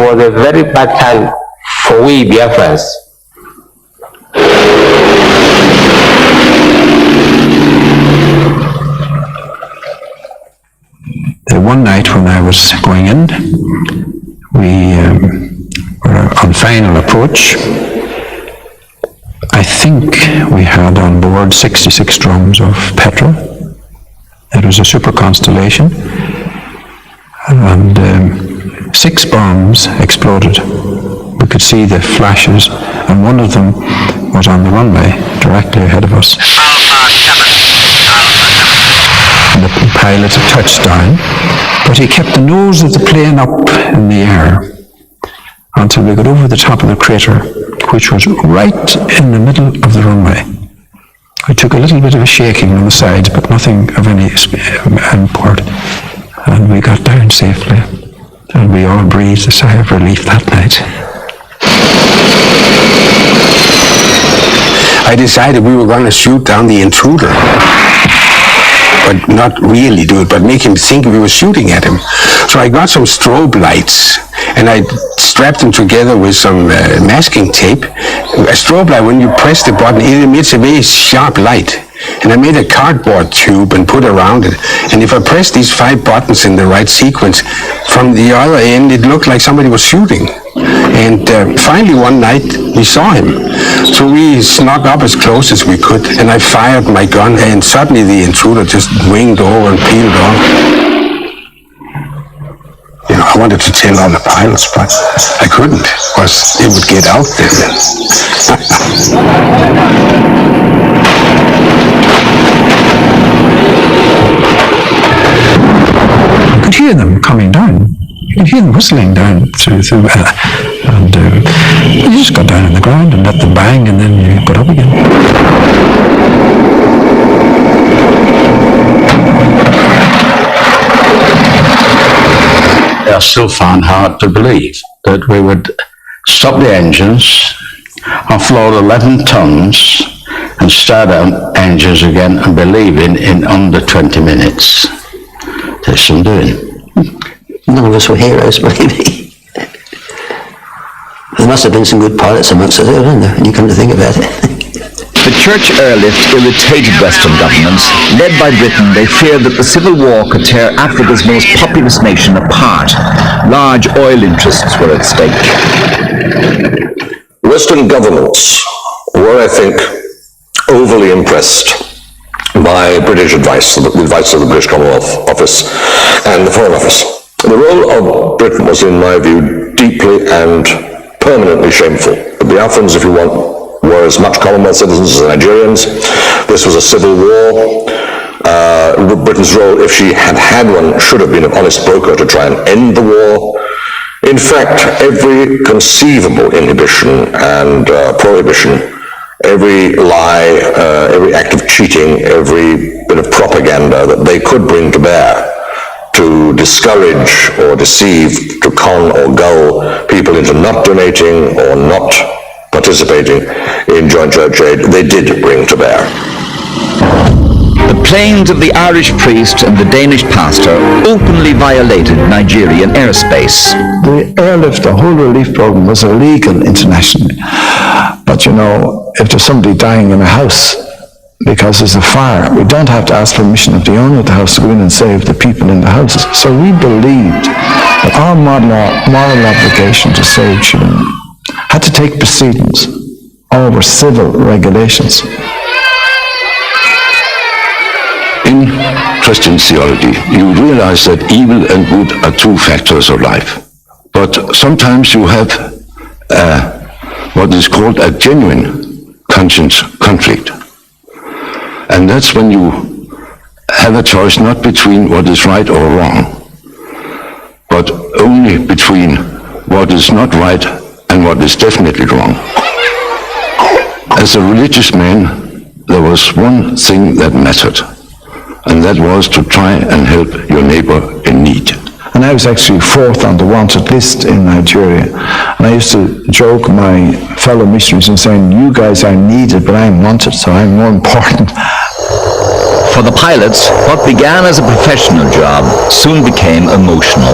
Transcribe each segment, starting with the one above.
was a very bad time for we Biafrans. One night when I was going in, we were on final approach. I think we had on board 66 drums of petrol. It was a super constellation, and 6 bombs exploded. We could see the flashes, and one of them was on the runway directly ahead of us. And the pilot touched down, but he kept the nose of the plane up in the air until we got over the top of the crater, which was right in the middle of the runway. We took a little bit of a shaking on the sides, but nothing of any import, and we got down safely, and we all breathed a sigh of relief that night. I decided we were going to shoot down the intruder, but not really do it, but make him think we were shooting at him. So I got some strobe lights, and I strapped them together with some masking tape. A strobe light, when you press the button, it emits a very sharp light. And I made a cardboard tube and put around it. And if I pressed these 5 buttons in the right sequence, from the other end, it looked like somebody was shooting. And finally one night, we saw him. So we snuck up as close as we could, and I fired my gun, and suddenly the intruder just winged over and peeled off. You know, I wanted to tell all the pilots, but I couldn't, because it would get out there. You could hear them coming down. You could hear them whistling down through and you just got down on the ground and let them bang, and then you got up again. I still found hard to believe that we would stop the engines, offload 11 tons, and start our engines again and be leaving in under 20 minutes. There's some doing. None of us were heroes, believe me. There must have been some good pilots amongst us, wasn't there, when you come to think about it. The church airlift irritated Western governments. Led by Britain, they feared that the civil war could tear Africa's most populous nation apart. Large oil interests were at stake. Western governments were, I think, overly impressed by British advice, the advice of the British Commonwealth Office and the Foreign Office. The role of Britain was, in my view, deeply and permanently shameful. The Biafrans, if you want, were as much Commonwealth citizens as the Nigerians. This was a civil war. Britain's role, if she had had one, should have been an honest broker to try and end the war. In fact, every conceivable inhibition and prohibition, every lie, every act of cheating, every bit of propaganda that they could bring to bear to discourage or deceive, to con or gull people into not donating or not participating in joint church aid, they did bring to bear. The planes of the Irish priest and the Danish pastor openly violated Nigerian airspace. The airlift, the whole relief program was illegal internationally. But you know, if there's somebody dying in a house because there's a fire, we don't have to ask permission of the owner of the house to go in and save the people in the houses. So we believed that our moral obligation to save children had to take precedence over civil regulations. In Christian theology, you realize that evil and good are two factors of life. But sometimes you have what is called a genuine conscience conflict. And that's when you have a choice not between what is right or wrong, but only between what is not right and what is definitely wrong. As a religious man, there was one thing that mattered, and that was to try and help your neighbor in need. And I was actually 4th on the wanted list in Nigeria. And I used to joke my fellow missionaries and saying, you guys are needed, but I'm wanted, so I'm more important. For the pilots, what began as a professional job soon became emotional.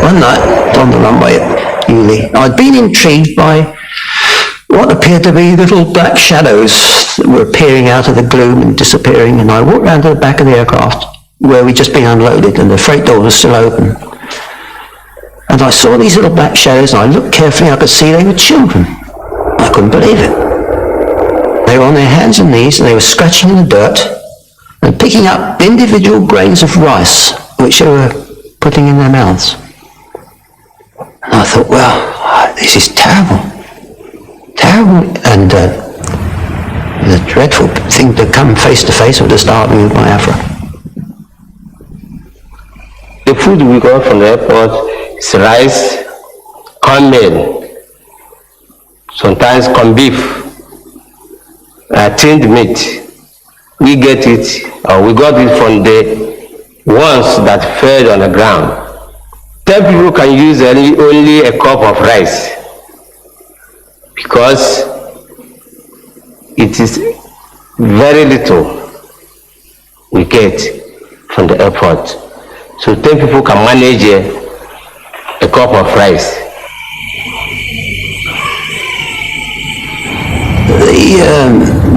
one night on the runway at Ely, I'd been intrigued by what appeared to be little black shadows that were appearing out of the gloom and disappearing, and I walked round to the back of the aircraft where we'd just been unloaded and the freight door was still open. And I saw these little black shadows, and I looked carefully, I could see they were children. I couldn't believe it. They were on their hands and knees, and they were scratching in the dirt and picking up individual grains of rice, which they were putting in their mouths. And I thought, well, this is terrible. Terrible. And the dreadful thing to come face to face with the start with Biafra. The food we got from the airport is rice, corn meal, sometimes corn beef, tinned meat. We get it, or we got it from the ones that fed on the ground. 10 people can use only a cup of rice because it is very little we get from the airport. So 10 people can manage a cup of rice.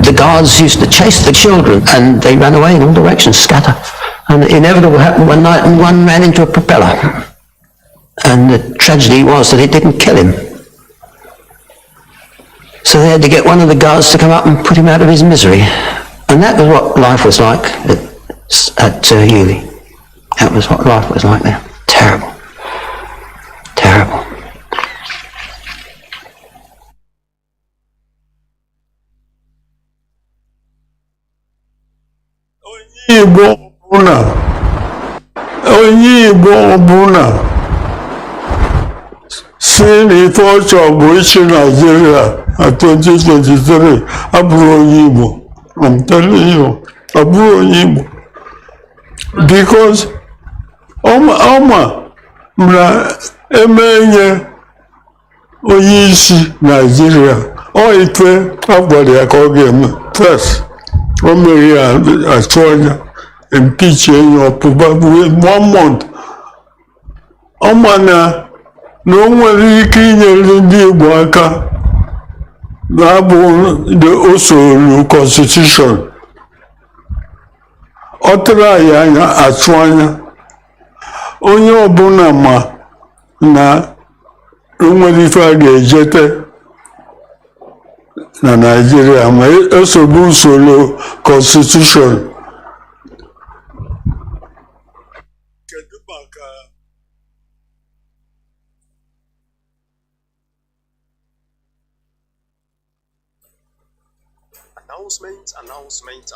The guards used to chase the children, and they ran away in all directions, scatter. And the inevitable happened one night, and one ran into a propeller. And the tragedy was that it didn't kill him. So they had to get one of the guards to come up and put him out of his misery. And that was what life was like at Ely. That was what life was like there. Terrible. Terrible. Onye Igbo ọbụla si n'ife ọchọ bụ ichi Nigeria na 2023 abụrụ onye Igbo. I'm telling you, abụrụ onye Igbo. Because ọma na emenye onye isi Nigeria ọ ife agwara ya ka ọ ga-eme first. O mere ya achụ anya impeach enyi ọpụba with 1 month. Ọ ma na o nwere ike inyere ndị Igbo aka na-abụ usoro constitution. Ọ tụrụ anyị anya achụ anya. Onye ọbụla ma na o nwere ife a ga-ejete na Nigeria ma esogbu usoro constitution. Announcement.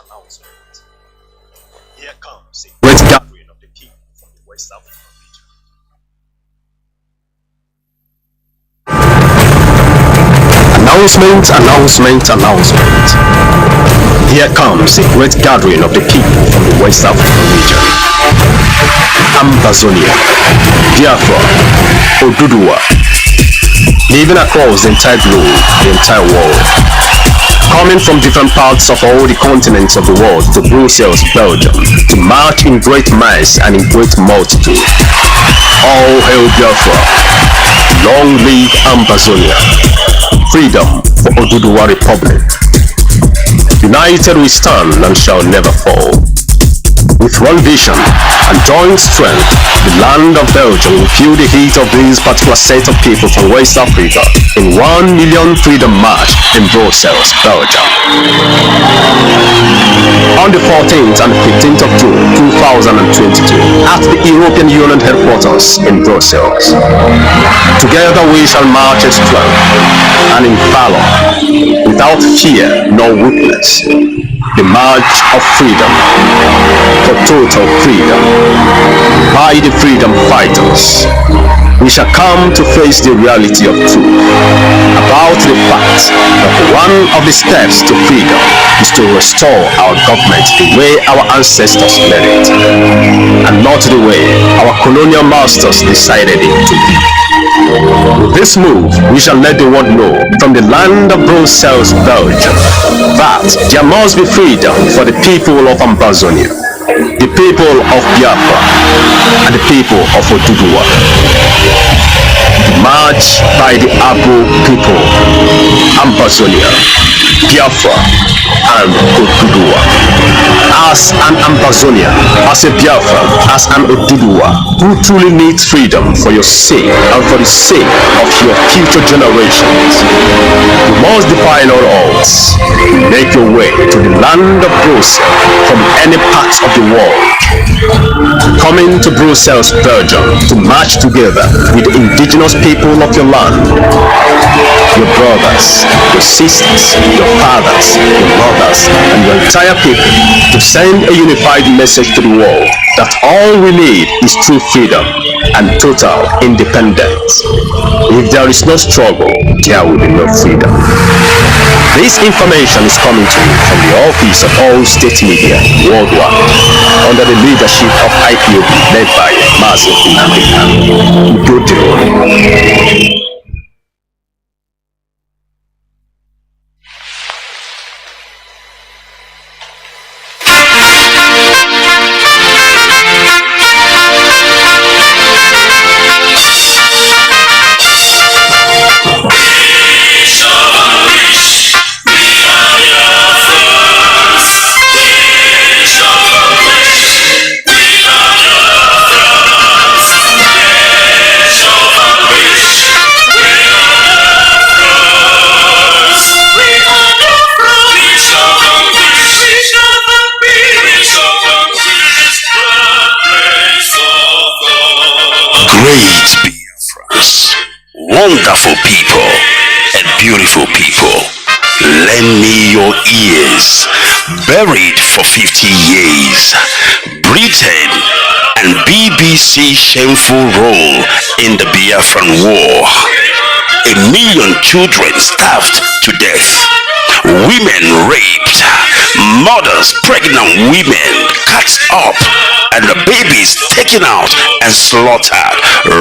Here comes a great gathering of the people from the West African region. Announcement. Here comes a great gathering of the people from the West African region. Ambazonia, Biafra, Oduduwa, living across the entire globe, the entire world. Coming from different parts of all the continents of the world to Brussels, Belgium, to march in great mass and in great multitude. All hail Biafra. Long live Ambazonia. Freedom for Oduduwa Republic. United we stand and shall never fall. With one vision and joint strength, the land of Belgium will feel the heat of this particular set of people from West Africa in 1 million freedom march in Brussels, Belgium. On the 14th and 15th of June 2022 at the European Union headquarters in Brussels. Together we shall march in strength and in valor, without fear nor weakness. The march of freedom, for total freedom, by the freedom fighters. We shall come to face the reality of truth about the fact that one of the steps to freedom is to restore our government the way our ancestors led it, and not the way our colonial masters decided it to be. With this move, we shall let the world know from the land of Brussels, Belgium, that there must be freedom for the people of Ambazonia. The the people of Biafra and the people of Oduduwa. March by the Abo people, Ambazonia, Biafra, and Oduduwa. As an Ambazonia, as a Biafra, as an Oduduwa, who truly needs freedom for your sake and for the sake of your future generations, you must defy all odds. Make your way to the land of Brussels from any part of the world. Come into Brussels, Belgium, to march together with the indigenous people of your land, your brothers, your sisters, your fathers, your mothers, and your entire people, to send a unified message to the world that all we need is true freedom and total independence. If there is no struggle, there will be no freedom. This information is coming to you from the office of all state media worldwide, under the leadership of Ipob, led by Mazi Iyke. Great Biafrans, wonderful people and beautiful people, lend me your ears. Buried for 50 years, Britain and BBC shameful role in the Biafran war. 1 million children starved to death, women raped, mothers, pregnant women cut up, and the babies taken out and slaughtered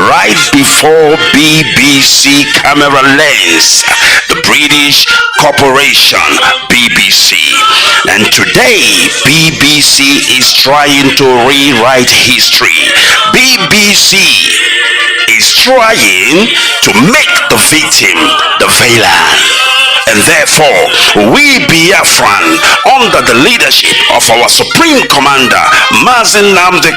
right before BBC camera lens, the British corporation BBC. And today BBC is trying to rewrite history. BBC is trying to make the victim the villain. And therefore, we Biafran, under the leadership of our Supreme Commander, Mazi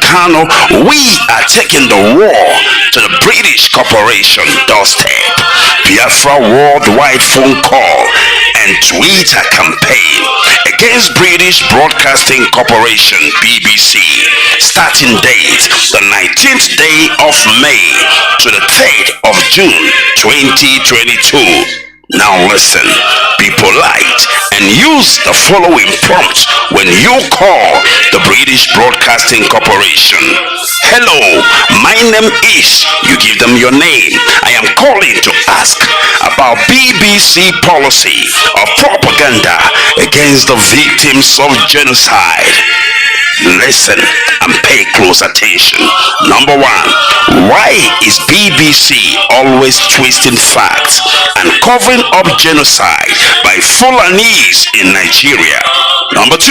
Kanu, we are taking the war to the British corporation doorstep. Biafra worldwide phone call and Twitter campaign against British Broadcasting Corporation, BBC. Starting date, the 19th day of May to the 3rd of June, 2022. Now listen, be polite and use the following prompts when you call the British Broadcasting Corporation. Hello, my name is, you give them your name. I am calling to ask about BBC policy of propaganda against the victims of genocide. Listen and pay close attention. Number 1, why is BBC always twisting facts and covering up genocide by Fulanis in Nigeria? Number 2,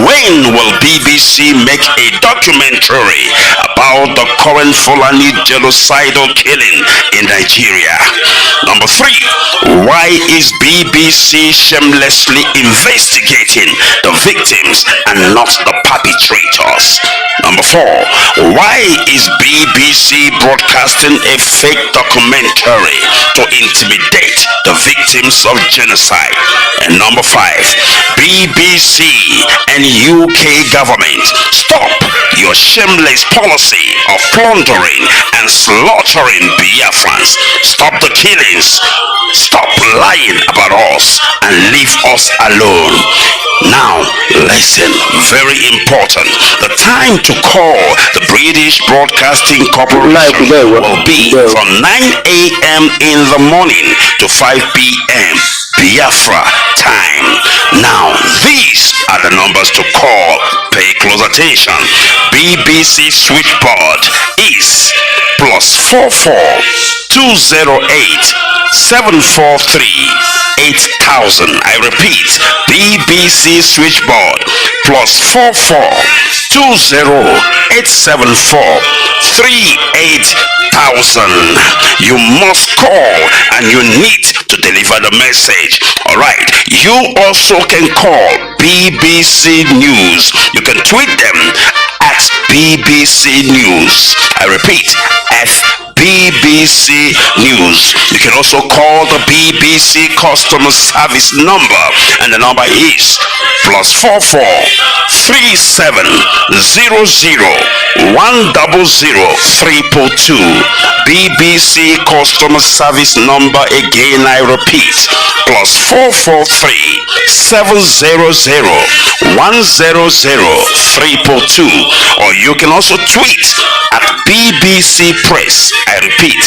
when will BBC make a documentary about the current Fulani genocidal killing in Nigeria? Number 3, why is BBC shamelessly investigating the victims and not the perpetrators? Number 4, why is BBC broadcasting a fake documentary to intimidate the victims of genocide? And number 5, BBC and UK government, stop your shameless policy of plundering and slaughtering Biafrans. Stop the killings. Stop lying about us and leave us alone. Now, listen, very important. The time to call the British Broadcasting Corporation will be from 9 a.m. in the morning to 5 p.m. Biafra time. Now, these are the numbers to call. Pay close attention. BBC switchboard is +44 208 743 8000. I repeat, BBC switchboard +44 20 874 38,000. You must call and you need to deliver the message. All right. You also can call BBC News. You can tweet them at BBC News. I repeat, at BBC News. You can also call the BBC customer service number, and the number is +44 3700 100 BBC customer service number again, I repeat, +443 700 100 or you can also tweet at BBC Press. I repeat,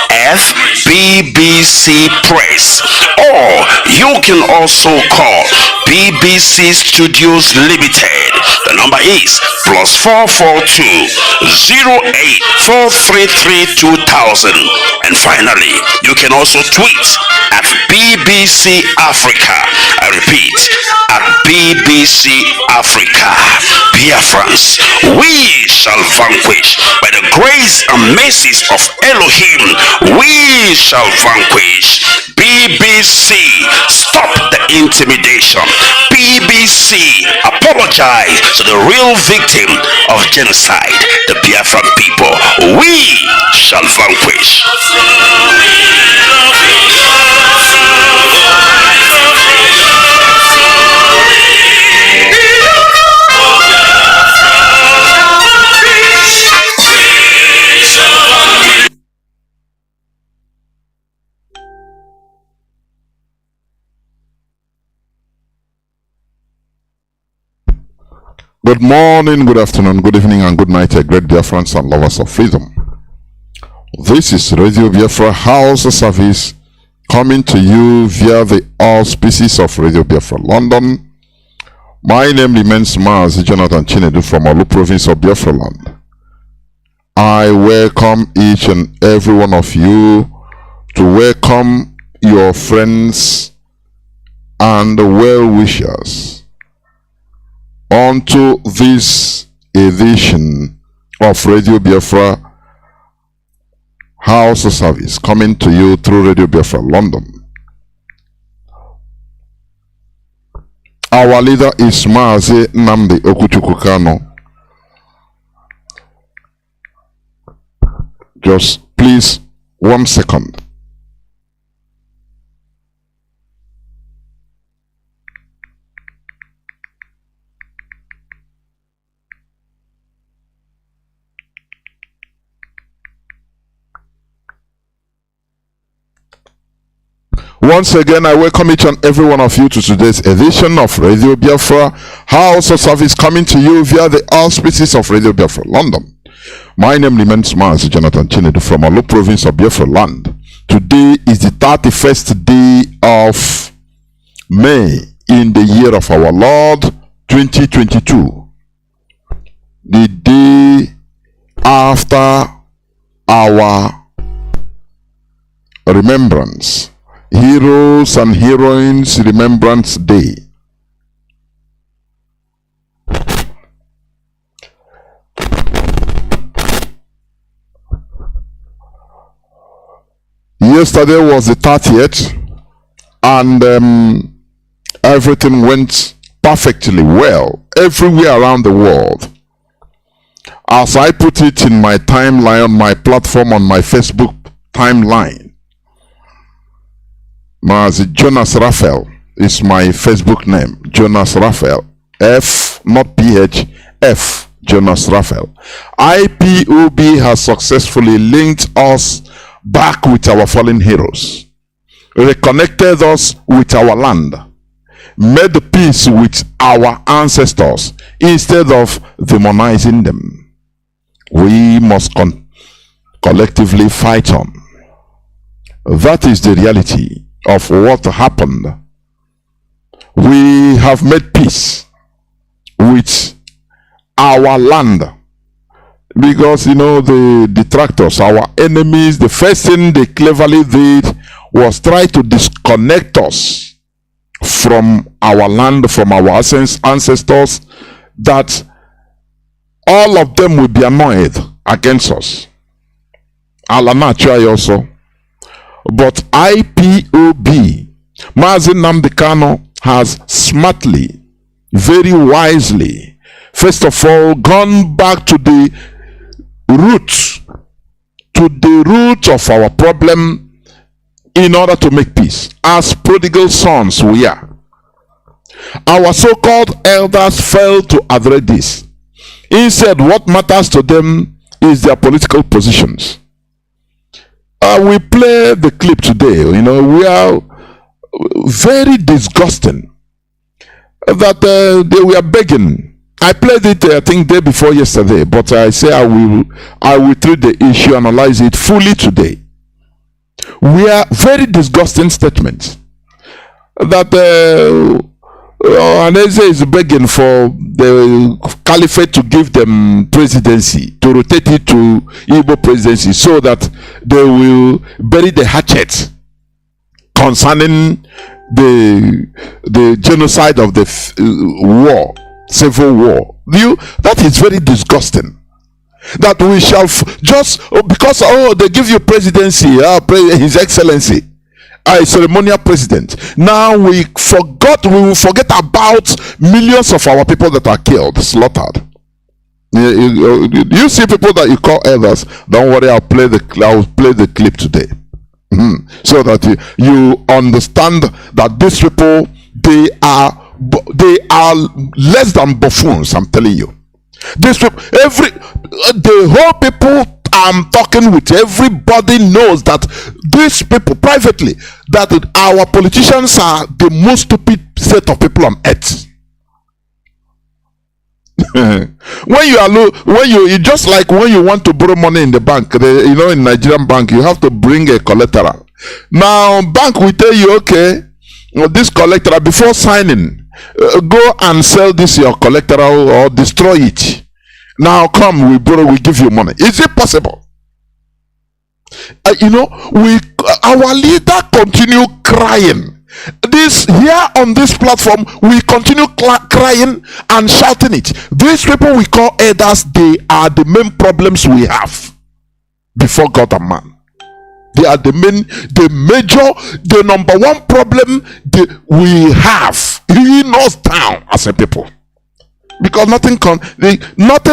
FBBC Press. Or you can also call BBC Studios Limited. The number is +442 08 433 2000. And finally, you can also tweet at BBC Africa. I repeat, at BBC Africa. Biafrans, we shall vanquish by the grace and mercies of Elohim. We shall vanquish. BBC, stop the intimidation. BBC, apologize to the real victim of genocide, the Biafran people. We shall vanquish. Good morning, good afternoon, good evening, and good night, great Biafrans and lovers of freedom. This is Radio Biafra Hausa-Service coming to you via the auspices of Radio Biafra London. My name remains Mazi Iyke from Olu province of Biafra land. I welcome each and every one of you to welcome your friends and well-wishers onto this edition of Radio Biafra Hausa-Service coming to you through Radio Biafra London. Our leader is Mazi Nnamdi Kanu. Just please 1 second. Once again, I welcome each and every one of you to today's edition of Radio Biafra Hausa-Service coming to you via the auspices of Radio Biafra London. My name remains Mazi Iyke from Olu province of Biafra land. Today is the 31st day of May in the year of our Lord 2022. The day after our remembrance, Heroes and Heroines Remembrance Day. Yesterday was the 30th, and everything went perfectly well everywhere around the world. As I put it in my timeline, on my platform, on my Facebook timeline, Mazi Jonas Raphael is my Facebook name. Jonas Raphael. F, not PH, F, Jonas Raphael. IPOB has successfully linked us back with our fallen heroes, reconnected us with our land, made peace with our ancestors instead of demonizing them. We must collectively fight on. That is the reality of what happened. We have made peace with our land because, you know, the detractors, our enemies, the first thing they cleverly did was try to disconnect us from our land, from our ancestors, that all of them will be annoyed against us. Alanachi also. But IPOB, Mazi Nnamdi Kanu, has smartly, very wisely, first of all, gone back to the root of our problem in order to make peace. As prodigal sons we are. Our so-called elders failed to address this. Instead, what matters to them is their political positions. We play the clip today. We are very disgusting that they were begging. I played it, I think, day before yesterday, but I say I will treat the issue, analyze it fully today. We are very disgusting statements that Aneze is begging for the caliphate to give them presidency, to rotate it to Igbo presidency, so that they will bury the hatchet concerning the genocide of the war, civil war. That is very disgusting. That we shall because they give you presidency, His Excellency, a ceremonial president. Now we will forget about millions of our people that are killed, slaughtered. You see people that you call elders. Don't worry, I'll play the clip today, so that you understand that these people, they are less than buffoons. I'm telling you, these people, the whole people I'm talking with, everybody knows that these people privately, that our politicians are the most stupid set of people on earth. When you just like when you want to borrow money in the bank, in Nigerian bank, you have to bring a collateral. Now bank will tell you, okay, this collateral, before signing, go and sell this your collateral or destroy it. Now come, we give you money. Is it possible? Our leader continue crying. Here on this platform, we continue crying and shouting it. These people we call elders, they are the main problems we have before God and man. They are the number one problem we have in us down as a people. Because nothing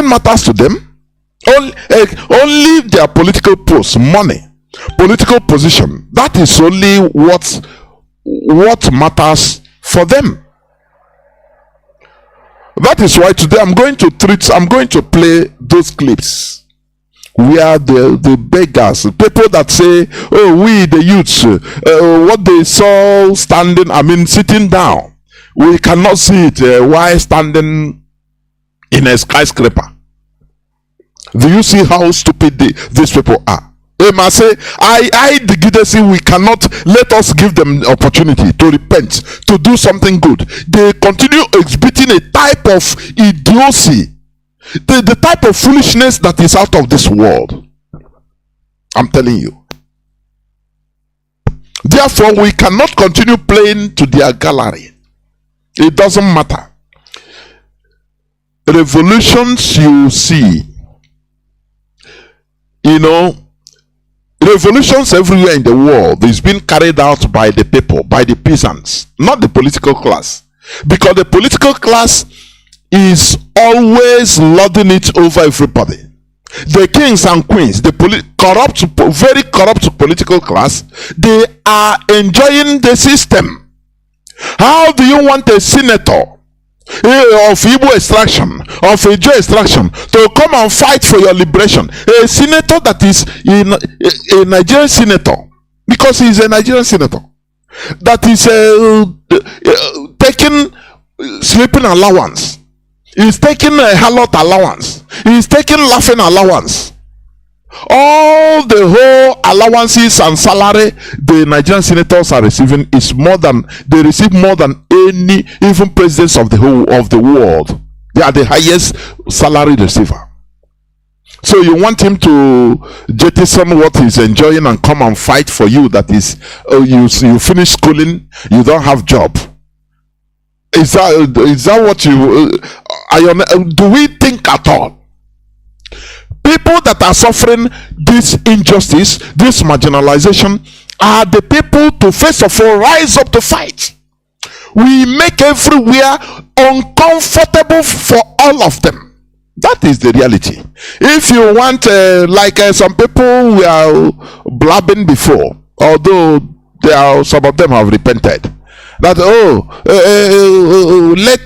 matters to them. Only their political post, money, political position. That is only what matters for them. That is why today I'm going to play those clips where the beggars, people that say, oh, we the youths, what they saw sitting down, we cannot see it while standing in a skyscraper. Do you see how stupid these people are? They must say, we cannot, let us give them opportunity to repent, to do something good. They continue exhibiting a type of idiocy, the type of foolishness that is out of this world. I'm telling you. Therefore, we cannot continue playing to their gallery. It doesn't matter. Revolutions you see, revolutions everywhere in the world is being carried out by the people, by the peasants, not the political class. Because the political class is always lording it over everybody. The kings and queens, the very corrupt political class, they are enjoying the system. How do you want a senator of Igbo extraction, of Ijo extraction, to come and fight for your liberation? A senator that is a Nigerian senator, because he is a Nigerian senator, that is taking sleeping allowance, he's taking a halot allowance, he's taking laughing allowance. All the whole allowances and salary the Nigerian senators are receiving is more than they receive more than any even presidents of the whole of the world. They are the highest salary receiver. So you want him to jettison what he's enjoying and come and fight for you? That is, you finish schooling, you don't have job. Is that what you? Do we think at all? People that are suffering this injustice, this marginalization, are the people to first of all rise up to fight. We make everywhere uncomfortable for all of them. That is the reality. If you want, some people were blabbing before, although some of them have repented, that let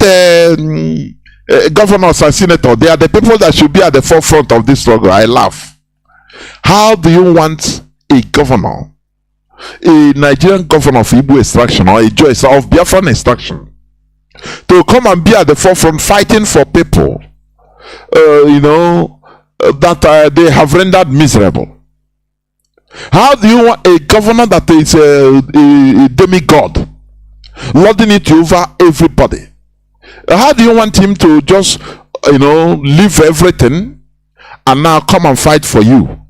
governors and senators, they are the people that should be at the forefront of this struggle. I laugh. How do you want a governor, a Nigerian governor of Igbo extraction or a Joyce of Biafran extraction, to come and be at the forefront fighting for people that they have rendered miserable? How do you want a governor that is a demigod, lording it over everybody? How do you want him to just leave everything and now come and fight for you?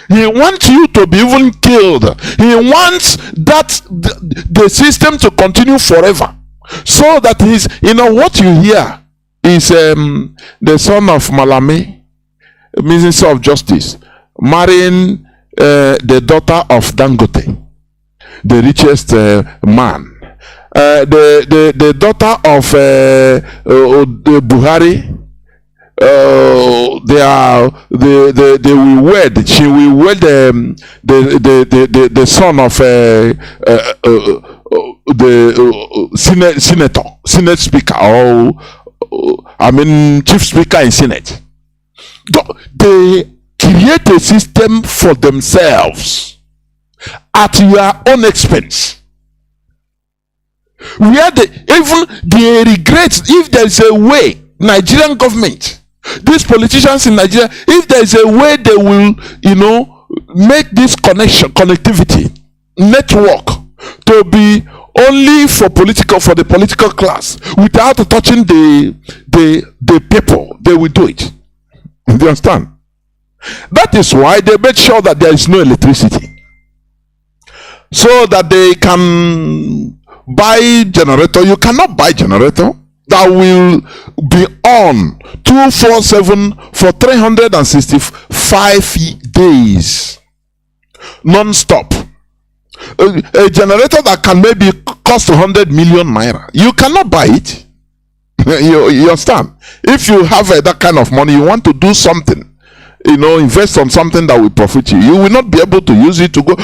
He wants you to be even killed. He wants that the system to continue forever, so that what you hear is the son of Malame, Minister of Justice, marrying the daughter of Dangote, the richest man. The daughter of Buhari, they will wed. She will wed the son of the Senate Speaker, or Chief Speaker in Senate. They create a system for themselves at your own expense, where they regret. If there is a way, Nigerian government, these politicians in Nigeria, if there is a way they will make this connectivity network to be only for the political class, without touching the people, they will do it. Do you understand? That is why they made sure that there is no electricity, so that they can buy generator. You cannot buy generator that will be on 24/7 for 365 days non-stop. A generator that can maybe cost 100 million naira, you cannot buy it. you understand? If you have that kind of money, you want to do something, invest on something that will profit you, you will not be able to use it to go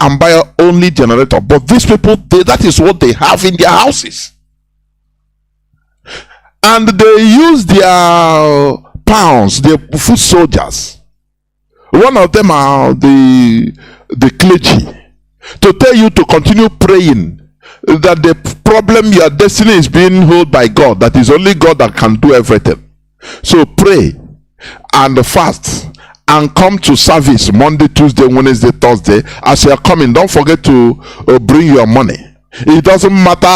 and buy only generator. But these people, that is what they have in their houses, and they use their pounds, their foot soldiers. One of them are the clergy, to tell you to continue praying, that the problem, your destiny is being held by God, that is only God that can do everything. So pray and fast and come to service Monday, Tuesday, Wednesday, Thursday. As you are coming, don't forget to bring your money. It doesn't matter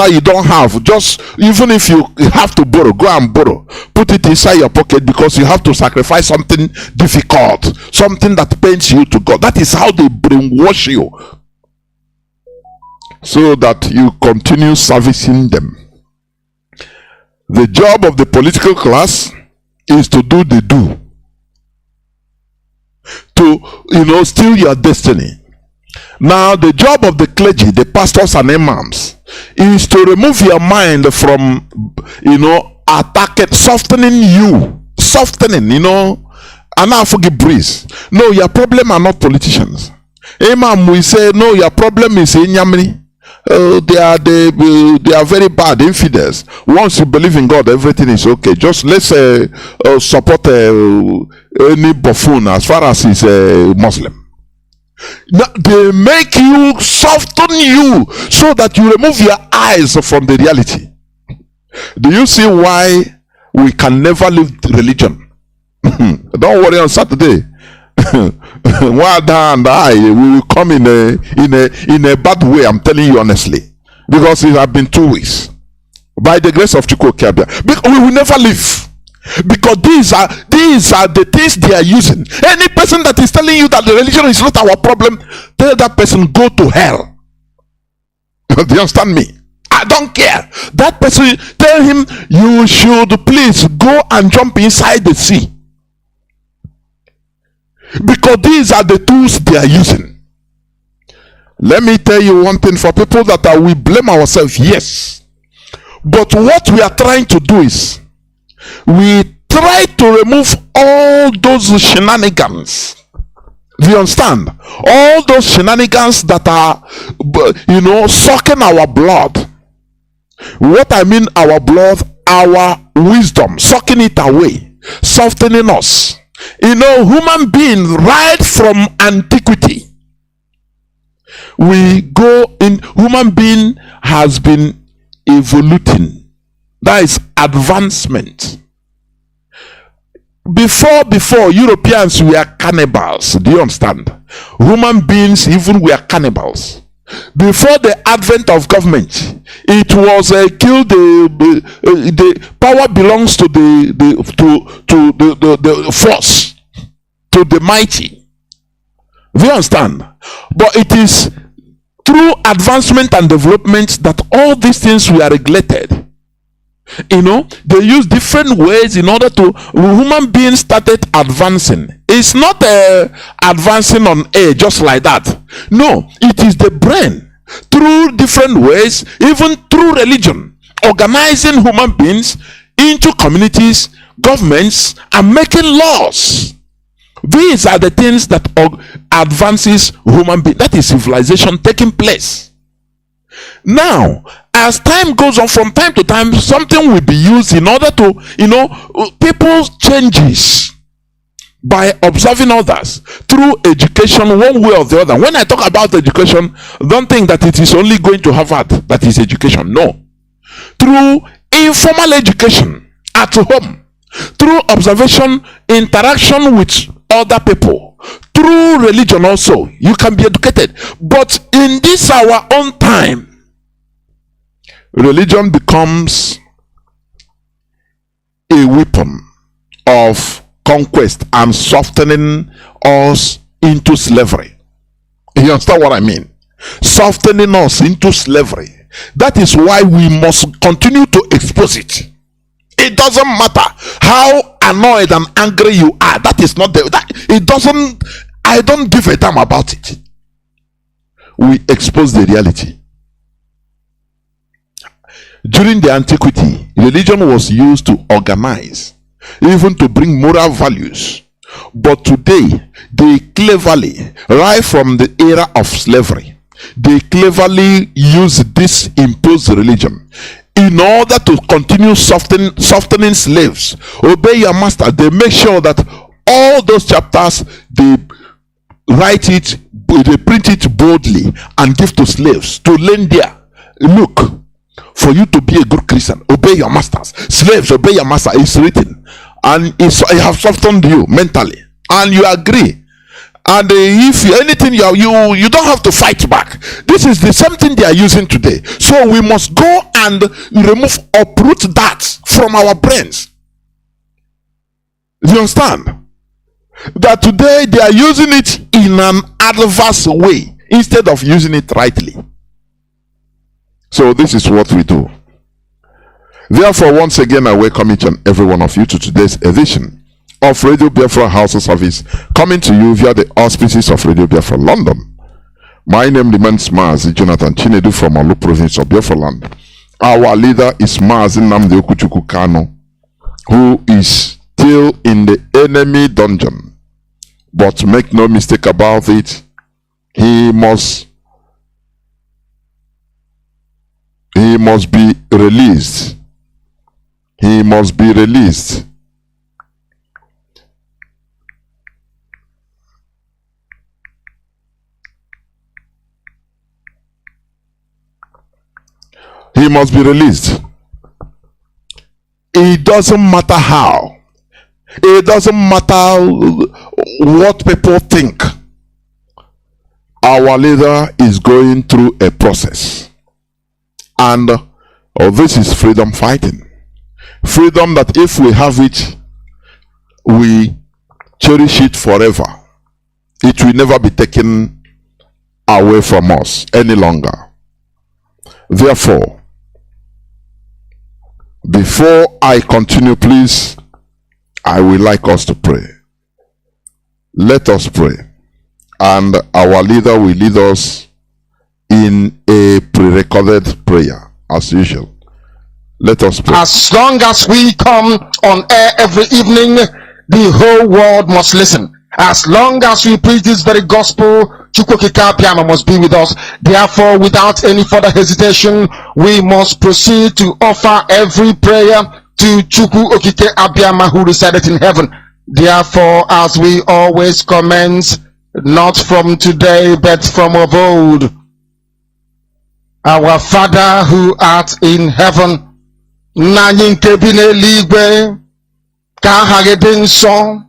you don't have. Just even if you have to borrow, go and borrow. Put it inside your pocket, because you have to sacrifice something difficult, something that pains you to God. That is how they brainwash you, so that you continue servicing them. The job of the political class is to do the to steal your destiny. Now the job of the clergy, the pastors and imams, is to remove your mind from attacking, softening, and now forgive breeze. No, your problem are not politicians. Imam will say, no, your problem is Inyamini. They are very bad infidels. Once you believe in God, everything is okay. Just let's support any buffoon as far as he's a Muslim. Now, they make you, soften you, so that you remove your eyes from the reality. Do you see why we can never leave religion? Don't worry, on Saturday Wada and I, we will come in a bad way. I'm telling you honestly, because it has been 2 weeks. By the grace of Chukwu Kabia, we will never leave. Because these are the things they are using. Any person that is telling you that the religion is not our problem, tell that person, go to hell. Do you understand me? I don't care. That person, tell him, you should please go and jump inside the sea. Because these are the tools they are using. Let me tell you one thing, for people that we blame ourselves, yes. But what we are trying to do is, we try to remove all those shenanigans. Do you understand? All those shenanigans that are, sucking our blood. What I mean, our blood, our wisdom, sucking it away, softening us. Human beings, right from antiquity, we go in, human being has been evoluting. That is advancement. Before Europeans were cannibals. Do you understand? Human beings even were cannibals. Before the advent of government, it was kill the power belongs to the force, to the mighty. Do you understand? But it is through advancement and development that all these things were regulated. They use different ways in order to, human beings started advancing. It's not advancing on air just like that. No, it is the brain, through different ways, even through religion, organizing human beings into communities, governments, and making laws. These are the things that advances human beings. That is civilization taking place. Now, as time goes on, from time to time, something will be used in order to, people changes by observing others through education, one way or the other. When I talk about education, don't think that it is only going to Harvard that is education. No. Through informal education at home, through observation, interaction with other people, through religion also, you can be educated. But in this our own time, religion becomes a weapon of conquest and softening us into slavery. You understand what I mean? Softening us into slavery. That is why we must continue to expose it. It doesn't matter how annoyed and angry you are. That is not it doesn't, I don't give a damn about it. We expose the reality. During the antiquity, religion was used to organize, even to bring moral values. But today, they cleverly, right from the era of slavery, they cleverly use this imposed religion in order to continue softening slaves. Obey your master. They make sure that all those chapters, they write it, they print it boldly and give to slaves to lend there. Look, for you to be a good Christian, obey your masters. Slaves, obey your master. It's written, and I have softened you mentally, and you agree. And if anything you don't have to fight back. This is the same thing they are using today. So we must go and uproot that from our brains. Do you understand? That today they are using it in an adverse way instead of using it rightly. So this is what we do. Therefore, once again, I welcome each and every one of you to today's edition of Radio Biafra Hausa-Service, coming to you via the auspices of Radio Biafra London. My name remains Mazi Chinedu from Olu province of Biafra land. Our leader is Mazi Nnamdi Kanu, who is still in the enemy dungeon. But make no mistake about it, he must be released. He must be released. He must be released. It doesn't matter how. It doesn't matter what people think. Our leader is going through a process. And this is freedom fighting. Freedom that if we have it, we cherish it forever. It will never be taken away from us any longer. Therefore, Before I continue, please, I would like us to pray. Let us pray. And our leader will lead us in a pre-recorded prayer, as usual. Let us pray. As long as we come on air every evening, the whole world must listen. As long as we preach this very gospel, Chukwukika Abiyama must be with us. Therefore, without any further hesitation, we must proceed to offer every prayer to Chukwukika Abiyama who resided in heaven. Therefore, as we always commence, not from today, but from of old, our Father who art in heaven, Nna nke bi n'eluigwe, ka aha gị dị nsọ,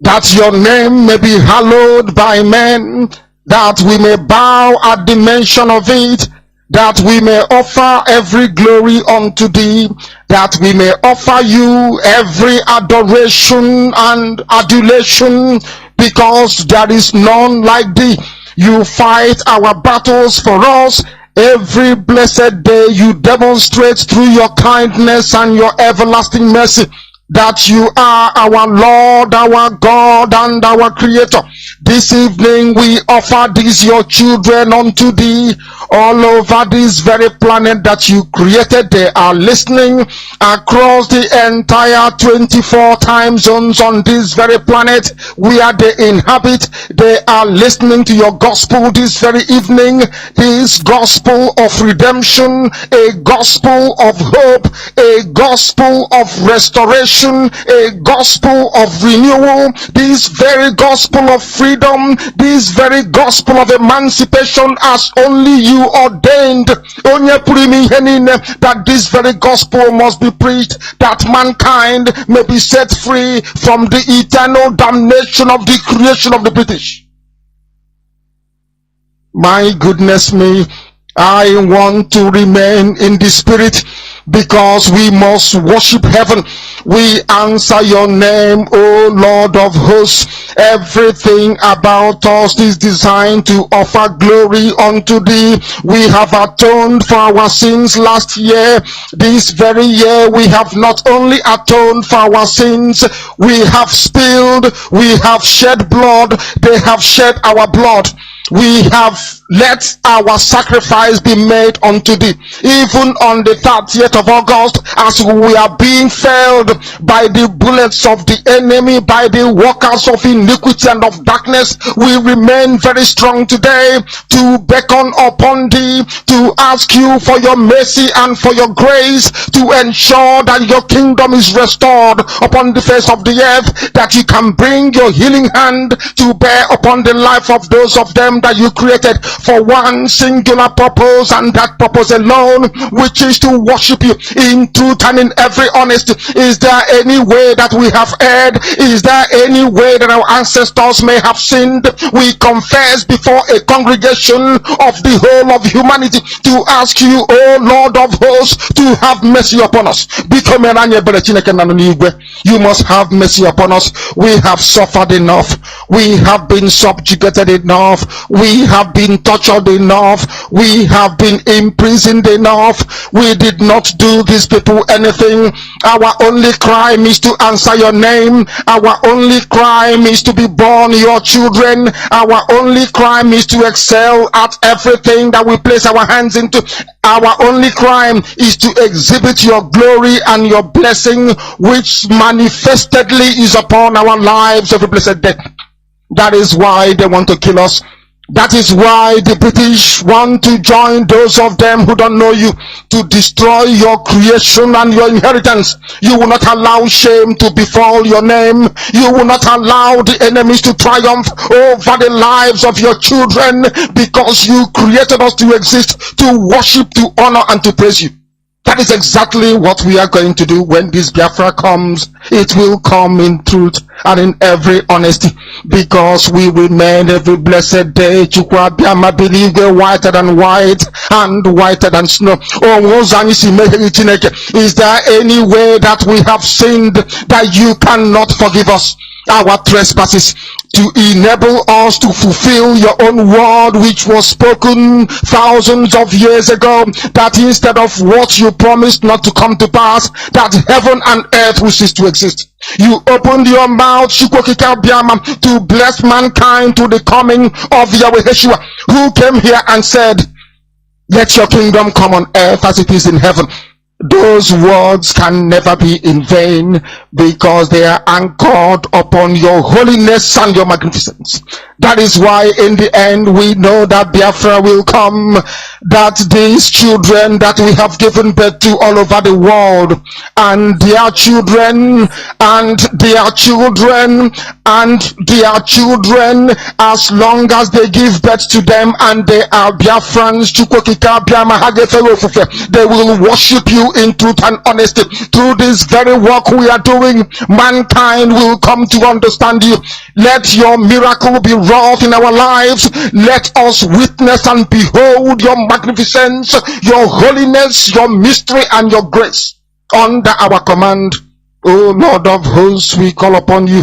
that your name may be hallowed by men, that we may bow at the mention of it, that we may offer every glory unto thee, that we may offer you every adoration and adulation, because there is none like thee. You fight our battles for us. Every blessed day you demonstrate through your kindness and your everlasting mercy that you are our Lord, our God, and our Creator. This evening we offer these your children unto thee all over this very planet that you created. They are listening across the entire 24 time zones on this very planet where they inhabit. They are listening to your gospel this very evening, this gospel of redemption, a gospel of hope, a gospel of restoration, a gospel of renewal, this very gospel of freedom, this very gospel of emancipation as only you ordained. That this very gospel must be preached, that mankind may be set free from the eternal damnation of the creation of the British. My goodness me, I want to remain in the spirit, because we must worship heaven. We answer your name, O Lord of hosts. Everything about us is designed to offer glory unto thee. We have atoned for our sins last year. This very year we have not only atoned for our sins, we have spilled, we have shed blood, they have shed our blood. We have let our sacrifice be made unto thee. Even on the 30th of August, as we are being felled by the bullets of the enemy, by the workers of iniquity and of darkness, we remain very strong today to beckon upon thee, to ask you for your mercy and for your grace, to ensure that your kingdom is restored upon the face of the earth, that you can bring your healing hand to bear upon the life of those of them that you created for one singular purpose, and that purpose alone, which is to worship you in truth and in every honesty. Is there any way that we have erred? Is there any way that our ancestors may have sinned? We confess before a congregation of the whole of humanity to ask you, O Lord of hosts, to have mercy upon us. You must have mercy upon us. We have suffered enough. We have been subjugated enough. We have been tortured enough. We have been imprisoned enough. We did not do these people anything. Our only crime is to answer your name. Our only crime is to be born your children. Our only crime is to excel at everything that we place our hands into. Our only crime is to exhibit your glory and your blessing, which manifestedly is upon our lives every blessed day. That is why they want to kill us. That is why the British want to join those of them who don't know you to destroy your creation and your inheritance. You will not allow shame to befall your name. You will not allow the enemies to triumph over the lives of your children, because you created us to exist, to worship, to honor, and to praise you. That is exactly what we are going to do when this Biafra comes. It will come in truth and in every honesty, because we remain every blessed day Chukwu Abiyama believe whiter than white and whiter than snow. Is there any way that we have sinned that you cannot forgive us? Our trespasses, to enable us to fulfill your own word which was spoken thousands of years ago, that instead of what you promised not to come to pass, that heaven and earth will cease to exist. You opened your mouth to bless mankind to the coming of Yahweh Yeshua, who came here and said, let your kingdom come on earth as it is in heaven. Those words can never be in vain, because they are anchored upon your holiness and your magnificence. That is why in the end we know that Biafra will come, that these children that we have given birth to all over the world, and their children, and their children, and their children, as long as they give birth to them and they are Biafrans, they will worship you in truth and honesty. Through this very work we are doing, mankind will come to understand you. Let your miracle be wrought in our lives. Let us witness and behold your magnificence, your holiness, your mystery, and your grace under our command. O Lord of hosts, we call upon you.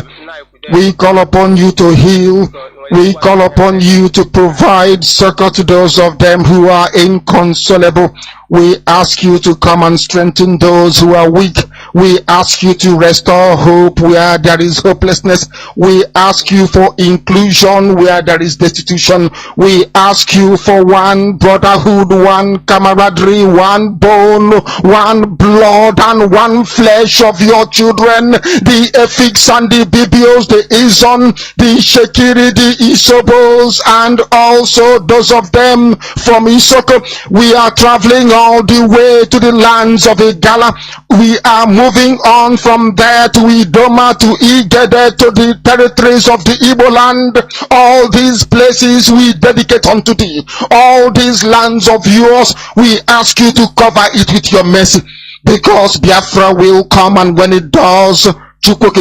We call upon you to heal. We call upon you to provide succor to those of them who are inconsolable. We ask you to come and strengthen those who are weak. We ask you to restore hope where there is hopelessness. We ask you for inclusion where there is destitution. We ask you for one brotherhood, one camaraderie, one bone, one blood, and one flesh of your children. The Efiks and the Bibios, the Izon, the Shekiri, the Isobos, and also those of them from Isoko. We are traveling all the way to the lands of Igala. We are moving on from there to Idoma, to Igede, to the territories of the Igbo land. All these places we dedicate unto thee. All these lands of yours, we ask you to cover it with your mercy, because Biafra will come, and when it does, we will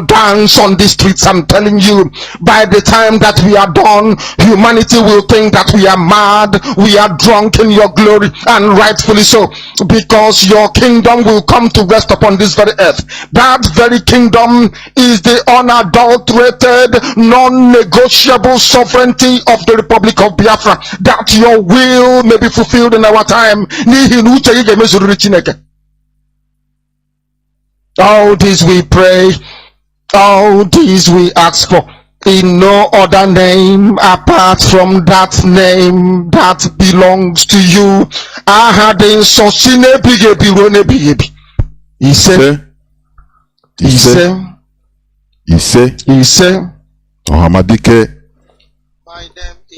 dance on the streets. I'm telling you, by the time that we are done, humanity will think that we are mad, we are drunk in your glory, and rightfully so, because your kingdom will come to rest upon this very earth. That very kingdom is the unadulterated, non-negotiable sovereignty of the Republic of Biafra, that your will may be fulfilled in our time. All this we pray, all this we ask for, in no other name apart from that name that belongs to you. Ohamadike,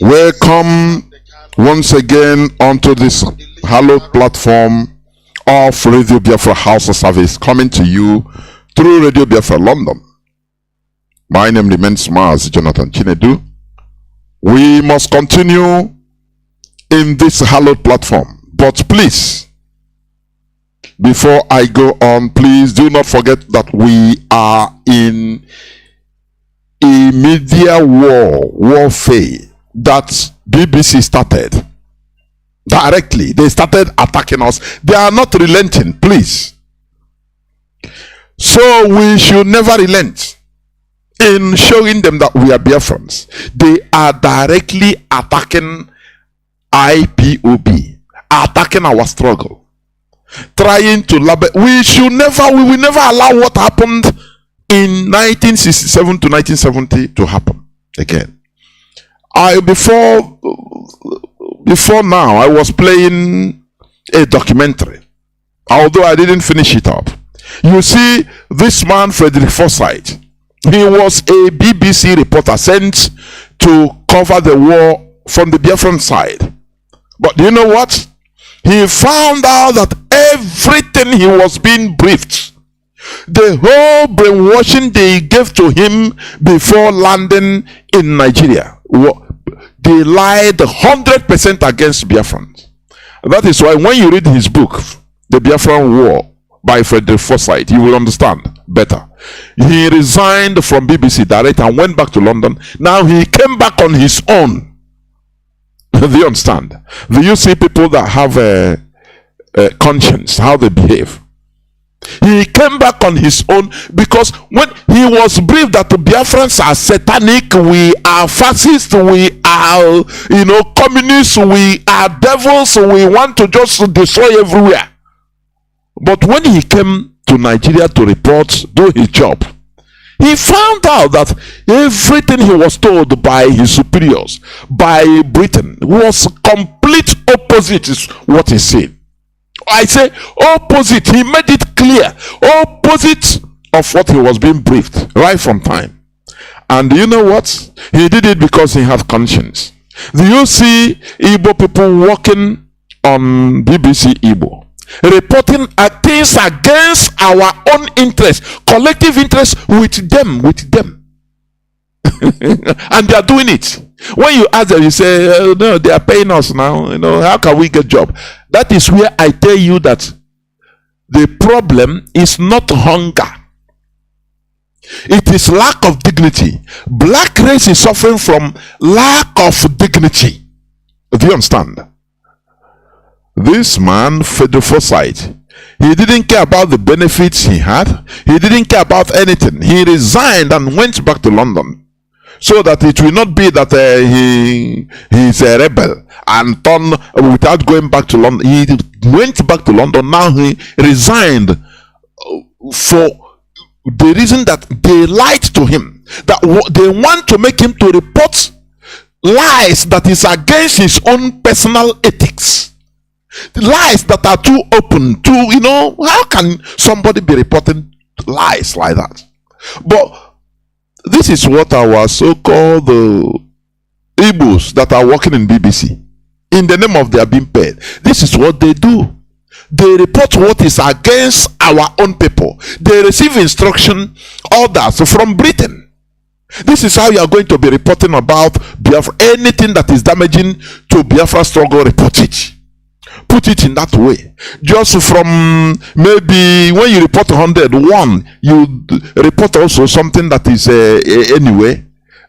welcome once again onto this hallowed platform of Radio Biafra Hausa-Service, coming to you through Radio Biafra London. My name remains Mazi Chinedu. We must continue in this hallowed platform, but please, before I go on, please do not forget that we are in a media warfare that BBC started. Directly, they started attacking us. They are not relenting, please. So we should never relent in showing them that we are Biafrans. They are directly attacking IPOB, attacking our struggle, trying to label. We will never allow what happened in 1967 to 1970 to happen again. Before now, I was playing a documentary, although I didn't finish it up. You see, this man, Frederick Forsyth, he was a BBC reporter sent to cover the war from the Biafran side. But do you know what? He found out that everything he was being briefed, the whole brainwashing they gave to him before landing in Nigeria, they lied 100% against Biafrans. That is why when you read his book, The Biafran War by Frederick Forsyth, you will understand better. He resigned from BBC Direct and went back to London. Now he came back on his own. Do you understand? Do you see people that have a conscience, how they behave? He came back on his own, because when he was briefed that the Biafrans are satanic, we are fascists, we are, communists, we are devils, we want to just destroy everywhere. But when he came to Nigeria to report, do his job, he found out that everything he was told by his superiors, by Britain, was complete opposite is what he said. I say opposite. He made it clear. Opposite of what he was being briefed right from time. And you know what? He did it because he had conscience. Do you see Igbo people working on BBC Igbo, reporting things against our own interests, collective interests with them? And they are doing it. When you ask them, you say, no, they are paying us now. How can we get job? That is where I tell you that the problem is not hunger. It is lack of dignity. Black race is suffering from lack of dignity. Do you understand? This man, Federal Foresight, he didn't care about the benefits he had. He didn't care about anything. He resigned and went back to London, so that it will not be that he's a rebel and turn without going back to London. He went back to London. Now he resigned for the reason that they lied to him, that they want to make him to report lies that is against his own personal ethics, lies that are too open to, how can somebody be reporting lies like that? But this is what our so-called Igbos that are working in BBC, in the name of their being paid, this is what they do. They report what is against our own people. They receive instruction orders from Britain. This is how you are going to be reporting about Biafra. Anything that is damaging to Biafra struggle, report it. Put it in that way. Just from maybe when you report 101, you report also something that is anyway,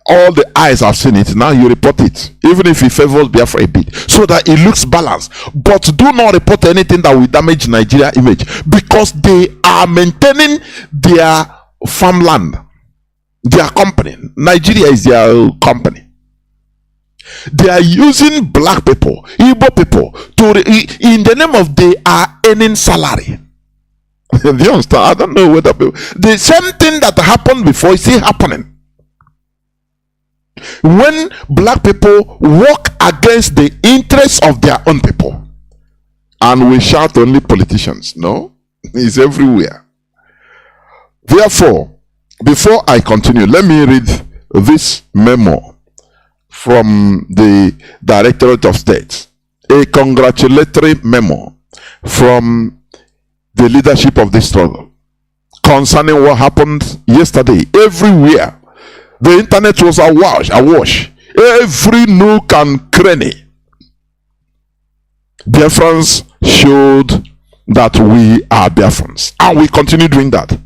all the eyes have seen it. Now you report it, even if it favors Biafra a bit, so that it looks balanced. But do not report anything that will damage Nigeria image, because they are maintaining their farmland, their company. Nigeria is their company. They are using black people, Igbo people, in the name of they are earning salary. Do you understand? I don't know whether the same thing that happened before is still happening. When black people work against the interests of their own people, and we shout only politicians. No, it's everywhere. Therefore, before I continue, let me read this memo from the Directorate of State, a congratulatory memo from the leadership of this struggle concerning what happened yesterday. Everywhere, the internet was awash. Every nook and cranny, Biafrans showed that we are Biafrans, and we continue doing that.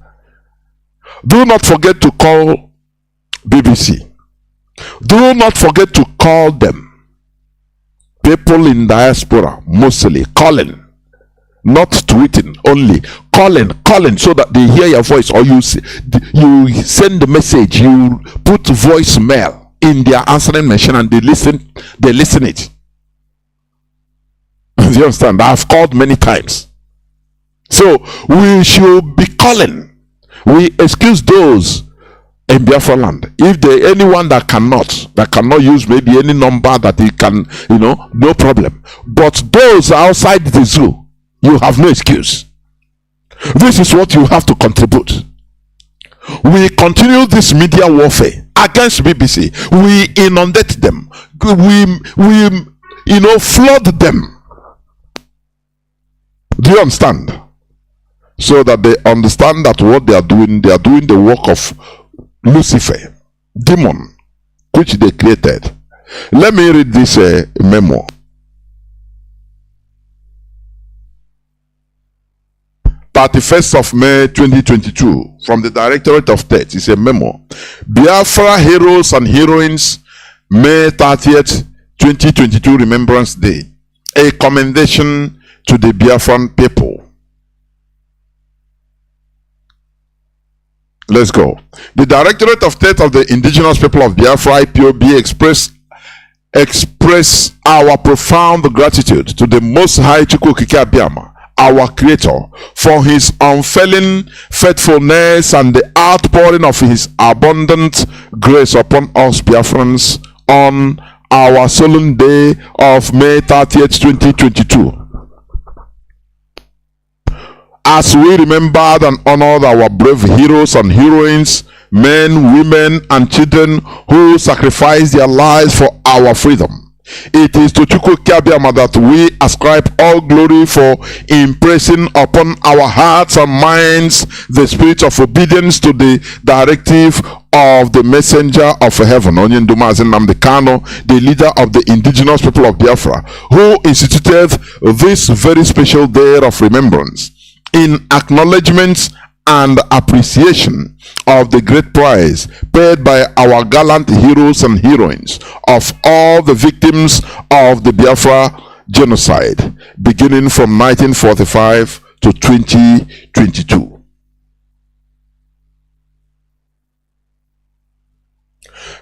Do not forget to call BBC. Do not forget to call them. People in diaspora, mostly calling, not tweeting only, calling so that they hear your voice, or you send the message, you put voicemail in their answering machine, and they listen it. Do you understand? I've called many times. So we should be calling. We excuse those in Biafra land. If there anyone that cannot use maybe any number that he can, no problem. But those outside the zoo, you have no excuse. This is what you have to contribute. We continue this media warfare against BBC. We inundate them. We flood them. Do you understand? So that they understand that what they are doing the work of Lucifer, demon, which they created. Let me read this memo. May 2022, from the Directorate of State. It's a memo. Biafra heroes and heroines, May 30th, 2022, Remembrance Day. A commendation to the Biafran people. Let's go. The Directorate of State of the Indigenous People of Biafra, IPOB, express our profound gratitude to the Most High Chukwu Okike Abiama, our Creator, for His unfailing faithfulness and the outpouring of His abundant grace upon us Biafrans on our solemn day of May 30th, 2022. As we remembered and honored our brave heroes and heroines, men, women, and children who sacrificed their lives for our freedom, it is to Chukwu Abiama that we ascribe all glory for impressing upon our hearts and minds the spirit of obedience to the directive of the messenger of heaven, Mazi Nnamdi Kanu, the leader of the indigenous people of Biafra, who instituted this very special day of remembrance in acknowledgement and appreciation of the great price paid by our gallant heroes and heroines of all the victims of the Biafra genocide, beginning from 1945 to 2022.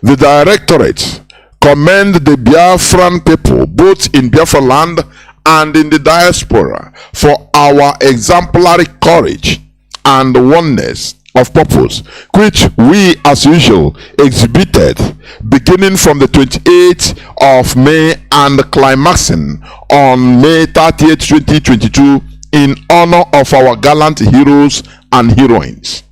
The Directorate commend the Biafran people, both in Biafra land and in the diaspora, for our exemplary courage and oneness of purpose, which we as usual exhibited beginning from the 28th of May and climaxing on May 30th, 2022 in honor of our gallant heroes and heroines.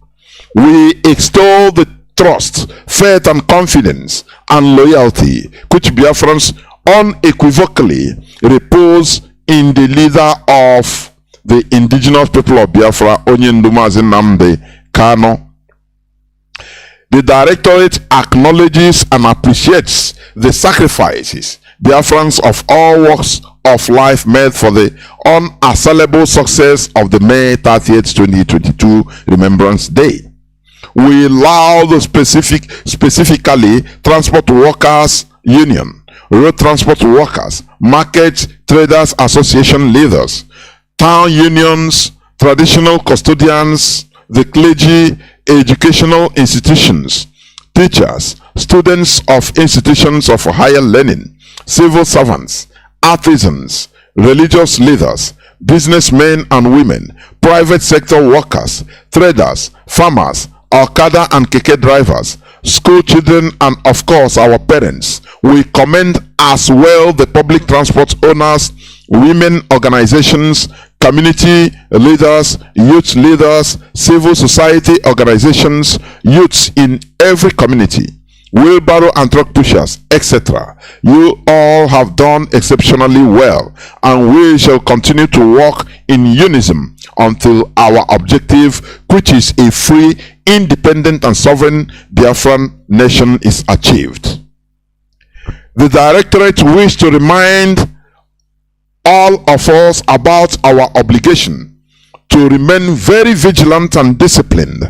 We extol the trust, faith and confidence and loyalty which Biafrans unequivocally repose in the leader of the indigenous people of Biafra, Mazi Nnamdi Kanu. The Directorate acknowledges and appreciates the sacrifices Biafrans of all walks of life made for the unassailable success of the May 30th, 2022 Remembrance Day. We laud specifically Transport Workers Union, Road Transport Workers, Market Traders Association leaders, town unions, traditional custodians, the clergy, educational institutions, teachers, students of institutions of higher learning, civil servants, artisans, religious leaders, businessmen and women, private sector workers, traders, farmers, Okada and Keke drivers, school children, and of course our parents. We commend as well the public transport owners, women organizations, community leaders, youth leaders, civil society organizations, youths in every community, wheelbarrow and truck pushers, etc. You all have done exceptionally well, and we shall continue to work in unison until our objective, which is a free, independent and sovereign Biafran nation, is achieved. The Directorate wish to remind all of us about our obligation to remain very vigilant and disciplined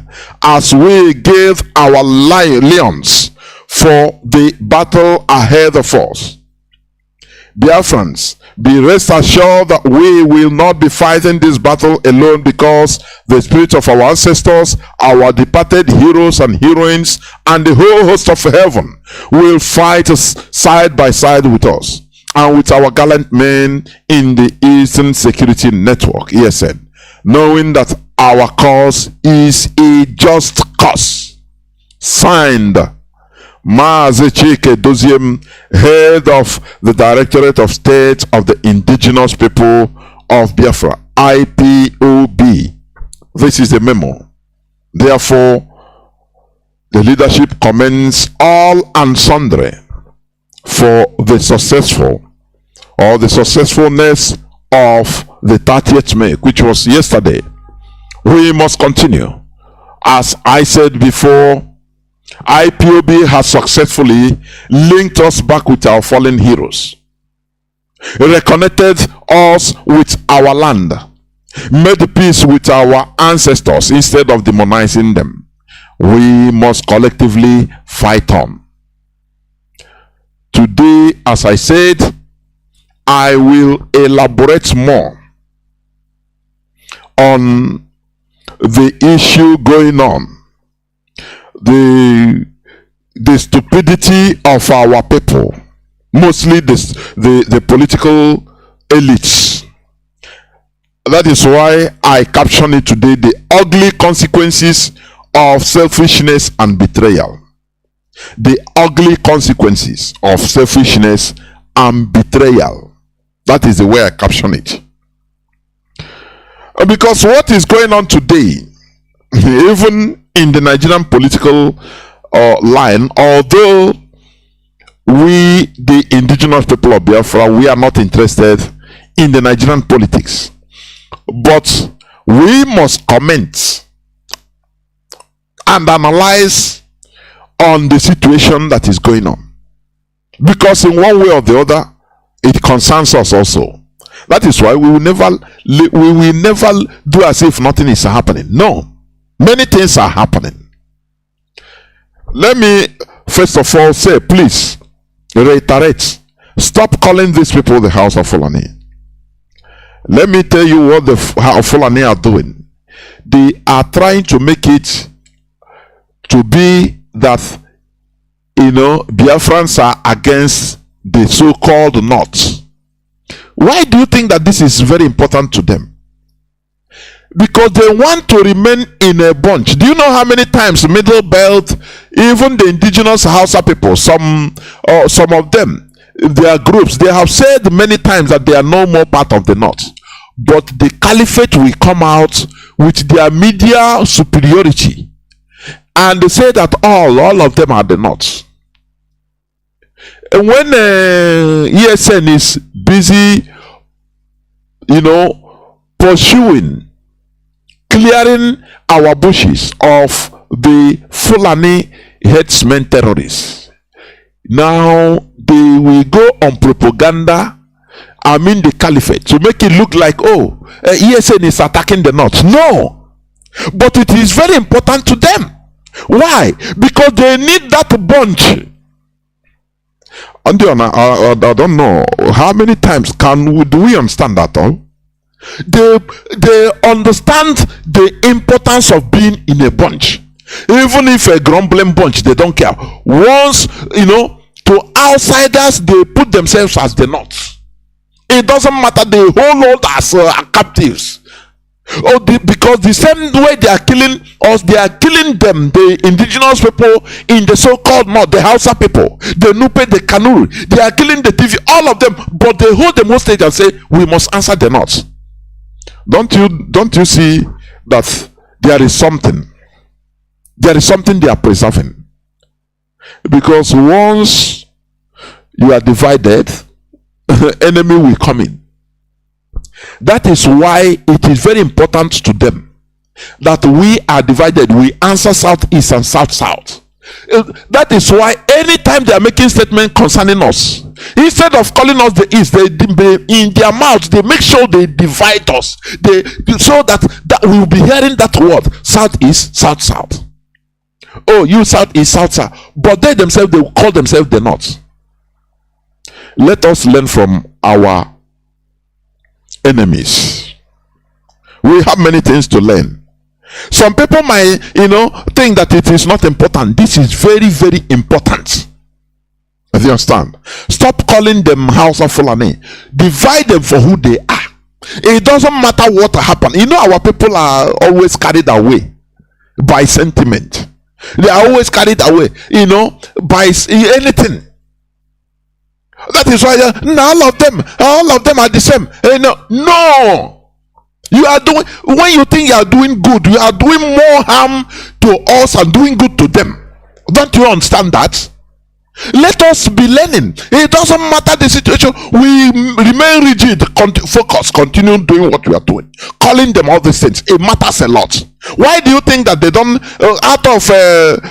as we give our lions for the battle ahead of us. Biafrans, be rest assured that we will not be fighting this battle alone, because the spirit of our ancestors, our departed heroes and heroines, and the whole host of heaven will fight side by side with us and with our gallant men in the Eastern Security Network, ESN, knowing that our cause is a just cause. Signed, Mazi Iyke, head of the Directorate of State of the Indigenous People of Biafra, IPOB. This is the memo. Therefore, the leadership commends all and sundry for the successfulness of the 30th May, which was yesterday. We must continue. As I said before, IPOB has successfully linked us back with our fallen heroes, reconnected us with our land, made peace with our ancestors instead of demonizing them. We must collectively fight on. Today, as I said, I will elaborate more on the issue going on the stupidity of our people, mostly the political elites. That is why I caption it today, the ugly consequences of selfishness and betrayal. The ugly consequences of selfishness and betrayal. That is the way I caption it. Because what is going on today, even in the Nigerian political line, although we, the indigenous people of Biafra, we are not interested in the Nigerian politics, but we must comment and analyze on the situation that is going on, because in one way or the other it concerns us also. That is why we will never do as if nothing is happening. No, many things are happening. Let me first of all say, please reiterate, stop calling these people the House of Fulani. Let me tell you what the Fulani are doing. They are trying to make it to be that, you know, Biafrans are against the so-called North. Why do you think that this is very important to them? Because they want to remain in a bunch. Do you know how many times Middle Belt, even the indigenous Hausa people, some of them, their groups, they have said many times that they are no more part of the North. But the caliphate will come out with their media superiority, and they say that all of them are the North. And when ESN is busy, you know, pursuing, clearing our bushes of the Fulani headsmen terrorists, now they will go on propaganda, I mean the caliphate, to make it look like, oh, ESN is attacking the North. No, but it is very important to them. Why? Because they need that bunch. And I don't know how many times do we understand that all? They understand the importance of being in a bunch. Even if a grumbling bunch, they don't care. Once, you know, to outsiders, they put themselves as the North. It doesn't matter, the whole world as captives. Because the same way they are killing us, they are killing them, the indigenous people in the so-called North, the Hausa people, the Nupe, the Kanu, they are killing the TV, all of them, but they hold them hostage and say, we must answer the North. Don't you see that there is something they are preserving? Because once you are divided, enemy will come in. That is why it is very important to them that we are divided. We answer Southeast and South-South. That is why anytime they are making statements concerning us, instead of calling us the East, they in their mouths they make sure they divide us. So that we will be hearing that word Southeast, South-South. Oh, you Southeast, South-South. But they themselves, they will call themselves the North. Let us learn from our enemies. We have many things to learn. Some people might, you know, think that it is not important. This is very, very important. Do you understand? Stop calling them House of Fulani. Divide them for who they are. It doesn't matter what happened. You know, our people are always carried away by sentiment. They are always carried away, you know, by anything. That is why all of them are the same. No, you are doing, when you think you are doing good, you are doing more harm to us and doing good to them. Don't you understand that? Let us be learning. It doesn't matter the situation. We remain rigid, focus, continue doing what we are doing, calling them all these things. It matters a lot. Why do you think that they don't, out of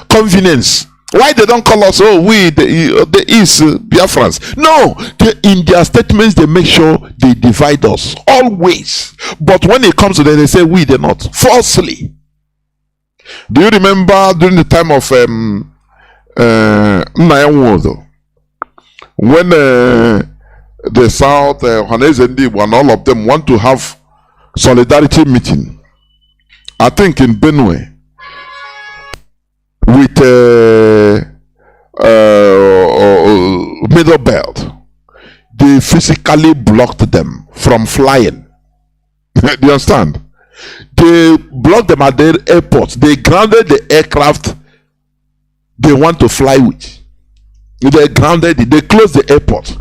convenience, why they don't call us, oh, we the East Biafrans? No, in their statements they make sure they divide us always. But when it comes to them, they say we the North, falsely. Do you remember during the time of when the South, and all of them want to have solidarity meeting? I think in Benue. with middle belt. They physically blocked them from flying. Do you understand? They blocked them at the airport. They grounded the aircraft they want to fly with. They grounded it. They closed the airport.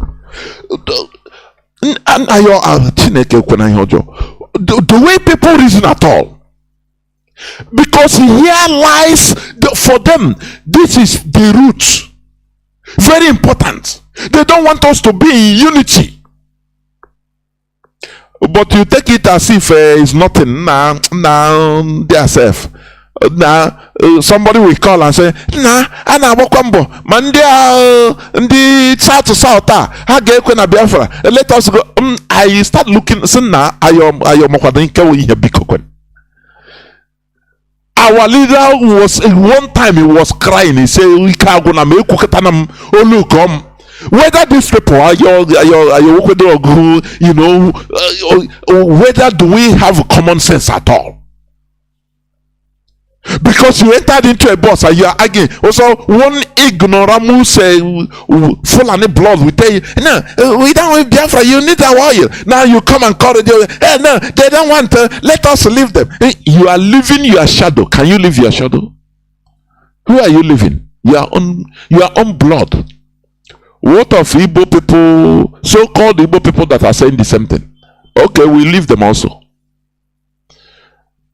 The way people reason at all, because here lies for them, this is the root. Very important. They don't want us to be in unity, but you take it as if it's nothing. Now they safe. Now somebody will call and say, ana wakwambo mandia ndi south to south ha ga ekwe na Biafra, let us go. I start looking, say na ayo mokwadinke we here bikokwen. Our leader was one time, he was crying. He said, "We can't go na me kuketanam olukom." Whether these people are your you know, whether do we have common sense at all? Because you entered into a bus and you are arguing. Also, one ignoramus full of blood will tell you, no, we don't want Biafra, you need our oil. Now you come and call it, hey, no, they don't want let us leave them. You are living your shadow. Can you leave your shadow? Who are you living? Your own blood. What of Igbo people, so-called Igbo people that are saying the same thing? Okay, we leave them also.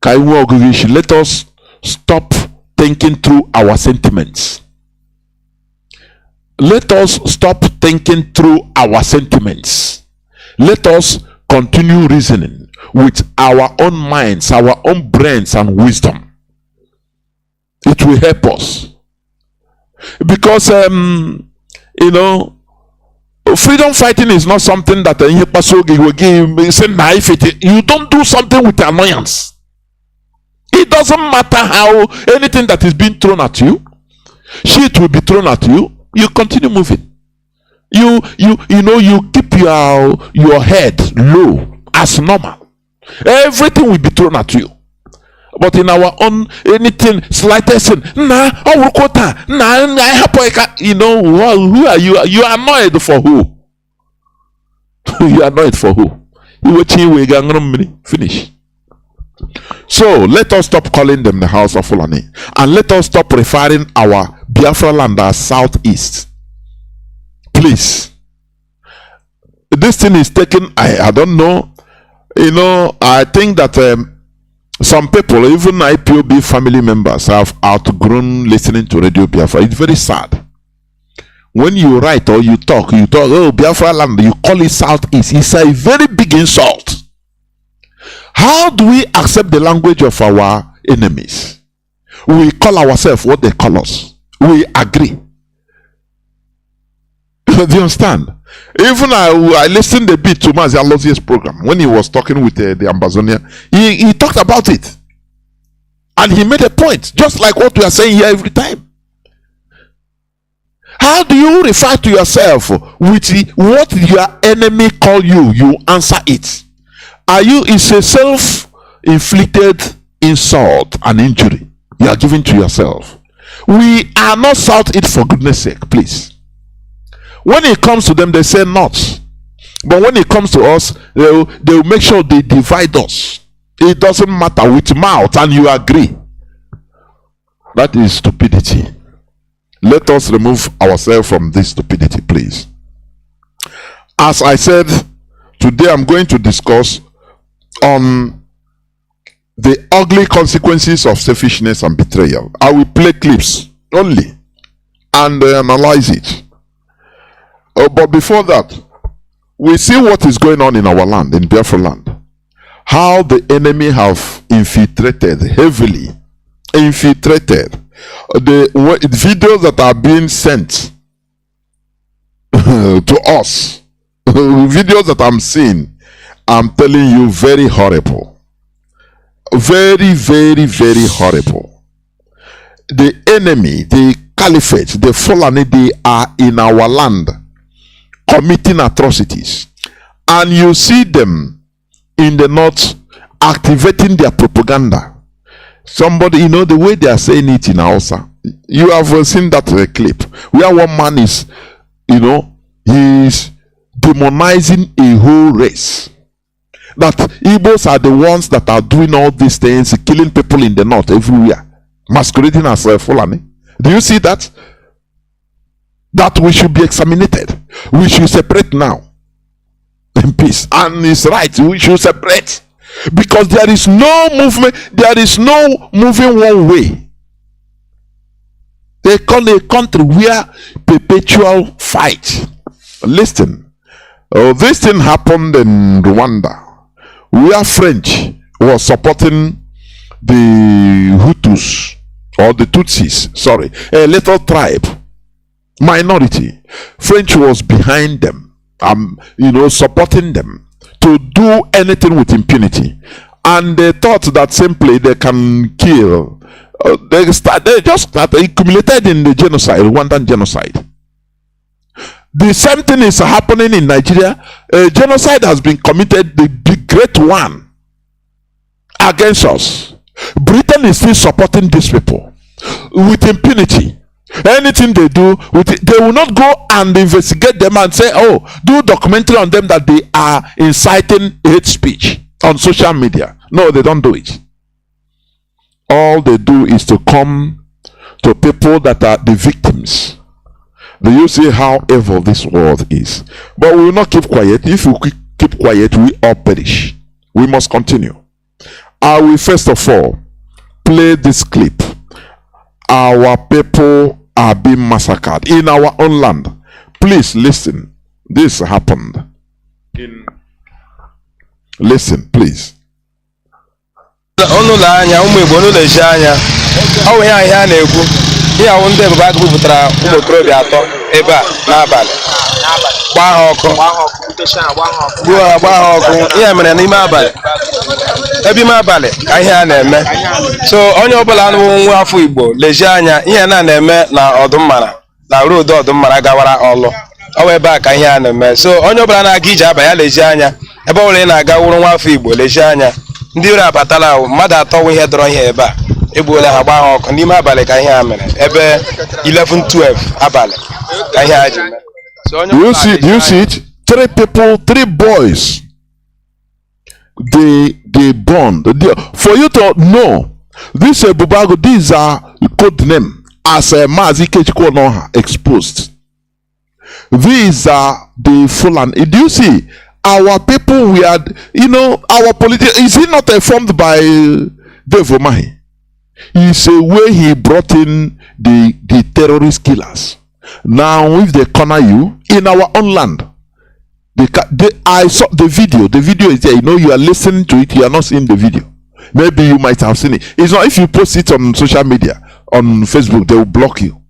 Let us stop thinking through our sentiments. Let us stop thinking through our sentiments. Let us continue reasoning with our own minds, our own brains and wisdom. It will help us. Because you know, freedom fighting is not something that you don't do something with annoyance. It doesn't matter how anything that is being thrown at you, shit will be thrown at you. You continue moving. You know, you keep your head low as normal. Everything will be thrown at you. But in our own, anything slightest thing, you know, who are you? You are annoyed for who? You are annoyed for who? Finish. So let us stop calling them the house of Fulani, and let us stop referring our Biafra land as southeast. Please. This thing is taken, I don't know. You know, I think that some people, even IPOB family members, have outgrown listening to Radio Biafra. It's very sad. When you write or you talk, oh, Biafra land, you call it southeast. It's a very big insult. How do we accept the language of our enemies? We call ourselves what they call us. We agree. Do you understand? Even I listened a bit to Mazi Iyke's program when he was talking with the Ambazonian. He talked about it. And he made a point, just like what we are saying here every time. How do you refer to yourself with what your enemy call you? You answer it. It's a self-inflicted insult and injury you are giving to yourself. We are not South-East, for goodness sake, please. When it comes to them, they say not. But when it comes to us, they'll make sure they divide us. It doesn't matter with mouth, and you agree. That is stupidity. Let us remove ourselves from this stupidity, please. As I said, today I'm going to discuss on the ugly consequences of selfishness and betrayal. I will play clips only and analyze it. But before that, we see what is going on in our land, in Biafra land. How the enemy have infiltrated, heavily infiltrated the videos that are being sent to us. Videos that I'm seeing, I'm telling you, very horrible. Very, very, very horrible. The enemy, the caliphate, the Fulani, they are in our land committing atrocities. And you see them in the north activating their propaganda. Somebody, you know, the way they are saying it in Hausa. You have seen that clip where one man is, he's demonizing a whole race. That Igbos are the ones that are doing all these things, killing people in the north everywhere, masquerading as Fulani. Do you see that? That we should be exterminated. We should separate now in peace. And it's right, we should separate. Because there is no movement, there is no moving one way. They call a country where perpetual fight. Listen, this thing happened in Rwanda, where French was supporting the Hutus or the Tutsis, sorry, a little tribe, minority. French was behind them, supporting them to do anything with impunity, and they thought that simply they can kill. They just accumulated in the genocide, Rwandan genocide. The same thing is happening in Nigeria. A genocide has been committed, the great one, against us. Britain is still supporting these people with impunity. Anything they do, they will not go and investigate them and say, oh, do documentary on them that they are inciting hate speech on social media. No, they don't do it. All they do is to come to people that are the victims. Do you see how evil this world is? But we will not keep quiet. If we keep quiet, we all perish. We must continue. I will first of all play this clip. Our people are being massacred in our own land. Please listen. This happened. Listen, please. Ihe ahụ ndị ebube agụ bupụtara ụmụ okorobịa atọ ebe a n'abalị gbaa ha ọkụ ihe mere n'ime abalị ebe ime abalị ka ihe a na-eme so onye ọbụla anụwụ nwa afọ Igbo lezie anya ihe na-eme na ọdụmmara na road ọdụmmara gawara ọlụ ọwa ebe a ka ihe a na-eme so onye ọbụla na-aga ije aba ya lezie anya ebe ọbụla ị na-aga wụrụ nwa afọ Igbo lezie anya ndị ire abatala mmadụ atọwụ ihe dọrọ ihe ebe a egbuola ha gbaa ha ọkụ n'ime abalị ka ihe a mere ebe 11-12 abalị ka ihe a ji mere. Do you see it? 3 people, 3 boys, they bond. For you to know, this Bubago, these are code name as Mazi Iyke exposed. These are the Fulani. Do you see? Our people, we are, our politics, is he not informed by Dave Omahi? It's a way he brought in the terrorist killers. Now, if they corner you in our own land, I saw the video. The video is there. You are listening to it. You are not seeing the video. Maybe you might have seen it. It's not if you post it on social media, on Facebook, they will block you.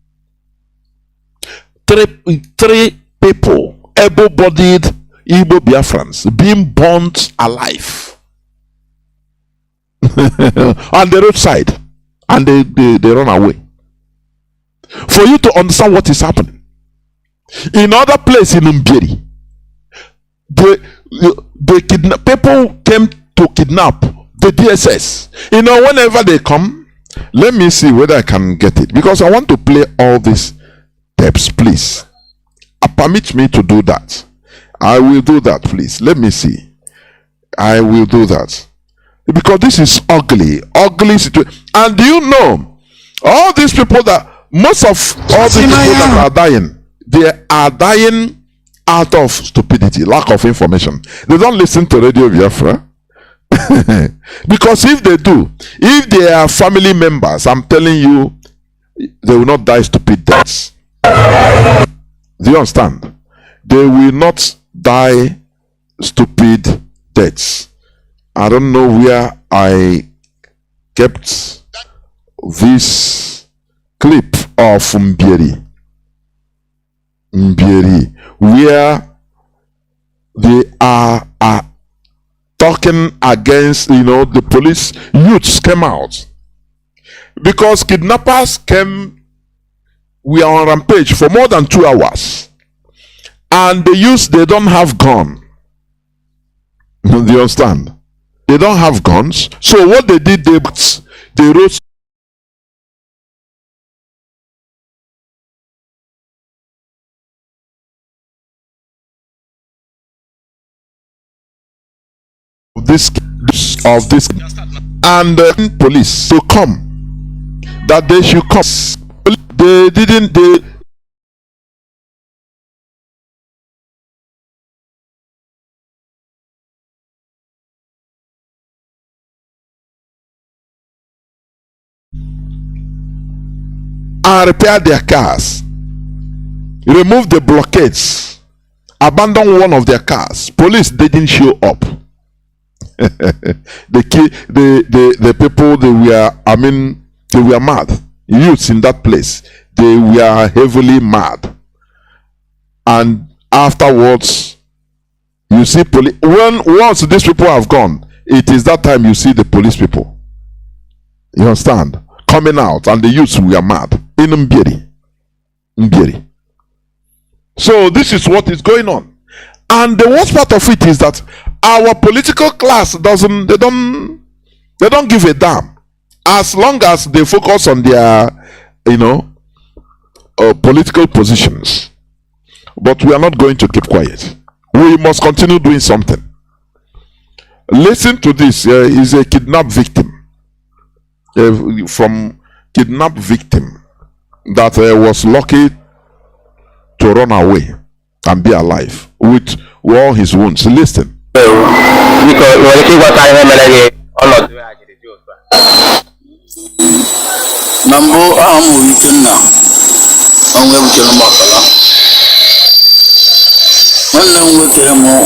3 people, able-bodied Igbo Biafrans, being burnt alive on the roadside. And they run away. For you to understand what is happening. In other place in Mbieri, people came to kidnap the DSS. Whenever they come, let me see whether I can get it. Because I want to play all these tapes, please. Permit me to do that. I will do that, please. Let me see. I will do that. Because this is ugly situation. And do you know, all these people most of all these people that are dying, they are dying out of stupidity, lack of information. They don't listen to Radio Biafra. Because if they do, if they are family members, I'm telling you, they will not die stupid deaths. Do you understand? They will not die stupid deaths. I don't know where I kept this clip of Mbieri, where they are talking against, the police. Youths came out because kidnappers came. We are on rampage for more than 2 hours, and the youths, they don't have gun. Do you understand? They don't have guns. So what they did, they wrote this and police to come, that they should come. They didn't. They and repair their cars, remove the blockades, abandon one of their cars. Police didn't show up. the people, they were mad. Youths in that place, they were heavily mad. And afterwards, you see police. Once these people have gone, it is that time you see the police people. You understand? Coming out, and the youths were mad in Mbieri. So this is what is going on. And the worst part of it is that our political class they don't give a damn, as long as they focus on their political positions. But we are not going to keep quiet. We must continue doing something. Listen to this. Is a kidnapped victim, from kidnapped victim that was lucky to run away and be alive with all his wounds. Listen. Nambo amu Ikenna onwe buchelo makala nwanne m nwoke m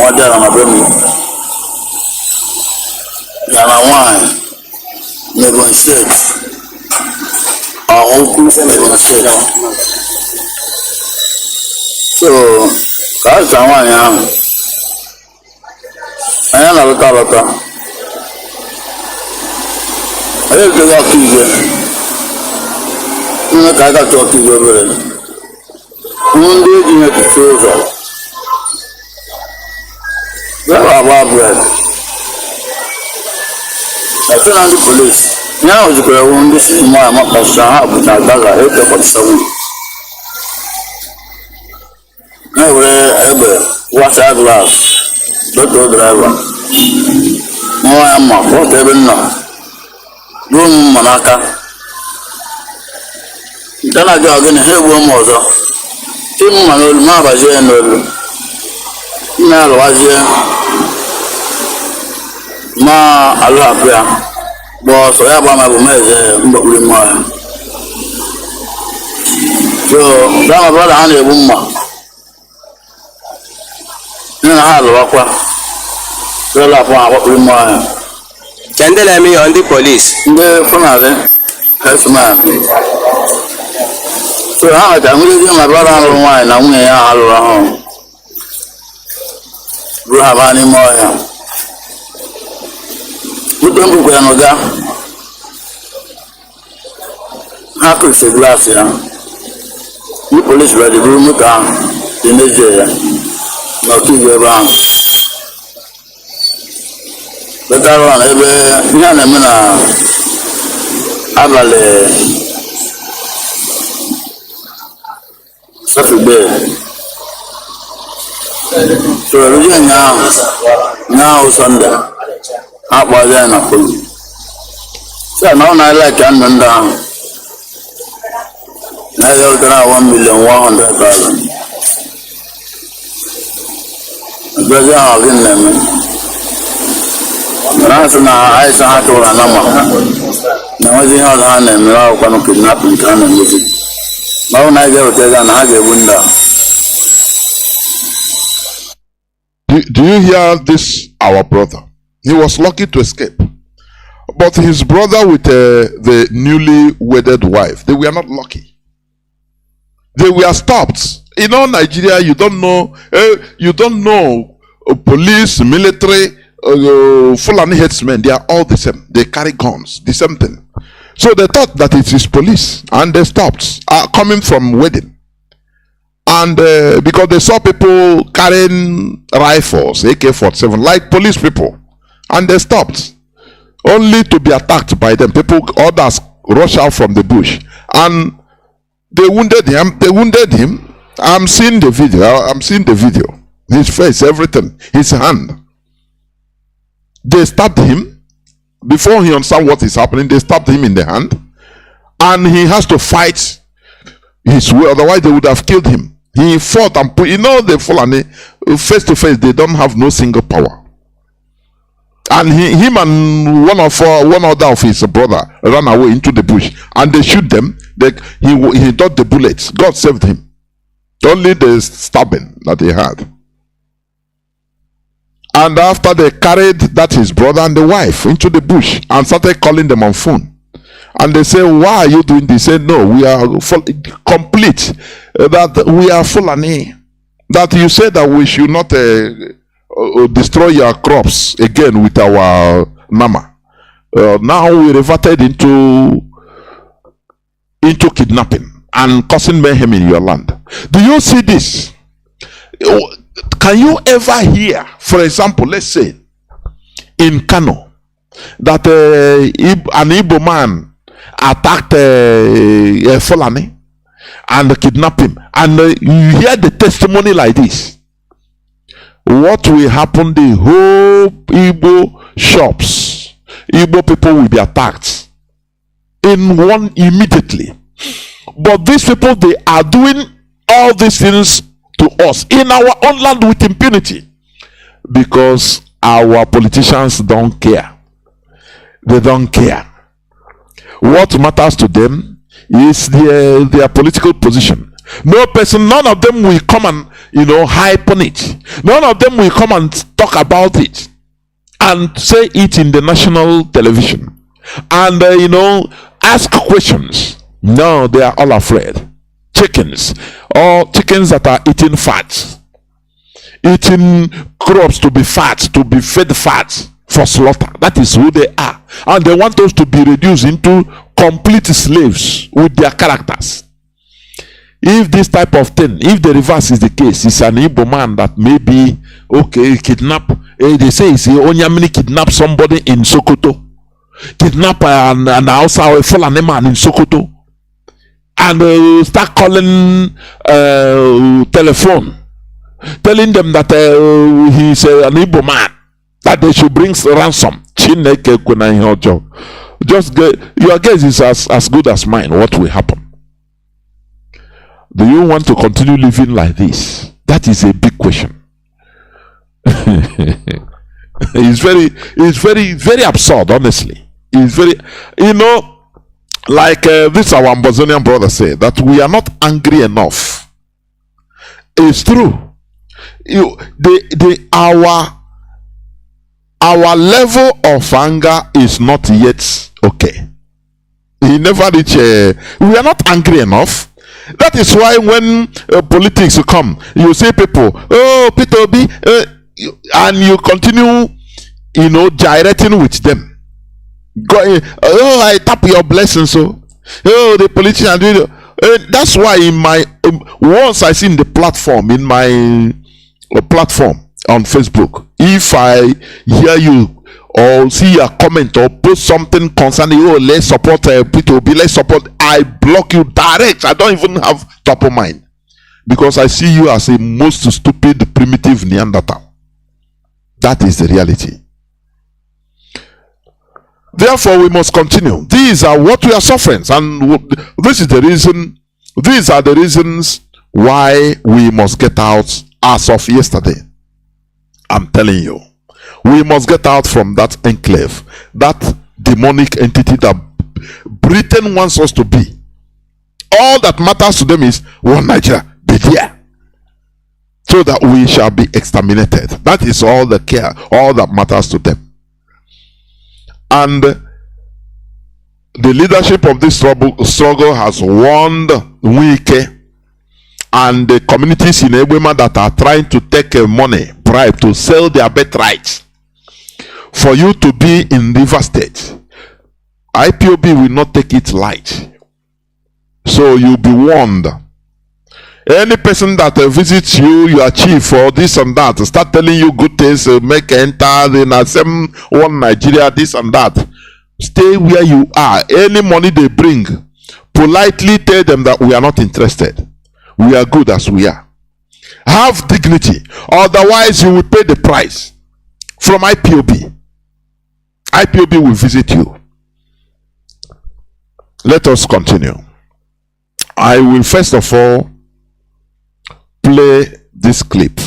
ọdara na be m yana nwanyị n'Ebonyi steeti ọhụkwu Ebonyi steeti. So ka a zụta nwaanyị ahụ anyị na-alọta anyị ejego ọkụ igwe nne ka anyị ga-atụ ọkụ igwe obere ndị eji na-etutu ụzọ bịara agba bred ete na ndị polisi ihe ahụ zikwara ewu ndị si maya makpasa ha bụcha gaza AK-47 na-ewere egbe washa glas doto draiva nwa ya mma kpọta ebe nna ruo m mma n'aka nke na-aga ogene ha egbuo m ọzọ ti m mma n'olu ma abazie ya n'olu nna ya lụwazie ma alụhapụ ya gba ọsọ ya gba ma bụ meze mgbakpuri mma ya. So dama brọda ha na-egbu mma nne na ha alụwakwa rela fún àpapọ̀ mọ́ ẹ̀. Kẹ́ndẹ́lẹ̀ mi yọ̀ ndí police. Ndé fúnàlẹ́ ẹ̀sùnmá. So ha mẹ́ta ń gbé ma brọ́dá ń lọ wọn ẹ̀ na nwunye ya ha lụrụ ọhụrụ. Buru ha baa n'ime ọhịa. Moto mbukwa ya n'ụga. Ha kụrịsị glaasị ya. Ndị polisi bịara buru moto ahụ dị n'ezie ya n'ọkụ igwe ebe ahụ. Betara na ebe ihe a na-eme na abalị Satọde. So eruji ụnyaahụ Sọnde ha kpọzie ya na poli. So na ọ na-ele ka ndụ ndị ahụ na-ege ụtara 1,100,000. Ebezi ahụ gị na-eme Ransom na Aisha ha tụrụ na nama na nwezi ihe ọzọ ha na-emere akwụkwọ kidnapping nke ha na-emezi ma ọ bụ na anyị ga-ewetega na ha ga-egbu ndị a. Do you hear this? Our brother, he was lucky to escape, but his brother with the newly wedded wife, they were not lucky. They were stopped. In Nigeria, you don't know police, military, Fulani headsmen, they are all the same. They carry guns, the same thing. So they thought that it is police, and they stopped coming from wedding. And because they saw people carrying rifles, AK-47, like police people, and they stopped, only to be attacked by them. Others rush out from the bush, and they wounded him. I'm seeing the video. His face, everything, his hand. They stabbed him. Before he understands what is happening, they stabbed him in the hand. And he has to fight his way, otherwise they would have killed him. He fought and put, the Fulani, face to face, they don't have no single power. And him and one other of his brother ran away into the bush, and they shoot them. He dodged the bullets. God saved him. Only the stabbing that he had. And after they carried his brother and the wife into the bush and started calling them on phone. And they say, why are you doing this? They said, no, we are complete. That we are Fulani. That you said that we should not destroy your crops again with our Nama. Now we reverted into kidnapping and causing mayhem in your land. Do you see this? Can you ever hear, for example, let's say in Kanu, that an Igbo man attacked a Fulani and kidnapped him, and you hear the testimony like this? What will happen? The whole Igbo shops, Igbo people will be attacked immediately. But these people, they are doing all these things to us in our own land with impunity, because our politicians don't care. They don't care. What matters to them is their political position. No person, none of them will come and hype on it. None of them will come and talk about it and say it in the national television and ask questions. No, they are all afraid. Chickens, or chickens that are eating fat, eating crops to be fat, to be fed fat for slaughter. That is who they are. And they want us to be reduced into complete slaves with their characters. If this type of thing, if the reverse is the case, it's an Igbo man that maybe, kidnap, they say it's Onyamini kidnap somebody in Sokoto, kidnap an Hausa or a Fulani man in Sokoto, and start calling telephone, telling them that he's an Igbo man, that they should bring ransom. Just your guess is as good as mine. What will happen? Do you want to continue living like this? That is a big question. It's very, very absurd, honestly. It's very, like this our Ambazonian brother said, that we are not angry enough. It's true. Our level of anger is not yet okay. He never reached. We are not angry enough. That is why when politics come, you see people, oh, Peter Obi, and you continue, gyrating with them. Oh, I tap your blessings, so the politician do it. That's why in my once I see in the platform, in my platform on Facebook, if I hear you or see a comment or post something concerning, let's support Peter Obi, let's support, I block you direct. I don't even have top of mind, because I see you as a most stupid, primitive Neanderthal. That is the reality. Therefore, we must continue. These are what we are suffering, and this is the reason. These are the reasons why we must get out as of yesterday. I'm telling you, we must get out from that enclave, that demonic entity that Britain wants us to be. All that matters to them is one Nigeria, be there, so that we shall be exterminated. That is all the care, all that matters to them. And the leadership of this struggle has warned Iyke and the communities in Ebema that are trying to take money, bribe, to sell their birthrights for you to be in River State. IPOB will not take it light. So you'll be warned. Any person that visits you, your chief, or this and that, start telling you good things, make enter, then same one Nigeria, this and that. Stay where you are. Any money they bring, politely tell them that we are not interested. We are good as we are. Have dignity. Otherwise, you will pay the price from IPOB. IPOB will visit you. Let us continue. I will first of all play this clip.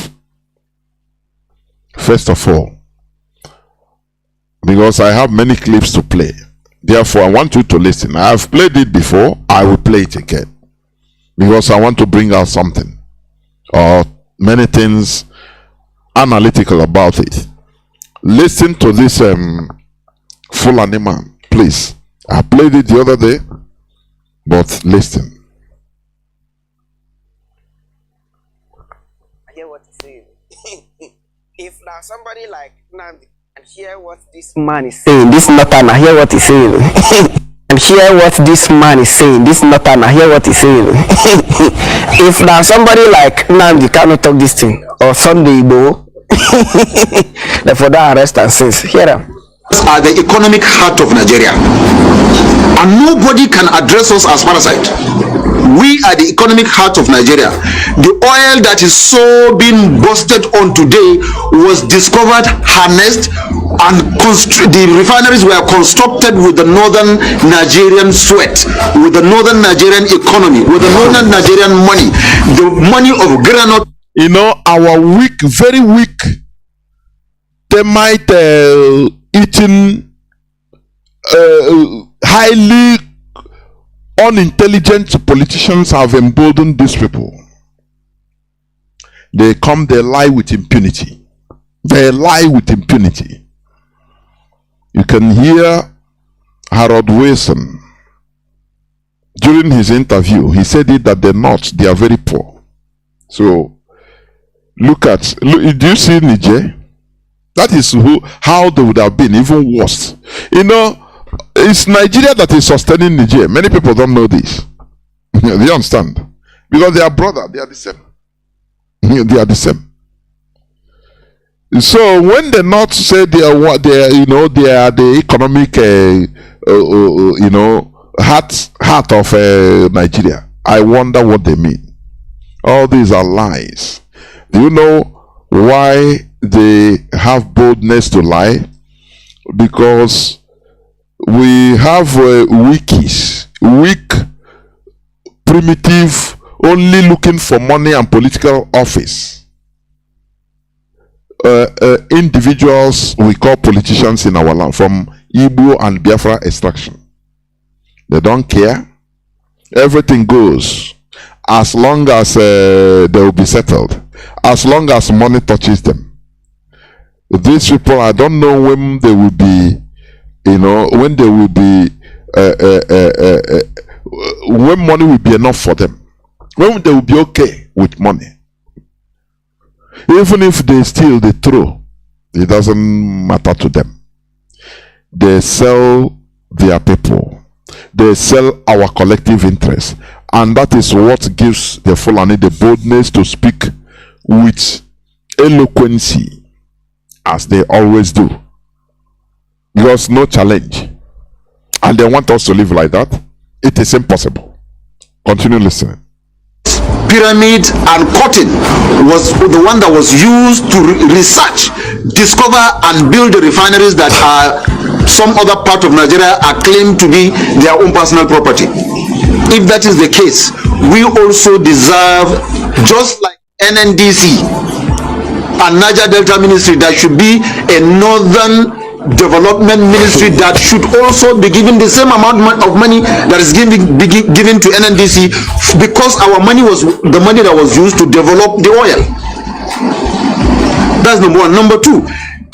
First of all, because I have many clips to play. Therefore, I want you to listen. I have played it before. I will play it again. Because I want to bring out something. Or many things analytical about it. Listen to this Fulani man, please. I played it the other day. But listen. I hear what he's saying. If now somebody like Nnamdi and hear what this man is saying, this Nathan, I hear what he's saying. And hear what this man is saying, this Nathan, I hear what he's saying. If now somebody like Nnamdi cannot talk this thing, or Sunday Igbo, for that arrest and sins, hear them. Are the economic heart of Nigeria, and nobody can address us as parasite. We are the economic heart of Nigeria. The oil that is so being busted on today was discovered, harnessed, and the refineries were constructed with the northern Nigerian sweat, with the northern Nigerian economy, with the northern Nigerian money, the money of granite. You know, our weak, very weak, they might eating highly unintelligent politicians have emboldened these people. They come, they lie with impunity. They lie with impunity. You can hear Harold Wilson during his interview. He said it that the North, they are very poor. So look, do you see Niger? That is how they would have been, even worse. You know, it's Nigeria that is sustaining Niger. Many people don't know this. Do you understand? Because they are brothers, they are the same. They are the same. So when the North say they are the economic, heart of Nigeria, I wonder what they mean. All these are lies. Do you know why they have boldness to lie? Because we have wikis, weak, primitive, only looking for money and political office. Individuals we call politicians in our land, from Igbo and Biafra extraction. They don't care. Everything goes as long as they will be settled, as long as money touches them. These people, I don't know when they will be, when they will be, when money will be enough for them, when they will be okay with money. Even if they steal, they throw, it doesn't matter to them. They sell their people, they sell our collective interest, and that is what gives the Fulani the boldness to speak with eloquency, as they always do. Because no challenge, and they want us to live like that. It is impossible. Continue listening. Pyramid and cotton was the one that was used to research, discover, and build the refineries that are some other part of Nigeria are claimed to be their own personal property. If that is the case, we also deserve, just like NNDC and Niger Delta Ministry, that should be a northern development ministry that should also be given the same amount of money that is given to NNDC, because our money was the money that was used to develop the oil. That's number one. Number two,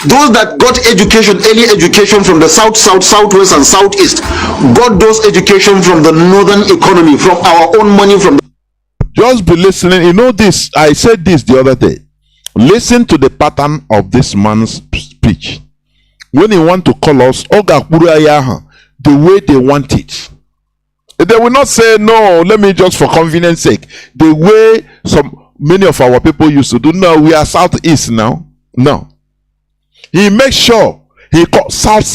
those that got education, early education from the south, southwest, and southeast, got those education from the northern economy, from our own money. From the just be listening. You know this, I said this the other day. Listen to the pattern of this man's speech. When they want to call us the way they want it, they will not say no, let me just for convenience sake, the way many of our people used to do. No, we are southeast now. No, he makes sure he calls south,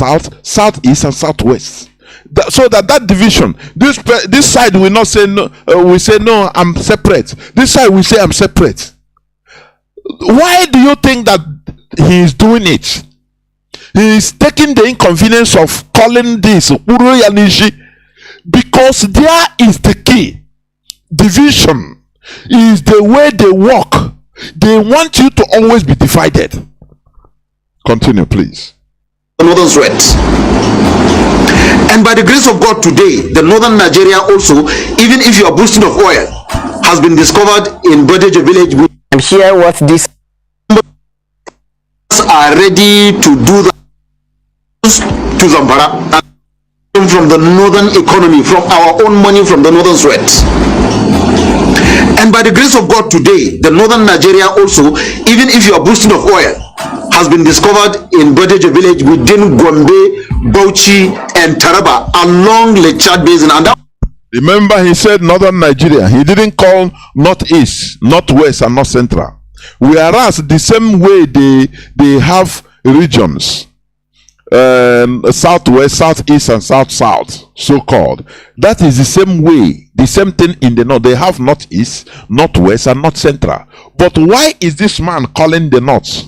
southeast, and southwest, so that division, this side will not say no. We say no, I'm separate. This side we say I'm separate. Why do you think that he is doing it? He is taking the inconvenience of calling this Uru Yanishi because there is the key. Division is the way they work. They want you to always be divided. Continue, please. The northern threat. And by the grace of God today, the northern Nigeria also, even if you are boasting of oil, has been discovered in Bodejo village. And here what these are ready to do that to Zamfara and from the northern economy, from our own money, from the northern threat. And by the grace of God today, the northern Nigeria also, even if you are boasting of oil, has been discovered in Bodejo village within Gombe, Bauchi, and Taraba along Lake Chad Basin. And that remember, he said northern Nigeria. He didn't call northeast, northwest, and north central. Whereas the same way they have regions, southwest, southeast, and south, so-called. That is the same way, the same thing in the north. They have northeast, northwest, and north central. But why is this man calling the north?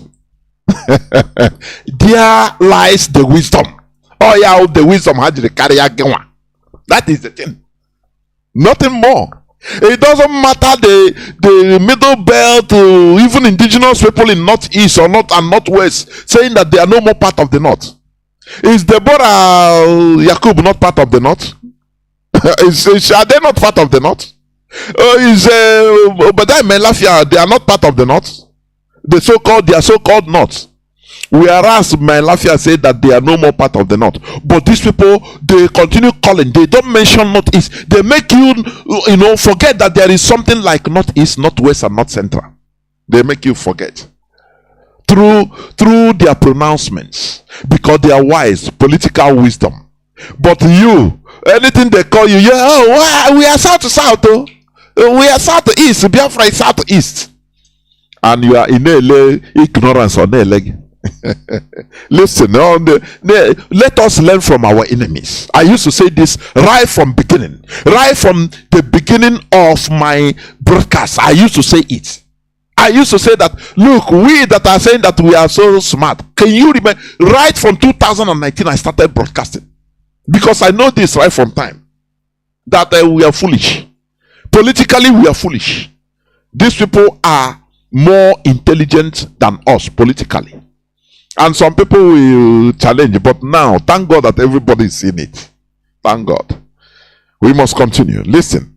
There lies the wisdom. Oh yeah, the wisdom had the carry again. That is the thing. Nothing more. It doesn't matter the middle belt, even indigenous people in northeast or north and northwest saying that they are no more part of the north. Is Deborah Yakub not part of the north? Are they not part of the north? Is Obadiah Melafia, they are not part of the north? They are so-called north. Whereas Melafia said that they are no more part of the north. But these people, they continue calling. They don't mention northeast. They make you forget that there is something like northeast, northwest, and north central. They make you forget. Through their pronouncements. Because they are wise, political wisdom. But you, anything they call you, we are south to south. Oh. We are south to east. Biafra is south to east. And you are in ignorance or leg. Listen, let us learn from our enemies. I used to say this right from beginning. Right from the beginning of my broadcast, I used to say it. I used to say that, look, we that are saying that we are so smart. Can you remember? Right from 2019, I started broadcasting. Because I know this right from time. That we are foolish. Politically, we are foolish. These people are more intelligent than us politically. And some people will challenge, but now, thank God that everybody is seeing it. Thank God. We must continue. Listen.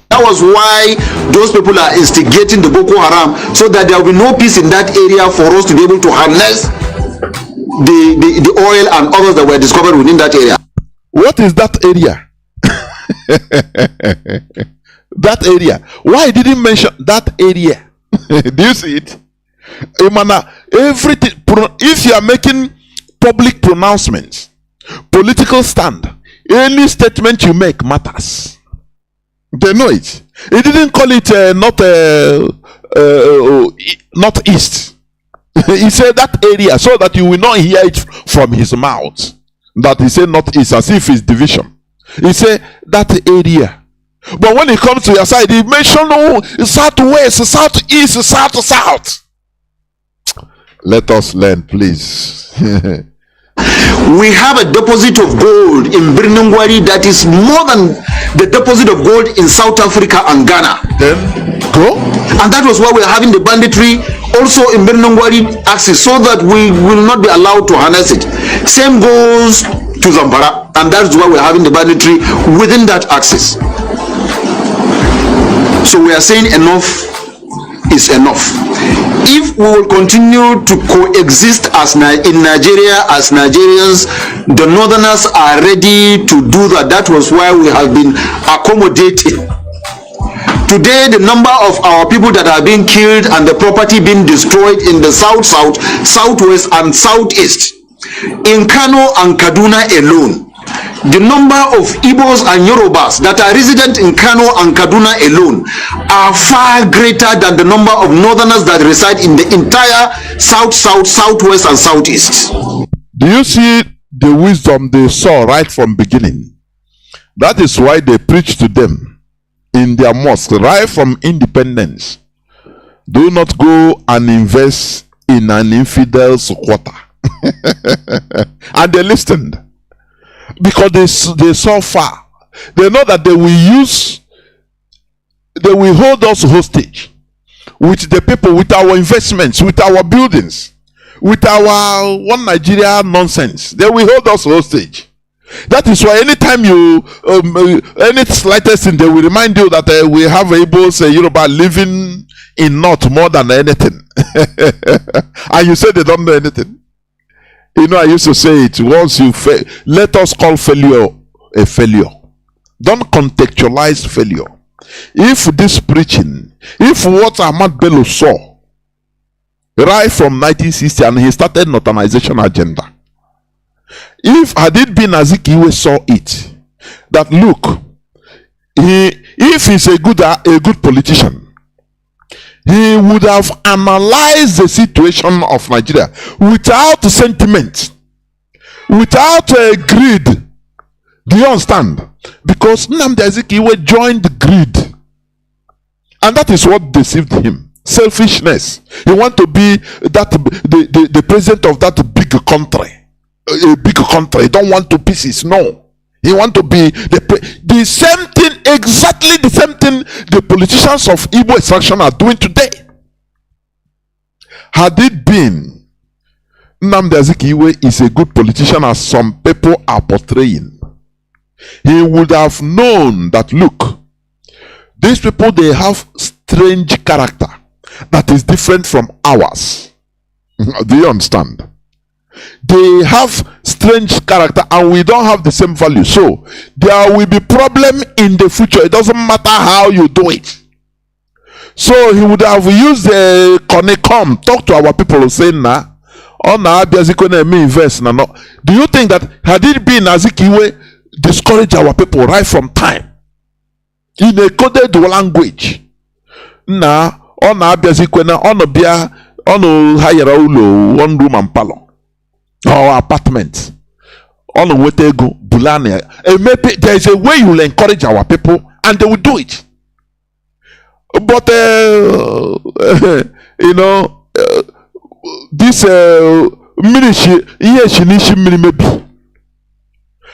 That was why those people are instigating the Boko Haram, so that there will be no peace in that area for us to be able to harness the oil and others that were discovered within that area. What is that area? That area. Why didn't you mention that area? Do you see it? Everything. If you are making public pronouncements, political stand, any statement you make matters. They know it. He didn't call it not east. He said that area, so that you will not hear it from his mouth. That he said not east, as if it's division. He said that area. But when it comes to your side, he mentioned southwest, southeast, south to south. Let us learn, please. We have a deposit of gold in Birnungwari that is more than the deposit of gold in South Africa and Ghana. Then go. And that was why we are having the banditry also in Birnungwari axis, so that we will not be allowed to harness it. Same goes to Zamfara, and that's why we are having the banditry within that axis. So we are saying enough is enough. If we will continue to coexist as in Nigeria as Nigerians, the northerners are ready to do that. That was why we have been accommodating. Today, the number of our people that are being killed and the property being destroyed in the south, southwest, and southeast, in Kanu and Kaduna alone, the number of Igbos and Yorubas that are resident in Kanu and Kaduna alone are far greater than the number of northerners that reside in the entire south, southwest, and southeast. Do you see the wisdom they saw right from beginning? That is why they preach to them in their mosque right from independence. Do not go and invest in an infidel's quarter. And they listened because they saw far. They know that they will hold us hostage with the people, with our investments, with our buildings, with our one Nigeria nonsense. They will hold us hostage. That is why anytime you any slightest thing, they will remind you that we have Igbos, Yoruba living in North more than anything. And you say they don't know anything. You know, I used to say it, once you fail, let us call failure a failure. Don't contextualize failure. If this preaching, if what Ahmad Bello saw right from 1960 and he started northernization agenda, if had it been as if he saw it, that look, if he's a good politician, he would have analyzed the situation of Nigeria without sentiment, without greed. Do you understand? Because Nnamdi Azikiwe joined greed, and that is what deceived him. Selfishness. He want to be the president of that big country. A big country. He don't want to pieces. No. He want to be the same thing, exactly the same thing the politicians of Igbo extraction are doing today. Had it been Nnamdi Azikiwe is a good politician as some people are portraying, he would have known that look, these people, they have strange character that is different from ours. Do you understand? They have strange character and we don't have the same value. So there will be problem in the future. It doesn't matter how you do it. So he would have used the Conecom, talk to our people saying na invest na no. Do you think that had it been Azikiwe discourage our people right from time in a coded language? Na ona Abiazikwe na ono bia ono hire ulo 1 room and parlor or apartment on Wetego Bulania. Maybe there is a way you will encourage our people and they will do it. But you know, this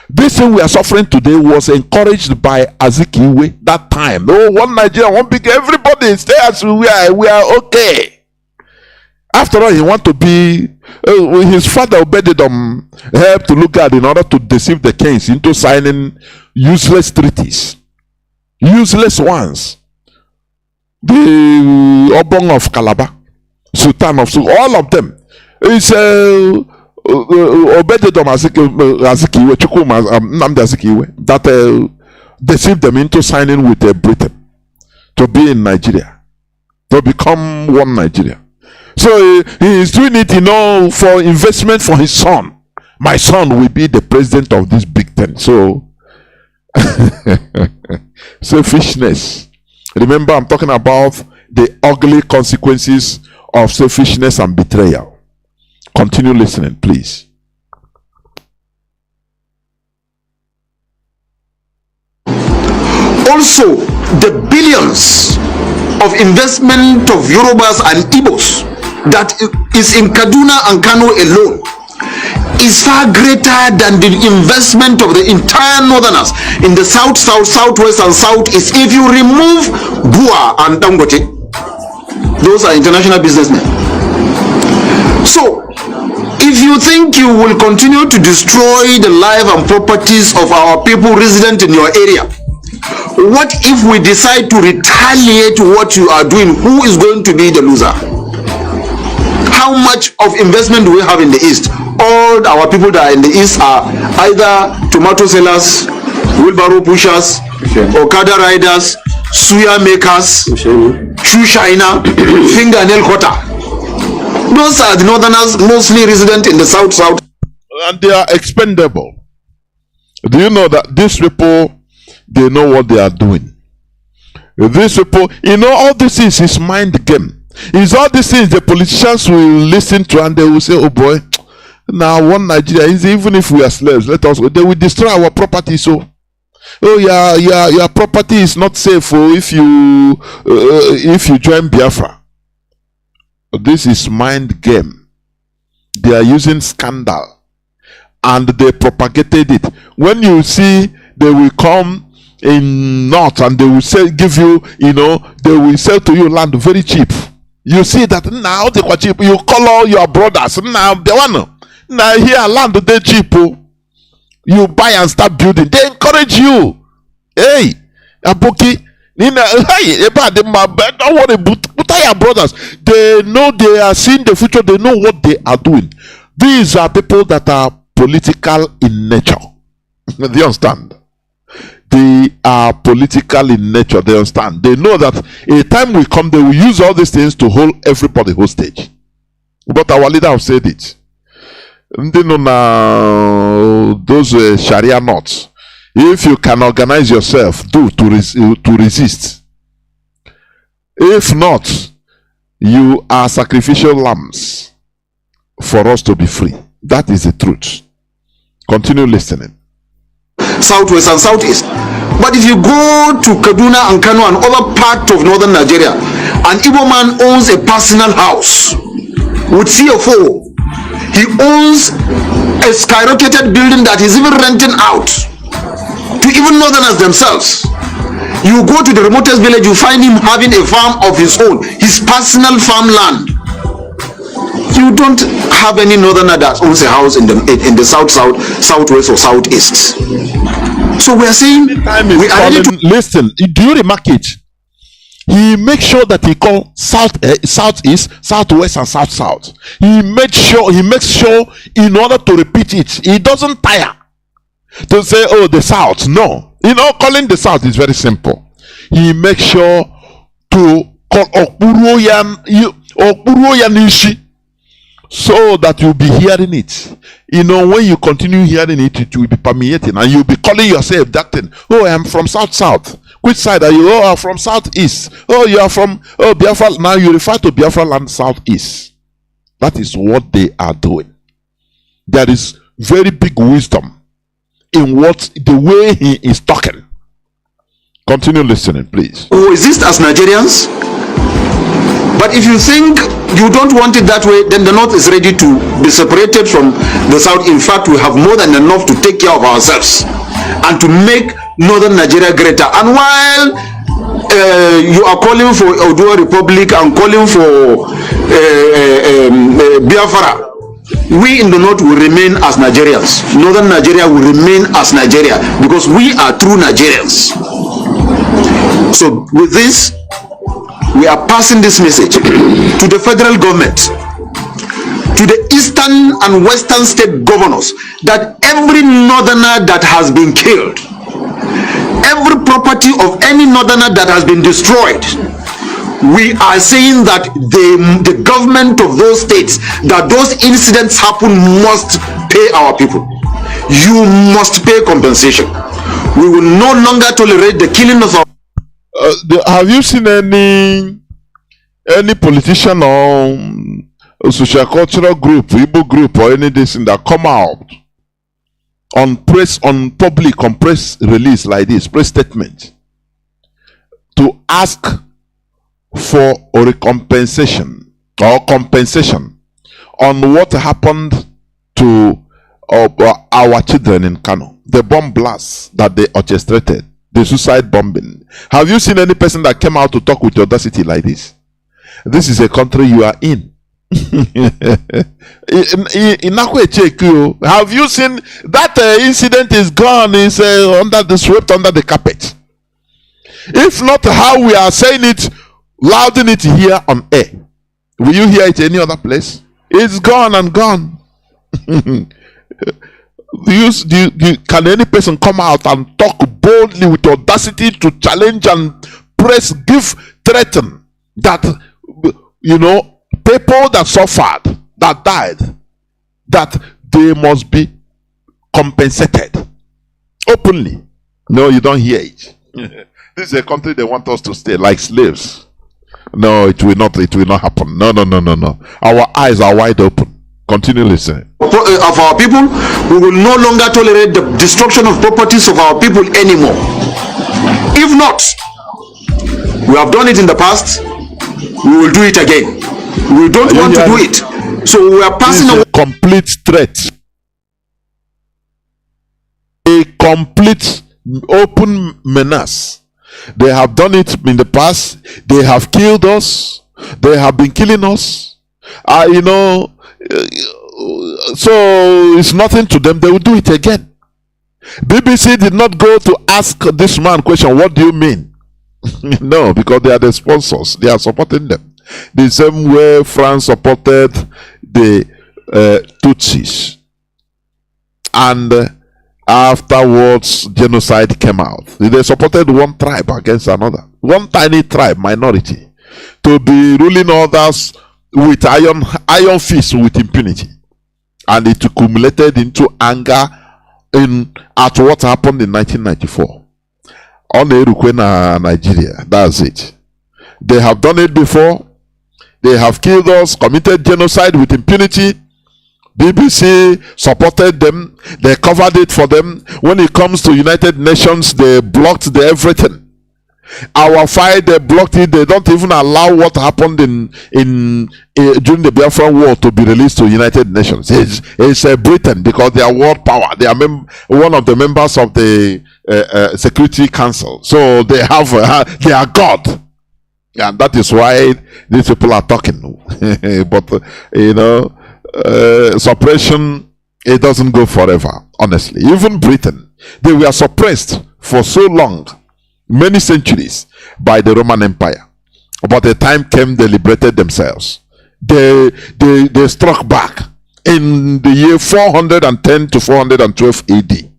this thing we are suffering today was encouraged by Azikiwe that time. Oh, one Nigeria, one big, everybody stay as we are okay. After all, he want to be his father Obededom helped to look at in order to deceive the kings into signing useless treaties, useless ones. The Obong of Calabar, Sultan of all of them. It's Obededom Azikiwe, Nnamdi Azikiwe, that deceived them into signing with Britain to be in Nigeria, to become one Nigeria. So he is doing it, you know, for investment for his son. My son will be the president of this big thing. So selfishness. Remember, I'm talking about the ugly consequences of selfishness and betrayal. Continue listening, please. Also, the billions of investment of Yorubas and Igbos that is in Kaduna and Kanu alone is far greater than the investment of the entire northerners in the south, southwest, and southeast. If you remove Bua and Dangote, those are international businessmen. So, if you think you will continue to destroy the life and properties of our people resident in your area, what if we decide to retaliate what you are doing? Who is going to be the loser? How much of investment do we have in the east? All our people that are in the east are either tomato sellers, wheelbarrow pushers, Okada riders, suya makers, shoe shiner, fingernail cutter. Those are the northerners, mostly resident in the south. And they are expendable. Do you know that these people, they know what they are doing? These people, you know, all this is mind game. It's all these things the politicians will listen to and they will say, oh boy, now one Nigeria is, even if we are slaves, let us go. They will destroy our property. So, oh yeah, your property is not safe if you join Biafra. This is mind game. They are using scandal, and they propagated it. When you see, they will come in north and they will sell, give you, they will sell to you land very cheap. You see that now they are cheap. You call all your brothers now. They want now here land they cheap. You buy and start building. They encourage you. Hey, Aboki. Hey, don't worry, but your brothers, they know, they are seeing the future, they know what they are doing. These are people that are political in nature. Do you understand? They are political in nature. They understand. They know that a time will come, they will use all these things to hold everybody hostage. But our leader have said it. They know now those Sharia knots. If you can organize yourself, do to resist. If not, you are sacrificial lambs for us to be free. That is the truth. Continue listening. Southwest and Southeast. But if you go to Kaduna and Kanu and other part of northern Nigeria, an Igbo man owns a personal house with CFO. He owns a skyrocketed building that he's even renting out to even northerners themselves. You go to the remotest village, you find him having a farm of his own, his personal farmland. You don't have any northerner that owns a house in the southwest or southeast. So we are saying we are ready to listen. Do you remark it? He makes sure that he call southeast, southwest, and south. He makes sure in order to repeat it, he doesn't tire to say, oh, the south. No, calling the south is very simple. He makes sure to call Okuroyanishi, so that you'll be hearing it. When you continue hearing it, it will be permeating, and you'll be calling yourself that thing. Oh, I am from south. Which side are you? Oh, I'm from southeast. Oh, you are from Biafra. Now you refer to Biafra land southeast. That is what they are doing. There is very big wisdom in the way he is talking. Continue listening, please. Who exist as Nigerians? But if you think you don't want it that way, then the North is ready to be separated from the South. In fact, we have more than enough to take care of ourselves and to make Northern Nigeria greater. And while you are calling for Oduwa Republic and calling for Biafra, we in the North will remain as Nigerians. Northern Nigeria will remain as Nigeria because we are true Nigerians. So with this, we are passing this message to the federal government, to the eastern and western state governors, that every northerner that has been killed, every property of any northerner that has been destroyed, we are saying that the government of those states, that those incidents happen, must pay our people. You must pay compensation. We will no longer tolerate the killing of our have you seen any politician or social cultural group, Igbo group, or any this that come out on press release like this, press statement, to ask for a compensation on what happened to our children in Kanu, the bomb blasts that they orchestrated, the suicide bombing? Have you seen any person that came out to talk with audacity like this? This is a country you are in. Have you seen that incident is gone, is swept under the carpet? If not, how we are saying it, louding it here on air, will you hear it any other place? It's gone and gone. Can any person come out and talk boldly with audacity to challenge and threaten that people that suffered, that died, that they must be compensated openly? No, you don't hear it. This is a country they want us to stay like slaves. No, it will not happen. No. Our eyes are wide open. Continue listening. Of our people, we will no longer tolerate the destruction of properties of our people anymore. If not, we have done it in the past, we will do it again. We don't want to do it. So we are passing a away. Complete threat. A complete open menace. They have done it in the past. They have killed us. They have been killing us. You know, so it's nothing to them. They will do it again. BBC did not go to ask this man question, what do you mean? No, because they are the sponsors. They are supporting them. The same way France supported the Tutsis. And afterwards, genocide came out. They supported one tribe against another. One tiny tribe, minority, to be ruling others with iron fist with impunity. And it accumulated into anger at what happened in 1994 on Erukwe, Nigeria. That's it. They have done it before. They have killed us, committed genocide with impunity. BBC supported them. They covered it for them. When it comes to United Nations, they blocked everything. Our fight, they blocked it. They don't even allow what happened during the Biafra war to be released to United Nations. It's Britain, because they are world power. They are one of the members of the Security Council. So they have they are God, and that is why these people are talking. But you know, suppression, it doesn't go forever. Honestly, even Britain, they were suppressed for so long, many centuries, by the Roman Empire. But the time came, they liberated themselves. They struck back in the year 410 to 412 AD,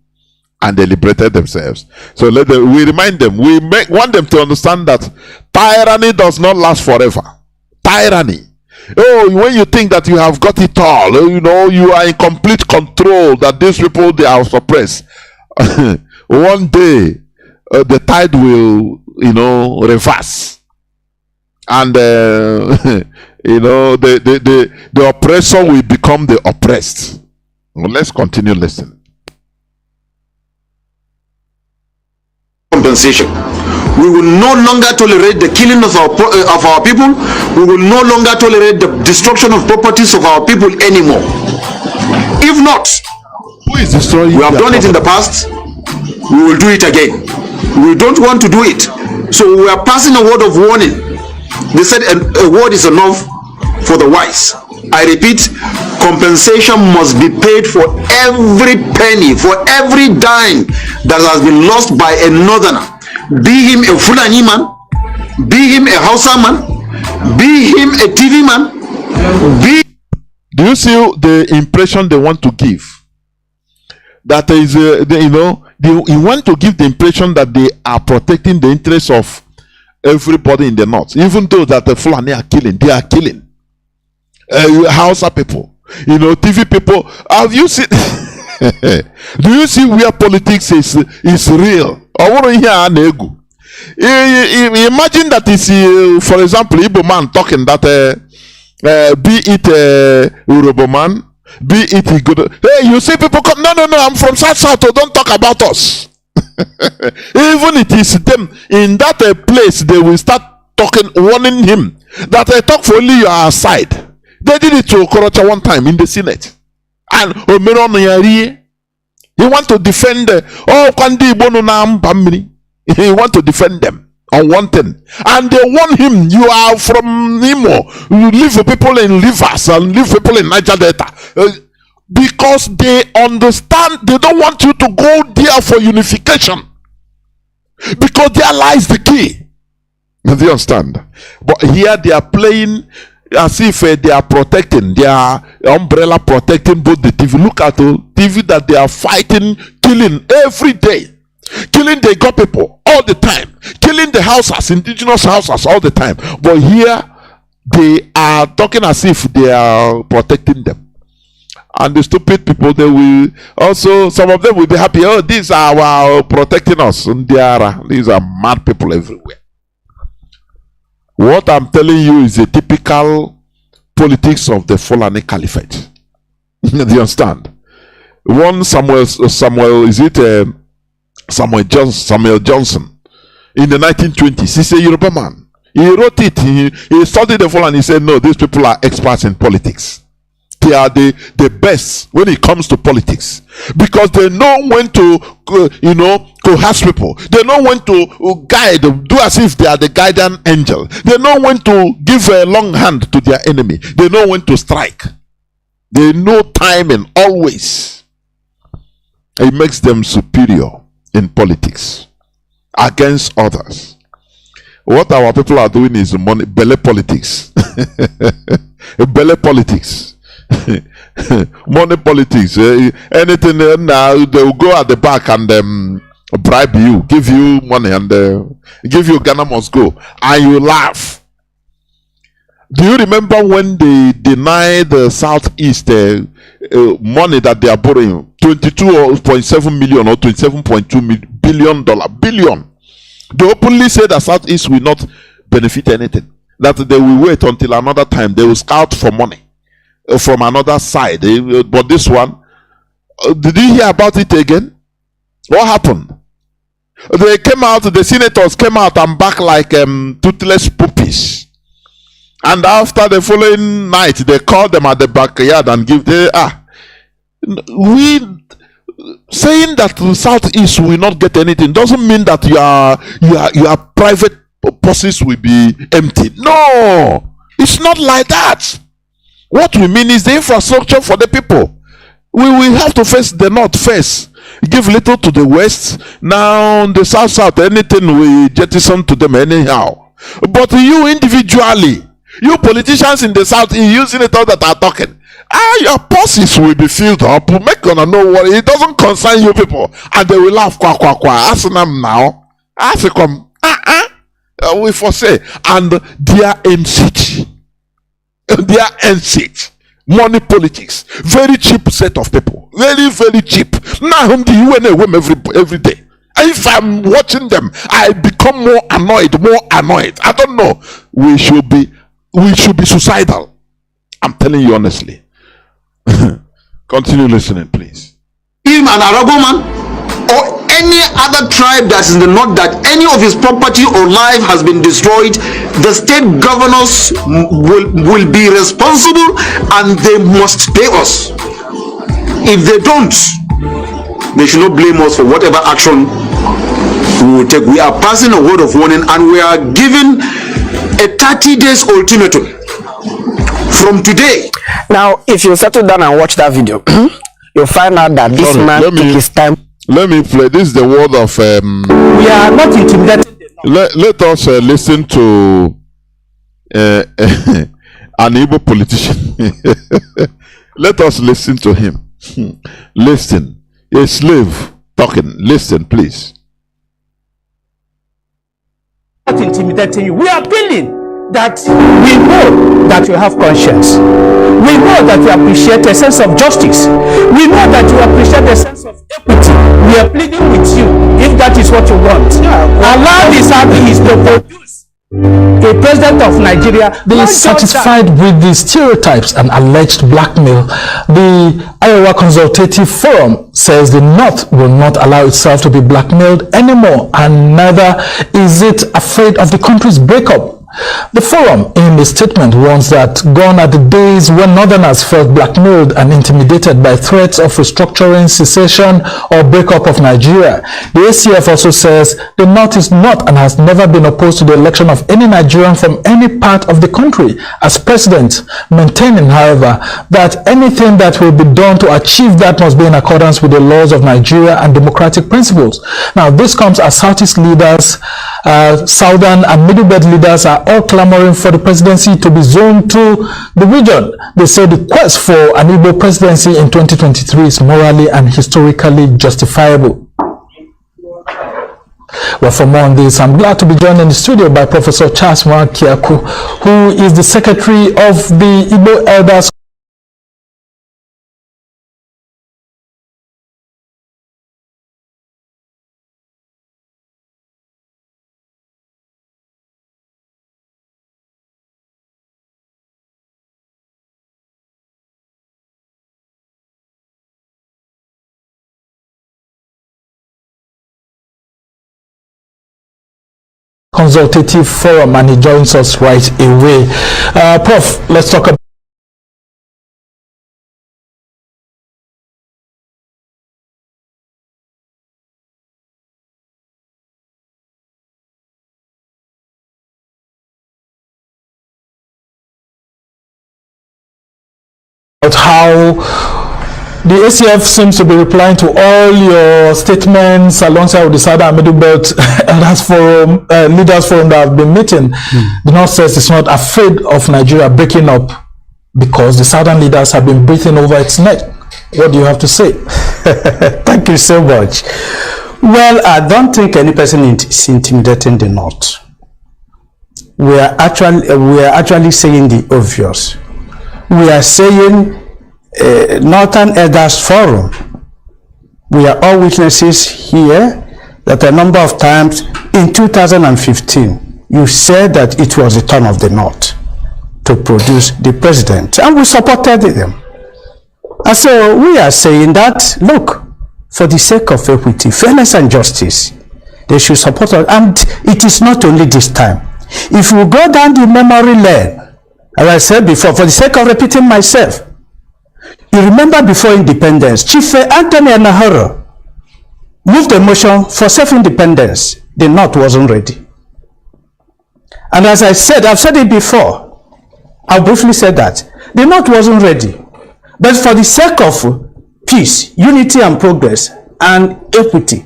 and they liberated themselves. So we remind them, we want them to understand that tyranny does not last forever. Tyranny. Oh, when you think that you have got it all, you know, you are in complete control, that these people, they are suppressed. One day, the tide will, you know, reverse, and you know, the oppressor will become the oppressed. Well, let's continue listening. Compensation. We will no longer tolerate the killing of our people. We will no longer tolerate the destruction of properties of our people anymore. If not, who is destroying? We have done it in the past. We will do it again. We don't want to do it. So we are passing a word of warning. They said a word is enough for the wise. I repeat, compensation must be paid for every penny, for every dime that has been lost by a northerner. Be him a Fulani man, be him a Hausa man, be him a TV man, be... Do you see the impression they want to give? That is, you know, you want to give the impression that they are protecting the interests of everybody in the north, even though that the Fulani are killing, they are killing. Hausa people, you know, TV people. Have you seen? Do you see where politics is real? Imagine that is, for example, Igbo man talking that be it Urobo man, be it good. Hey, you see people come. No, I'm from South. So don't talk about us. Even it is them in that place, they will start talking, warning him that I talk for only your side. They did it to Okorocha one time in the Senate, and Omeron Yari, he want to defend Kandi Bononam Bamini. He want to defend them on one thing, and they warn him, you are from Nimo, you live with people in Rivers and live with people in Niger Delta, because they understand, they don't want you to go there for unification, because there lies the key. Do you understand? But here they are playing as if they are protecting, their umbrella protecting both the TV. Look at the TV that they are fighting, killing every day, killing the God people all the time, killing the houses, indigenous houses all the time. But here they are talking as if they are protecting them. And the stupid people, they will also, some of them will be happy. Oh, these are our protecting us. And these are mad people everywhere. What I'm telling you is a typical politics of the Fulani Caliphate. Do you understand? One Samuel Johnson in the 1920s, he's a Yoruba man. He wrote it, he studied the Fulani, he said, no, these people are experts in politics. they are the best when it comes to politics, because they know when to coerce people. They know when to guide, do as if they are the guardian angel. They know when to give a long hand to their enemy. They know when to strike. They know timing always. It makes them superior in politics against others. What our people are doing is belly politics. Belly politics. Money politics. Anything now, they will go at the back and bribe you, give you money, and give you Ghana must go, and you laugh. Do you remember when they denied the Southeast money that they are borrowing, 22.7 million or 27.2 billion billion? They openly say that Southeast will not benefit anything, that they will wait until another time. They will scout for money from another side. But this one, did you hear about it again? What happened? They came out, the senators came out and back like toothless puppies. And after the following night, they called them at the backyard and give saying that the Southeast will not get anything doesn't mean that your private purses will be empty. No, it's not like that. What we mean is the infrastructure for the people. We will have to face the north first, give little to the west. Now the south, anything we jettison to them anyhow. But you individually, you politicians in the south, you senators that are talking, your purses will be filled up. Make gonna know what it doesn't concern you people, and they will laugh. Ask them now. Ask them. We foresee, and they are in siege. They are in siege. Money politics, very cheap set of people, very very cheap. Now every day. If I'm watching them, I become more annoyed. I don't know. We should be suicidal. I'm telling you honestly. Continue listening, please. Him an Arago man or any other tribe that's in the north that any of his property or life has been destroyed, the state governors will be responsible and they must pay us. If they don't, they should not blame us for whatever action we will take. We are passing a word of warning and we are giving a 30 days ultimatum from today. Now, if you settle down and watch that video, you'll find out that this man took his time. Let me play. This is the word of. We are not intimidated. Let us listen to an Igbo politician. Let us listen to him. Listen. A slave talking. Listen, please. Not intimidating you. We are appealing that we know that you have conscience. We know that you appreciate a sense of justice. We know that you appreciate a sense of equity. We are pleading with you, if that is what you want. Allow this artist to produce a president of Nigeria. Dissatisfied with the stereotypes and alleged blackmail, the Iowa Consultative Forum says the North will not allow itself to be blackmailed anymore, and neither is it afraid of the country's breakup. The forum, in a statement, warns that gone are the days when Northerners felt blackmailed and intimidated by threats of restructuring, secession, or breakup of Nigeria. The ACF also says the North is not and has never been opposed to the election of any Nigerian from any part of the country as president, maintaining, however, that anything that will be done to achieve that must be in accordance with the laws of Nigeria and democratic principles. Now, this comes as Southeast leaders, Southern and Middle Belt leaders are all clamoring for the presidency to be zoned to the region. They say the quest for an Igbo presidency in 2023 is morally and historically justifiable. Well, for more on this, I'm glad to be joined in the studio by Professor Charles Mwakiaku, who is the Secretary of the Igbo Elders Consultative Forum, and he joins us right away. Prof, let's talk about how the ACF seems to be replying to all your statements alongside with the Southern Middle Belt Leaders Forum that have been meeting. The North says it's not afraid of Nigeria breaking up because the Southern leaders have been breathing over its neck. What do you have to say? Thank you so much. Well, I don't think any person is intimidating the North. We are actually saying the obvious. We are saying Northern Elders Forum. We are all witnesses here that a number of times in 2015 you said that it was the turn of the North to produce the president, and we supported them. And so we are saying that, look, for the sake of equity, fairness and justice, they should support us. And it is not only this time. If we go down the memory lane, as I said before, for the sake of repeating myself, you remember before independence, Chief Anthony Anahoro moved a motion for self-independence. The North wasn't ready. And as I said, I've said it before, I briefly said that, the North wasn't ready. But for the sake of peace, unity and progress, and equity,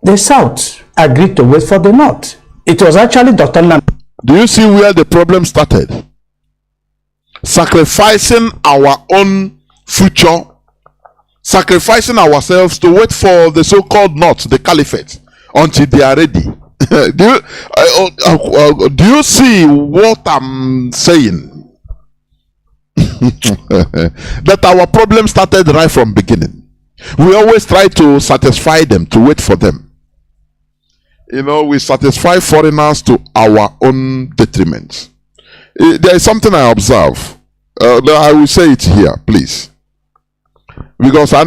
the South agreed to wait for the North. It was actually Dr. Nnamdi. Do you see where the problem started? Sacrificing our own future, sacrificing ourselves to wait for the so-called North, the caliphate, until they are ready. Do you see what I'm saying? That our problem started right from beginning. We always try to satisfy them, to wait for them. You know, we satisfy foreigners to our own detriment. There is something I observe. I will say it here, please. Because you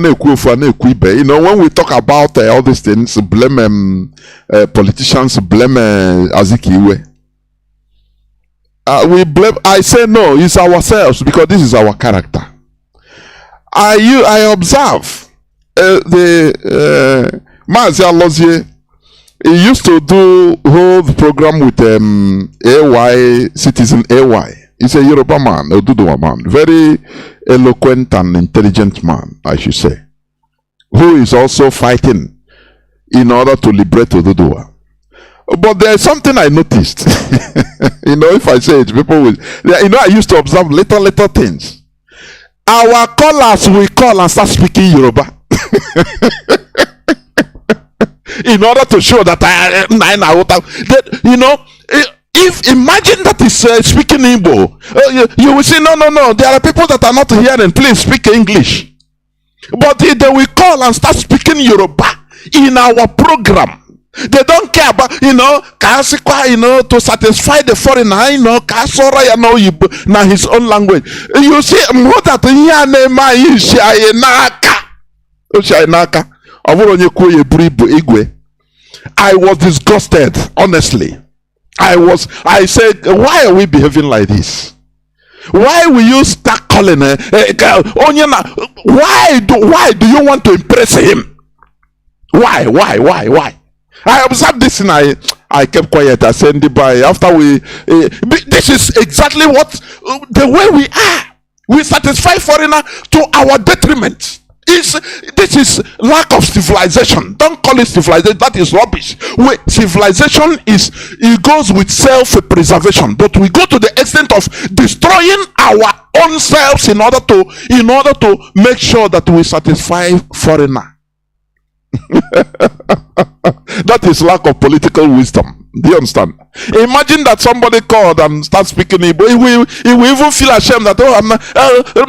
know, when we talk about all these things, blame politicians, blame Azikiwe. We blame. I say no, it's ourselves, because this is our character. I observe the Mazi Iyke. He used to hold the program with AY, Citizen AY. He's a Yoruba man, a Oduduwa man, very eloquent and intelligent man, I should say, who is also fighting in order to liberate Oduduwa. But there is something I noticed. You know, if I say it, people will. You know, I used to observe little things. Our callers will call and start speaking Yoruba. In order to show that you know, if imagine that is speaking Igbo, you will say no, there are people that are not hearing, please speak English. But they will call and start speaking Yoruba in our program. They don't care about, you know, to satisfy the foreigner, you know, na his own language. You see, I was disgusted, honestly. I said, why are we behaving like this? Why will you start calling why do you want to impress him? Why? I observed this and I kept quiet. I said, after this is exactly what the way we are. We satisfy foreigner to our detriment. This is lack of civilization. Don't call it civilization. That is rubbish. Civilization it goes with self-preservation, but we go to the extent of destroying our own selves in order to make sure that we satisfy foreigner. That is lack of political wisdom. Do you understand? Imagine that somebody called and start speaking Igbo. He will even feel ashamed that, oh, I'm not,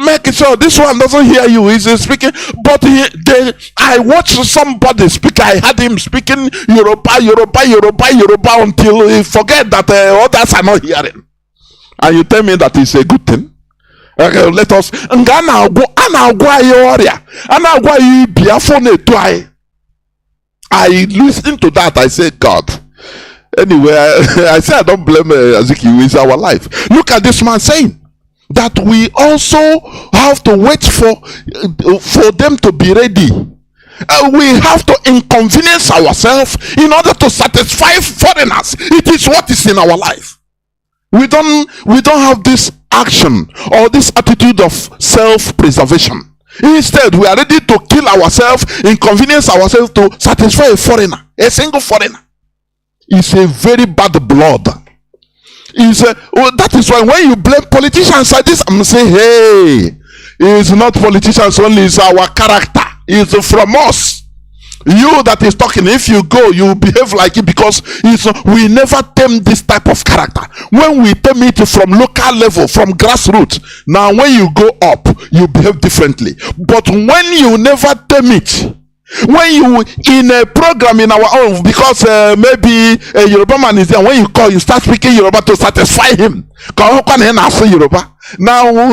make it sure this one doesn't hear you. He's speaking. But I watched somebody speak. I had him speaking Yoruba until he forget that others are not hearing. And you tell me that it's a good thing? Okay, let us. I listened to that. I said, God. Anyway, I say I don't blame Azikiwe. It's our life. Look at this man saying that we also have to wait for them to be ready. We have to inconvenience ourselves in order to satisfy foreigners. It is what is in our life. We don't have this action or this attitude of self-preservation. Instead, we are ready to kill ourselves, inconvenience ourselves to satisfy a foreigner, a single foreigner. It's a very bad blood. That is why when you blame politicians like this, I'm saying, hey, it's not politicians only, it's our character. It's from us. You that is talking, if you go, you behave like it, because we never tame this type of character. When we tame it from local level, from grassroots, now when you go up, you behave differently. But when you never tame it, when you in a program in our own, because maybe a Yoruba man is there, when you call, you start speaking Yoruba to satisfy him. Now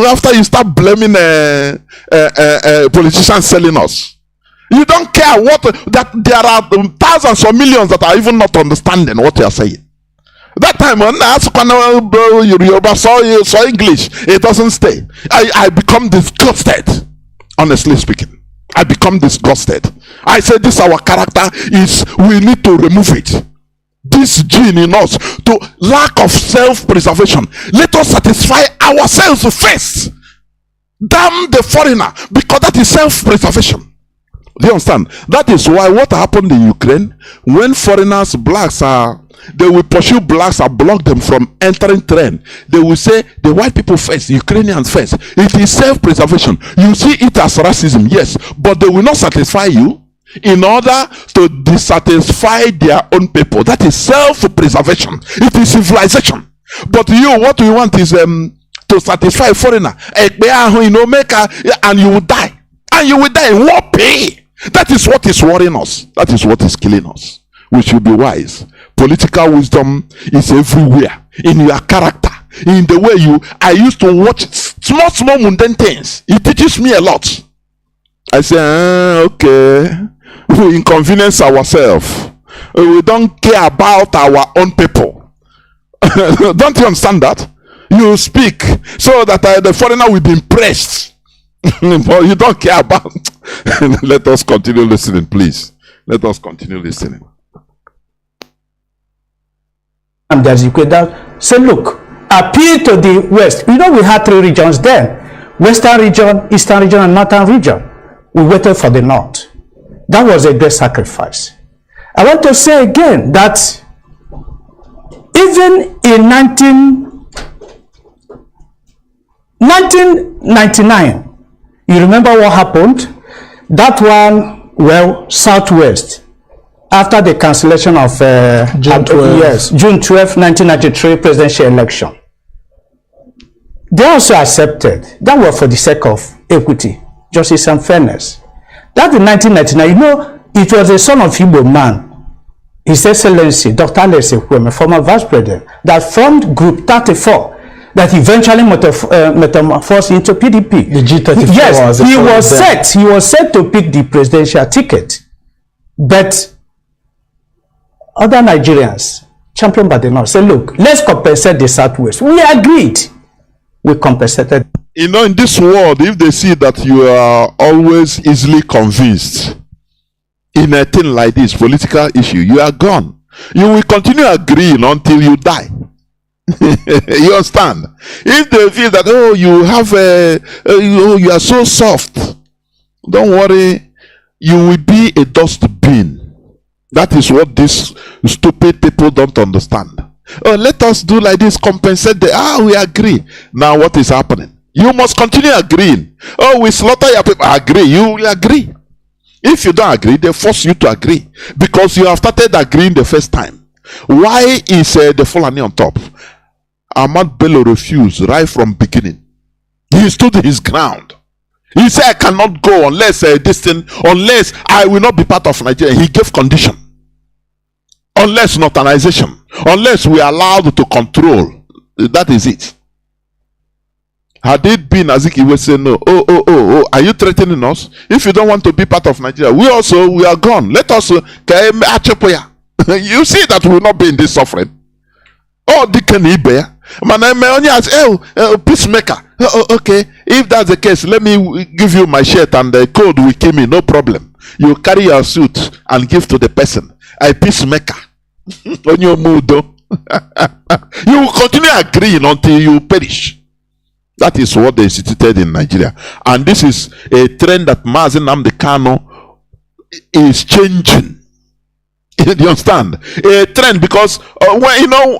after you start blaming politicians selling us, you don't care that there are thousands or millions that are even not understanding what you are saying. That time when I ask Yoruba saw English, it doesn't stay. I become disgusted. Honestly speaking, I become disgusted. I say this our character is, we need to remove it. This gene in us, to lack of self-preservation. Let us satisfy ourselves first. Damn the foreigner, because that is self-preservation. Do you understand? That is why what happened in Ukraine, when foreigners, blacks they will pursue blacks and block them from entering train. They will say the white people first, Ukrainians first. It is self-preservation. You see it as racism, yes, but they will not satisfy you in order to dissatisfy their own people. That is self-preservation. It is civilization. But you, what we want is to satisfy a foreigner. And you will die. And you will die in war pay. That is what is worrying us. That is what is killing us. We should be wise. Political wisdom is everywhere. In your character. In the way I used to watch small mundane things. It teaches me a lot. I say, okay. We inconvenience ourselves. We don't care about our own people. Don't you understand that? You speak so that the foreigner will be impressed. But you don't care about. Let us continue listening, please. Let us continue listening. And there's Iyke say, look, appeal to the West. You know, we had three regions then: Western region, Eastern region, and Northern region. We waited for the North. That was a great sacrifice. I want to say again that even in 1999, you remember what happened? That one, well, Southwest, after the cancellation of June 12, 1993 presidential election, they also accepted. That was for the sake of equity, justice, and fairness. That in 1999, you know, it was a son of Igbo man, His Excellency, Dr. Alese Kweme, former vice president, that formed Group 34, that eventually metamorphosed into PDP. The G34. Yes, he was set to pick the presidential ticket, but other Nigerians, championed by the North, said, look, let's compensate the Southwest. We agreed. We compensated. You know, in this world, if they see that you are always easily convinced in a thing like this, political issue, you are gone. You will continue agreeing until you die. You understand? If they feel that, oh, you have you are so soft, don't worry, you will be a dustbin. That is what these stupid people don't understand. Oh, let us do like this, compensate we agree. Now what is happening? You must continue agreeing. Oh, we slaughter your people. Agree. You will agree. If you don't agree, they force you to agree, because you have started agreeing the first time. Why is the Fulani on top? Ahmad Bello refused right from beginning. He stood his ground. He said, I cannot go unless unless I will not be part of Nigeria. He gave condition. Unless northernization, unless we are allowed to control. That is it. Had it been as if he would say no, are you threatening us? If you don't want to be part of Nigeria, we are gone. Let us you see that we will not be in this suffering. Oh, Deacon Ibe. Man, only as peacemaker. Okay, if that's the case, let me give you my shirt and the code will kill me, no problem. You carry your suit and give to the person. A peacemaker. On your mood, you will continue agreeing until you perish. That is what they instituted in Nigeria. And this is a trend that Mazi Nnamdi Kanu is changing. You understand? A trend, because when you know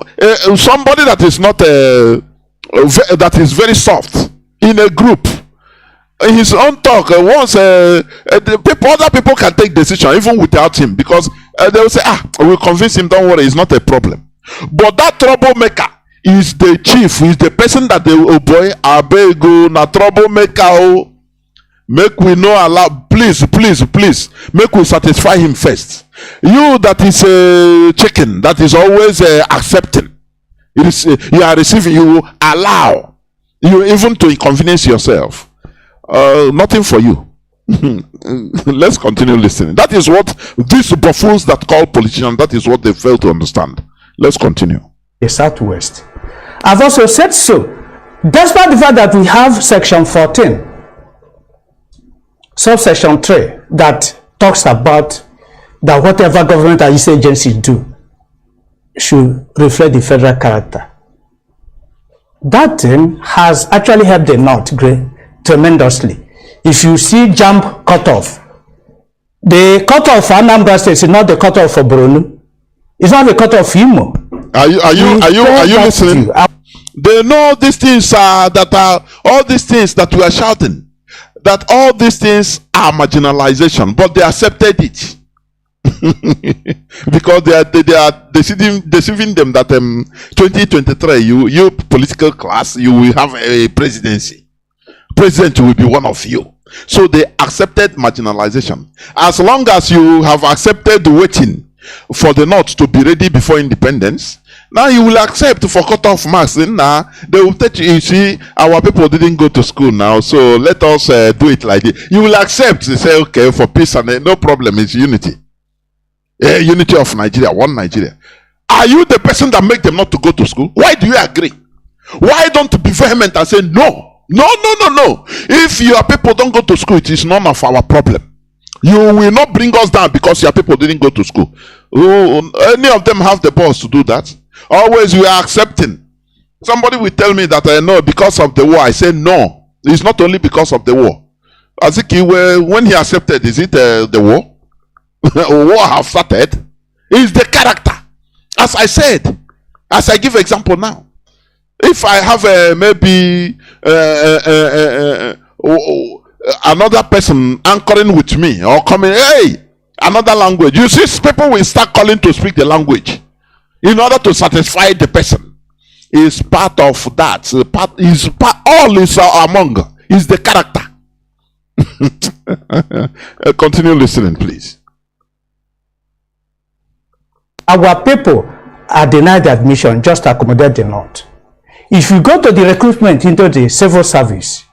somebody that is not that is very soft in a group, in his own talk, once other people can take decision even without him, because they will say, we'll convince him, don't worry, it's not a problem. But that troublemaker is the chief, is the person that they will boy abego na troublemaker. Make we know allow, please, make we satisfy him first. You that is a chicken that is always accepting, it is you are receiving, you allow, you even to inconvenience yourself. Nothing for you. Let's continue listening. That is what these buffoons that call politicians, that is what they fail to understand. Let's continue. The Southwest. I've also said so, despite the fact that we have Section 14, subsection 3, that talks about that whatever government or its agencies do should reflect the federal character. That thing has actually helped the North tremendously. If you see jump cutoff, the cutoff for Anambra State is not the cutoff for Borno. It's not the cutoff for Imo. Are you listening? They know these things that are all these things that we are shouting. That all these things are marginalization, but they accepted it because they are deceiving them that 2023 you political class, you will have a presidency. President will be one of you. So they accepted marginalization. As long as you have accepted waiting for the North to be ready before independence, now you will accept for cut-off marks. Now they will tell you, see, our people didn't go to school now, so let us do it like this. You will accept. They say, okay, for peace and no problem, it's unity. Unity of Nigeria, one Nigeria. Are you the person that make them not to go to school? Why do you agree? Why don't be vehement and say no? No. If your people don't go to school, it is none of our problem. You will not bring us down because your people didn't go to school. Any of them have the balls to do that? Always we are accepting. Somebody will tell me that I know because of the war. I say no. It's not only because of the war. As when he accepted, is it the war? War have started. It's the character. As I said, as I give example now. If I have maybe another person anchoring with me or coming, hey, another language. You see, people will start calling to speak the language in order to satisfy the person. Is part of that. All is among. Is the character. Continue listening, please. Our people are denied admission just to accommodate the North. If you go to the recruitment into the civil service,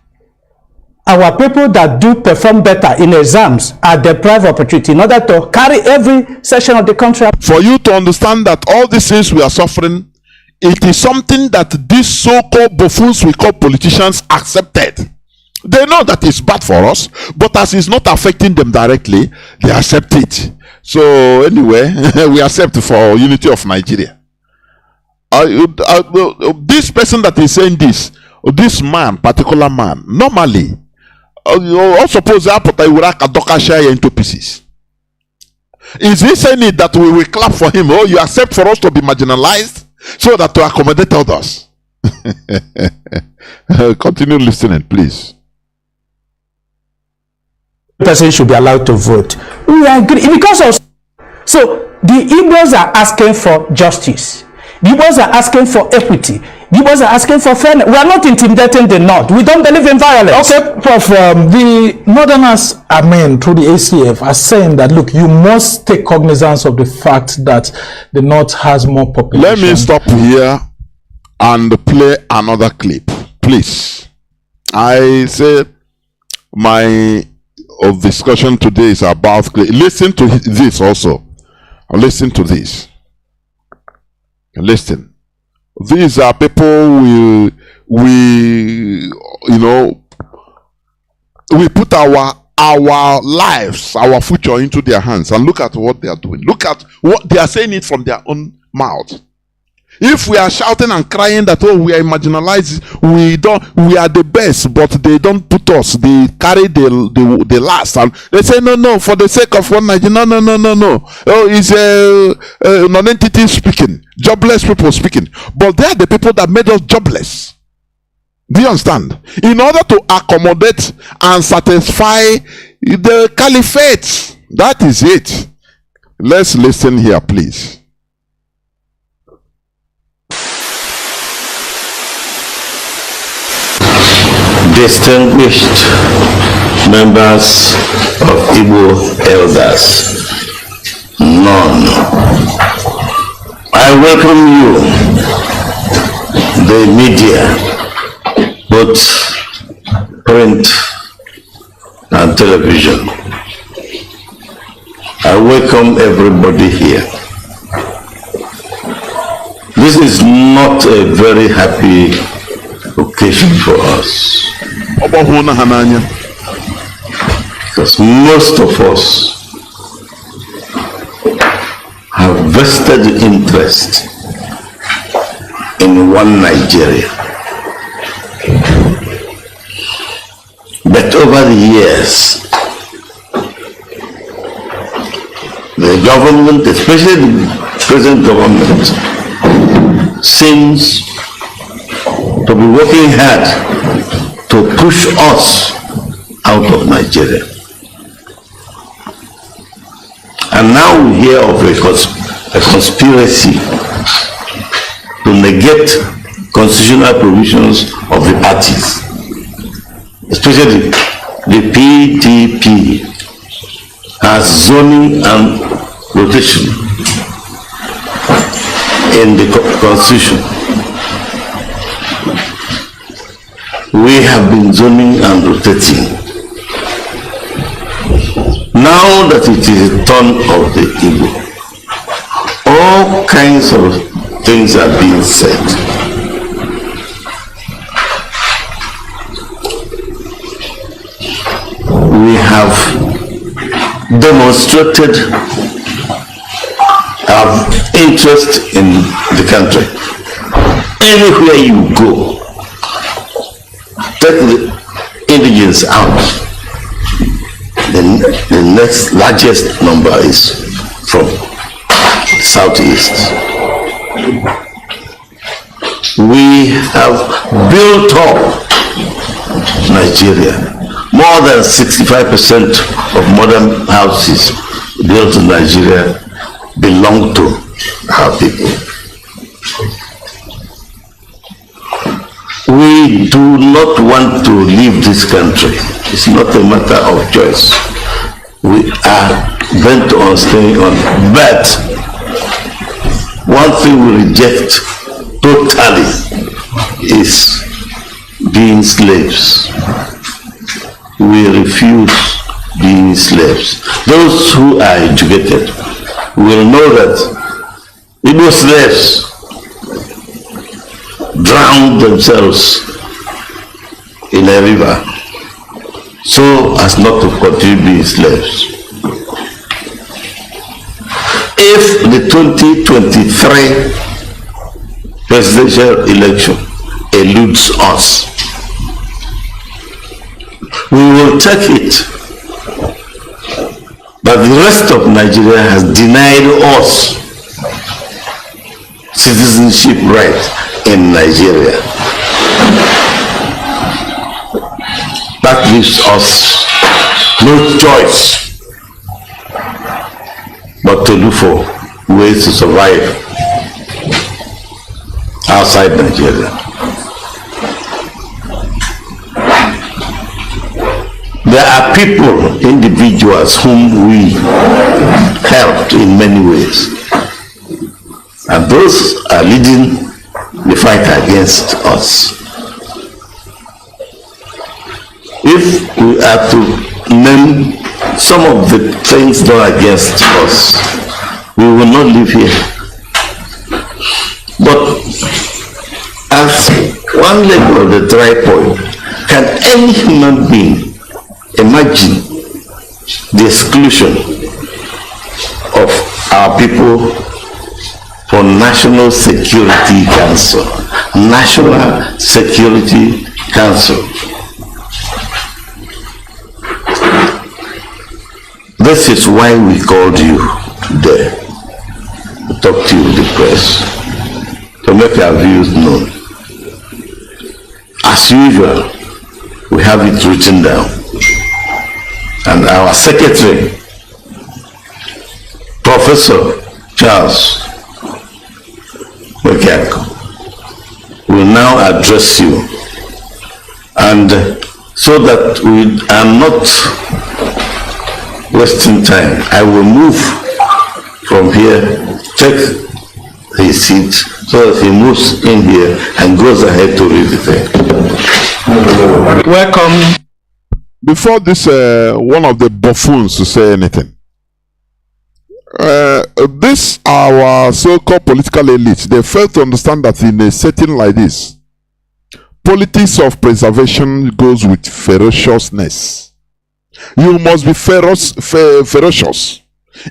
our people that do perform better in exams are deprived of opportunity in order to carry every section of the country. For you to understand that all these things we are suffering, it is something that these so-called buffoons we call politicians accepted. They know that it's bad for us, but as it's not affecting them directly, they accept it. So anyway, we accept for unity of Nigeria. This person that is saying this man, particular man, normally, you suppose I will a share into pieces. Is he saying it that we will clap for him? Oh, you accept for us to be marginalized so that to accommodate others? Continue listening, please. Person should be allowed to vote. We agree because of so the Igbos are asking for justice. The Igbos are asking for equity. The Igbos are asking for fairness. We are not intimidating the North. We don't believe in violence. Okay, Prof. The Northerners, through the ACF, are saying that look, you must take cognizance of the fact that the North has more population. Let me stop here and play another clip, please. I said my discussion today is about listen to this also. Listen to this. Listen. These are people we put our lives, our future into their hands, and look at what they are doing. Look at what they are saying it from their own mouth. If we are shouting and crying that, oh, we are marginalized, we are the best, but they don't put us, they carry the last, and they say no, for the sake of one Nigeria, no. Oh, it's a non-entity speaking, jobless people speaking, but they are the people that made us jobless. Do you understand? In order to accommodate and satisfy the caliphate, that is it. Let's listen here, please. Distinguished members of Igbo elders, none. I welcome you, the media, both print and television. I welcome everybody here. This is not a very happy occasion for us, because most of us have vested interest in one Nigeria. But over the years, the government, especially the present government, seems to be working hard to push us out of Nigeria. And now we hear of a conspiracy to negate constitutional provisions of the parties, especially the PDP has zoning and rotation in the constitution. We have been zoning and rotating. Now that it is the turn of the Igbo, all kinds of things are being said. We have demonstrated our interest in the country. Anywhere you go, take the indigents out. The next largest number is from Southeast. We have built up Nigeria. More than 65% of modern houses built in Nigeria belong to our people. We do not want to leave this country. It's not a matter of choice. We are bent on staying on. But one thing we reject totally is being slaves. We refuse being slaves. Those who are educated will know that Igbo slaves drowned themselves in a river so as not to continue being slaves. If the 2023 presidential election eludes us, we will take it. But the rest of Nigeria has denied us citizenship rights in Nigeria. That leaves us no choice but to look for ways to survive outside Nigeria. There are people, individuals whom we helped in many ways, and those are leading the fight against us. If we are to name some of the things done against us, we will not live here. But as one leg of the tripod, can any human being imagine the exclusion of our people for National Security Council. National Security Council. This is why we called you today, to talk to you, the press, to make our views known. As usual, we have it written down. And our secretary, Professor Charles Mekako, will now address you. And so that we are not wasting time, I will move from here, take his seat, so that he moves in here and goes ahead to read the thing. Welcome. Before this, one of the buffoons to say anything. This, our so-called political elite, they fail to understand that in a setting like this, politics of preservation goes with ferociousness. You must be ferocious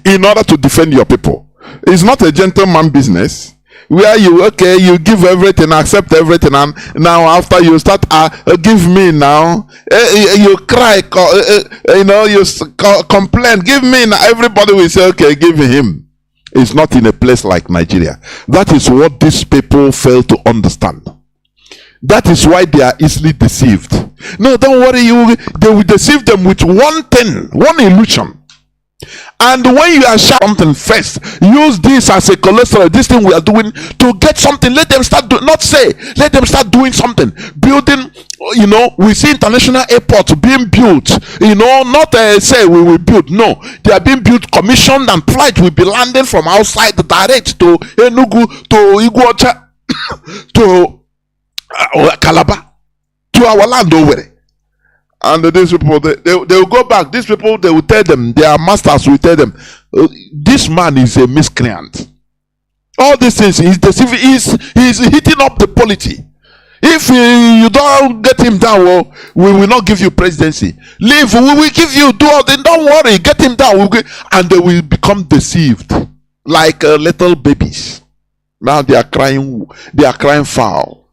in order to defend your people. It's not a gentleman business where you give everything, accept everything, and now after you start give me now, you cry, you complain, give me now. Everybody will say okay, give him. It's not in a place like Nigeria. That is what these people fail to understand. That is why they are easily deceived. No, don't worry, they will deceive them with one thing, one illusion. And when you are something first, use this as a cholesterol, this thing we are doing to get something. Let them start let them start doing something. Building, we see international airports being built, not say we will build. No, they are being built, commissioned, and flight will be landing from outside direct to Enugu, to Iguacha, to Calabar, to our land over. And these people, they will go back. These people, they will tell them, their masters will tell them, this man is a miscreant. All these things, he's deceiving, he's hitting up the polity. If you don't get him down, well, we will not give you presidency. Leave, we will give you, don't worry, get him down. And they will become deceived like little babies. Now they are crying foul.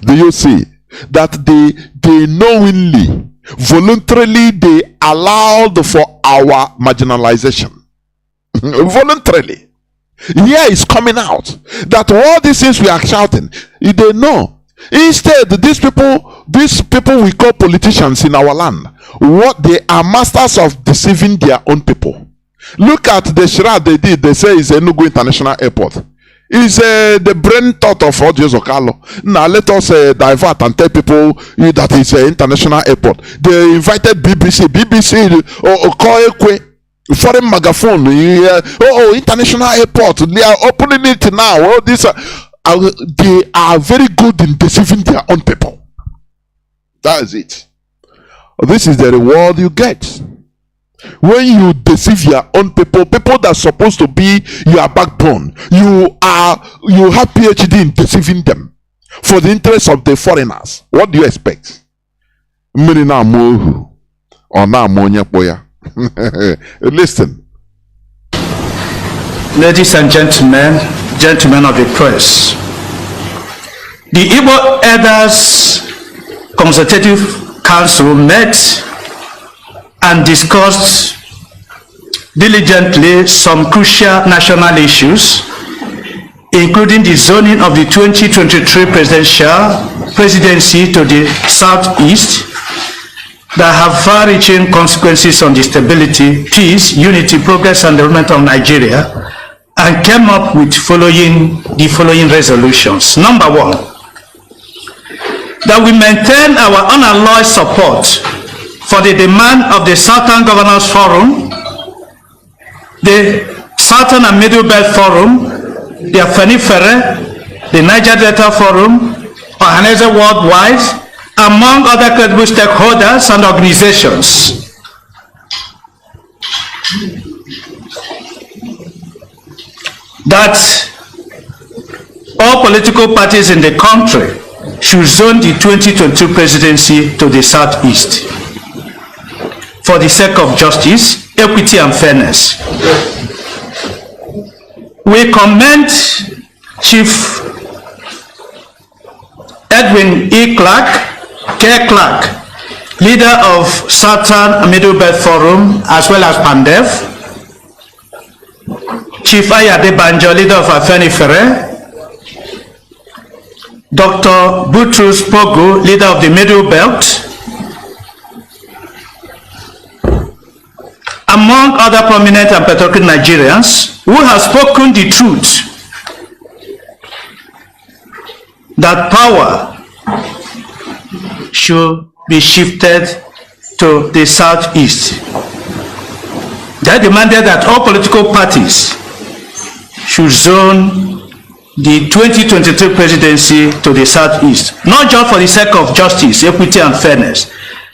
Do you see that they knowingly, voluntarily, they allowed for our marginalization? Voluntarily. Here is coming out that all these things we are shouting, they know. Instead, these people we call politicians in our land, what they are masters of deceiving their own people. Look at the charade they did. They say it's Enugu International Airport. Is the brain thought of Audios Okalo. Now let us divert and tell people that it's an international airport. They invited BBC foreign megaphone. International airport. They are opening it now. All this, they are very good in deceiving their own people. That is it. This is the reward you get. When you deceive your own people that are supposed to be your backbone, you have PhD in deceiving them for the interest of the foreigners. What do you expect? Listen. Ladies and gentlemen, gentlemen of the press, the Igbo Elders Consultative Council met and discussed diligently some crucial national issues, including the zoning of the 2023 presidency to the southeast that have far-reaching consequences on the stability, peace, unity, progress, and development of Nigeria, and came up with the following resolutions. Number one, that we maintain our unalloyed support for the demand of the Southern Governors Forum, the Southern and Middle Belt Forum, the Afenifere, the Niger Delta Forum, Ohaneze Worldwide, among other credible stakeholders and organizations. That all political parties in the country should zone the 2022 presidency to the southeast for the sake of justice, equity, and fairness. We commend Chief Edwin E. Clark, K. Clark, leader of Southern and Middle Belt Forum, as well as PANDEF. Chief Ayade Banjo, leader of Afenifere. Dr. Butrus Pogo, leader of the Middle Belt. Among other prominent and patriotic Nigerians who have spoken the truth that power should be shifted to the southeast. They demanded that all political parties should zone the 2023 presidency to the southeast, not just for the sake of justice, equity, and fairness,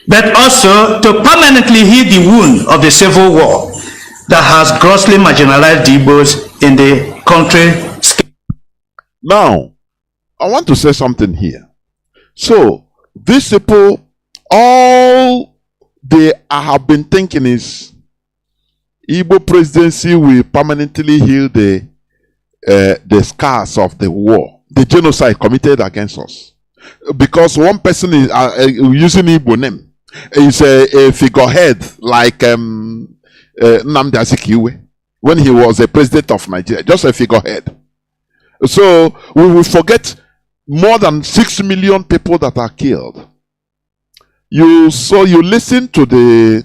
but also to permanently heal the wound of the civil war that has grossly marginalized the Igbos in the country. Now, I want to say something here. So, these people, all they have been thinking is Igbo presidency will permanently heal the scars of the war, the genocide committed against us. Because one person is using Igbo name is a figurehead like Nnamdi when he was a president of Nigeria, just a figurehead. So we will forget more than 6 million people that are killed. You listen to the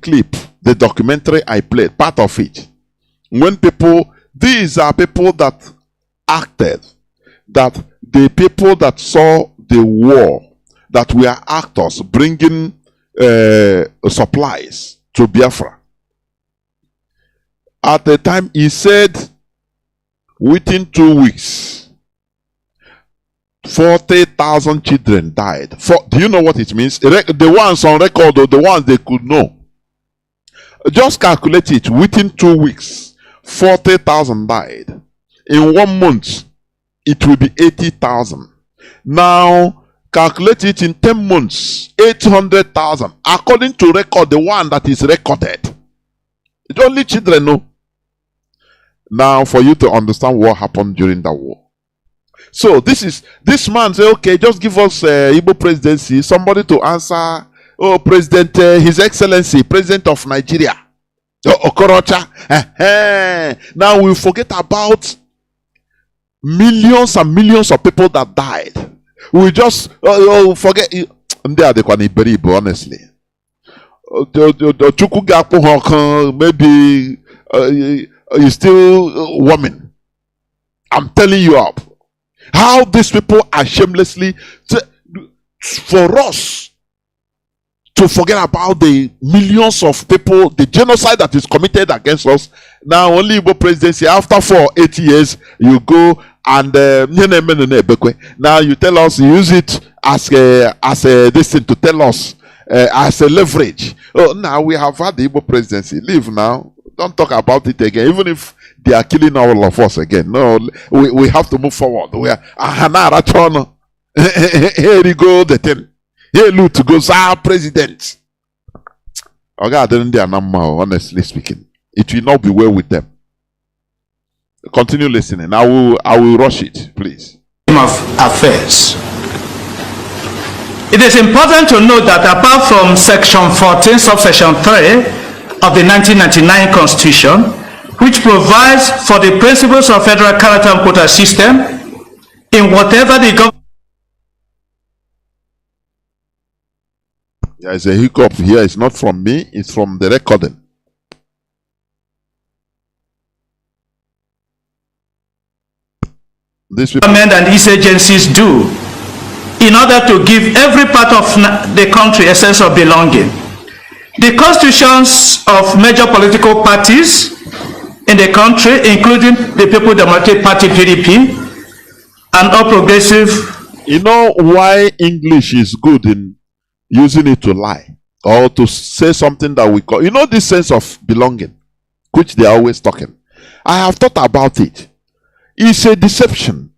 clip, the documentary I played, part of it. When people, these are people that acted, that the people that saw the war, that were actors bringing supplies to Biafra. At the time, he said, within 2 weeks, 40,000 children died. Do you know what it means? The ones on record, or the ones they could know. Just calculate it. Within 2 weeks, 40,000 died. In 1 month, it will be 80,000. Now, calculate it in 10 months, 800,000. According to record, the one that is recorded. It's only children know. Now, for you to understand what happened during the war. So, this man say, okay, just give us Igbo presidency. Somebody to answer, oh, President, His Excellency, President of Nigeria. Oh, Okorocha. Now, we forget about millions and millions of people that died. We just forget. They are the Kwaniberibo, honestly. Maybe is still woman. I'm telling you up. How these people are shamelessly for us to forget about the millions of people, the genocide that is committed against us. Now only Igbo presidency after 8 years you go and now you tell us, you use it as this thing to tell us as a leverage. Oh, now we have had the Igbo presidency. Leave now. Don't talk about it again. Even if they are killing all of us again. No, we have to move forward. We are here you go the thing. Here look to go our president. Honestly speaking, it will not be well with them. Continue listening. I will rush it, please. Of affairs. It is important to note that apart from Section 14, subsection 3 of the 1999 Constitution, which provides for the principles of federal character and quota system, in whatever the government. There is a hiccup here. It's not from me, it's from the recording. This government and its agencies do in order to give every part of the country a sense of belonging. The constitutions of major political parties in the country, including the People Democratic Party (PDP) and All Progressive. You know why English is good in using it to lie or to say something that we call, you know, this sense of belonging, which they are always talking. I have thought about it. It's a deception.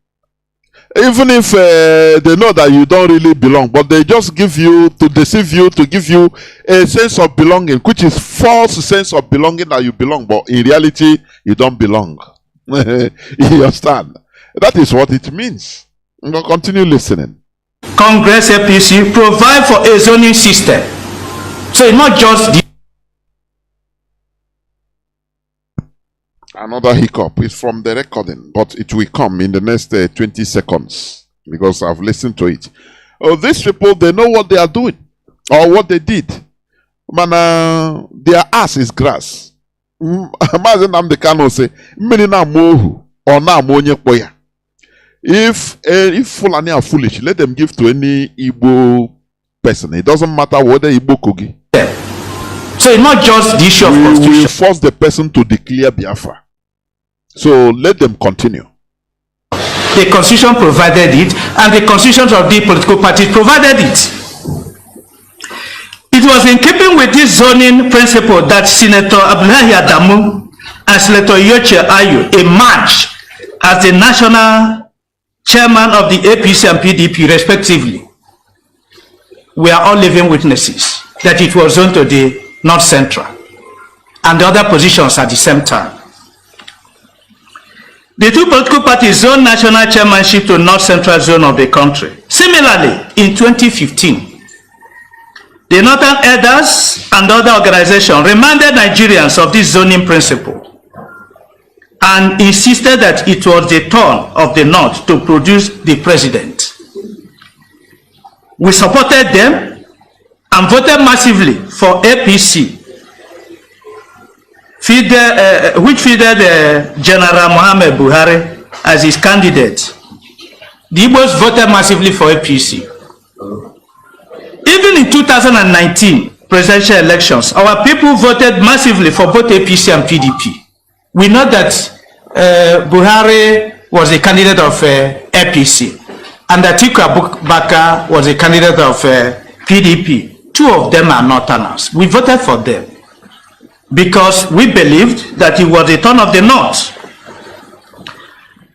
Even if they know that you don't really belong, but they just give you, to deceive you, to give you a sense of belonging, which is false sense of belonging that you belong, but in reality, you don't belong. You understand? That is what it means. We'll continue listening. Congress APC provide for a zoning system. So it's not just the another hiccup is from the recording, but it will come in the next 20 seconds because I've listened to it. Oh, these people, they know what they are doing or what they did. Man, their ass is grass. Mazi Nnamdi Kanu say, "Many na mohu or na monye koya." If Fulani are foolish, let them give to any Igbo person. It doesn't matter whether Igbo Kogi. So it's not just the issue of constitution. We will force the person to declare Biafra. So let them continue. The constitution provided it, and the constitutions of the political parties provided it. It was in keeping with this zoning principle that Senator Abdullahi Adamu and Senator Yoche Ayu emerged as the national chairman of the APC and PDP respectively. We are all living witnesses that it was zoned to the North Central and the other positions at the same time. The two political parties zoned national chairmanship to North Central zone of the country. Similarly, in 2015, the Northern Elders and other organizations reminded Nigerians of this zoning principle and insisted that it was the turn of the North to produce the president. We supported them and voted massively for APC, which fielded General Muhammad Buhari as his candidate. The Igbos voted massively for APC. Even in 2019 presidential elections, our people voted massively for both APC and PDP. We know that Buhari was a candidate of APC and Atiku Abubakar was a candidate of PDP. Two of them are Northerners. We voted for them because we believed that it was the turn of the North.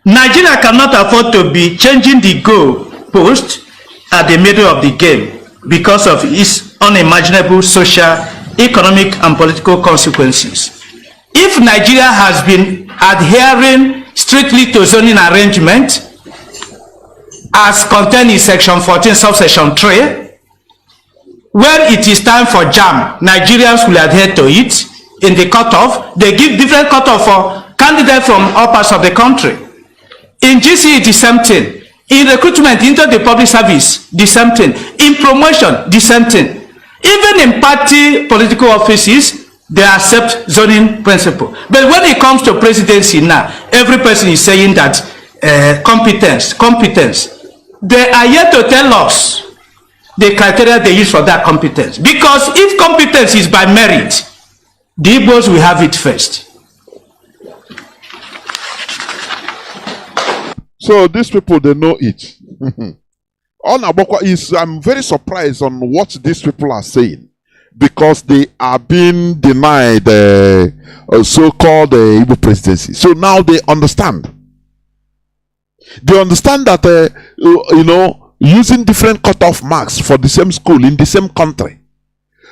Nigeria cannot afford to be changing the goal post at the middle of the game because of its unimaginable social, economic, and political consequences. If Nigeria has been adhering strictly to zoning arrangement as contained in Section 14, subsection 3, when it is time for JAM, Nigerians will adhere to it. In the cutoff, they give different cutoff for candidates from all parts of the country. In GC, it is the same thing. In recruitment into the public service, the same thing. In promotion, the same thing. Even in party political offices, they accept zoning principle. But when it comes to presidency now, every person is saying that competence. They are yet to tell us the criteria they use for that competence. Because if competence is by merit, the Igbos will have it first. So these people, they know it. All Nabokwa is, I'm very surprised on what these people are saying because they are being denied the so-called Igbo presidency. So now they understand. They understand that, using different cutoff marks for the same school in the same country.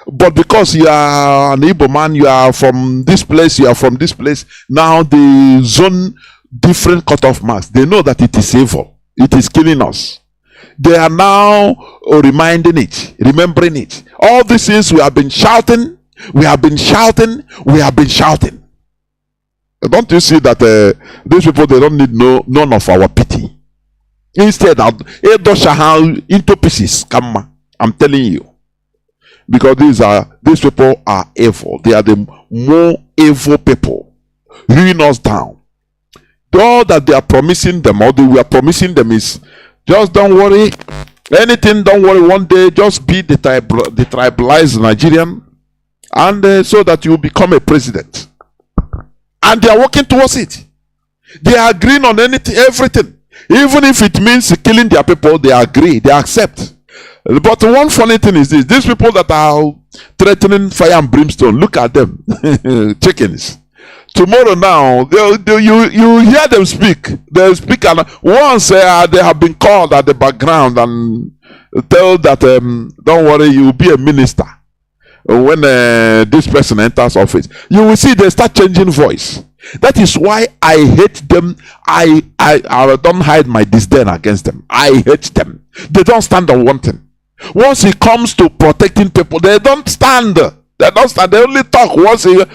But because you are an Igbo man, you are from this place, you are from this place, now they zone different cutoff marks. They know that it is evil. It is killing us. They are now remembering it. All these things we have been shouting, Don't you see that these people, they don't need none of our pity. Instead, into pieces, come, I'm telling you. Because these people are evil. They are the more evil people. Ruin us down. All that they are promising them, or we are promising them is, just don't worry. Anything, don't worry. One day, just be the tribalized Nigerian, and so that you become a president. And they are working towards it. They are agreeing on anything, everything. Even if it means killing their people, they agree, they accept. But one funny thing is this: these people that are threatening fire and brimstone, look at them, chickens. Tomorrow now, you hear them speak. They speak, and once they have been called at the background and tell that don't worry, you will be a minister when this person enters office. You will see they start changing voice. That is why I hate them. I don't hide my disdain against them. I hate them. They don't stand on one thing. Once it comes to protecting people, they don't stand. They don't stand. They only talk once. They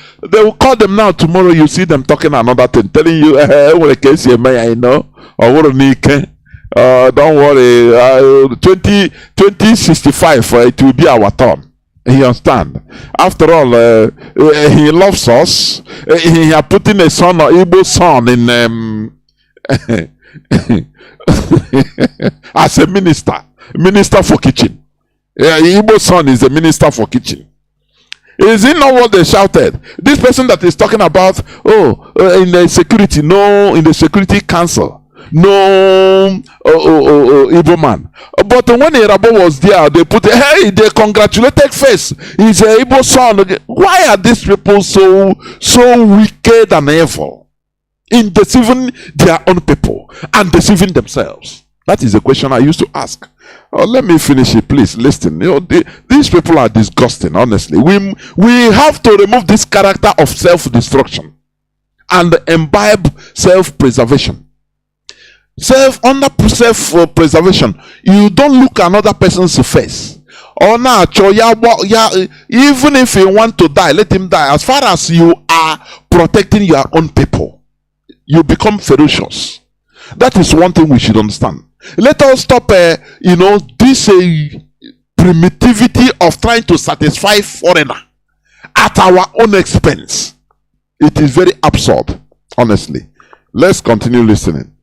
will call them now. Tomorrow you see them talking another thing, telling you, I know, or don't worry, 2065, it will be our turn. You understand? After all, he loves us. He has put in a son, or Igbo son, in as a minister for kitchen. Igbo son is a minister for kitchen. Is it not what they shouted? This person that is talking about, in the security, no, in the security council, no Igbo man. But when Irabo was there, they put, hey, they congratulated face. He's a Igbo son. Why are these people so wicked and evil in deceiving their own people and deceiving themselves? That is the question I used to ask. Let me finish it, please. Listen. These people are disgusting, honestly. We have to remove this character of self-destruction and imbibe self-preservation. Under self-preservation, you don't look another person's face. Even if you want to die, let him die. As far as you are protecting your own people, you become ferocious. That is one thing we should understand. Let us stop, this primitivity of trying to satisfy foreigner at our own expense. It is very absurd, honestly. Let's continue listening.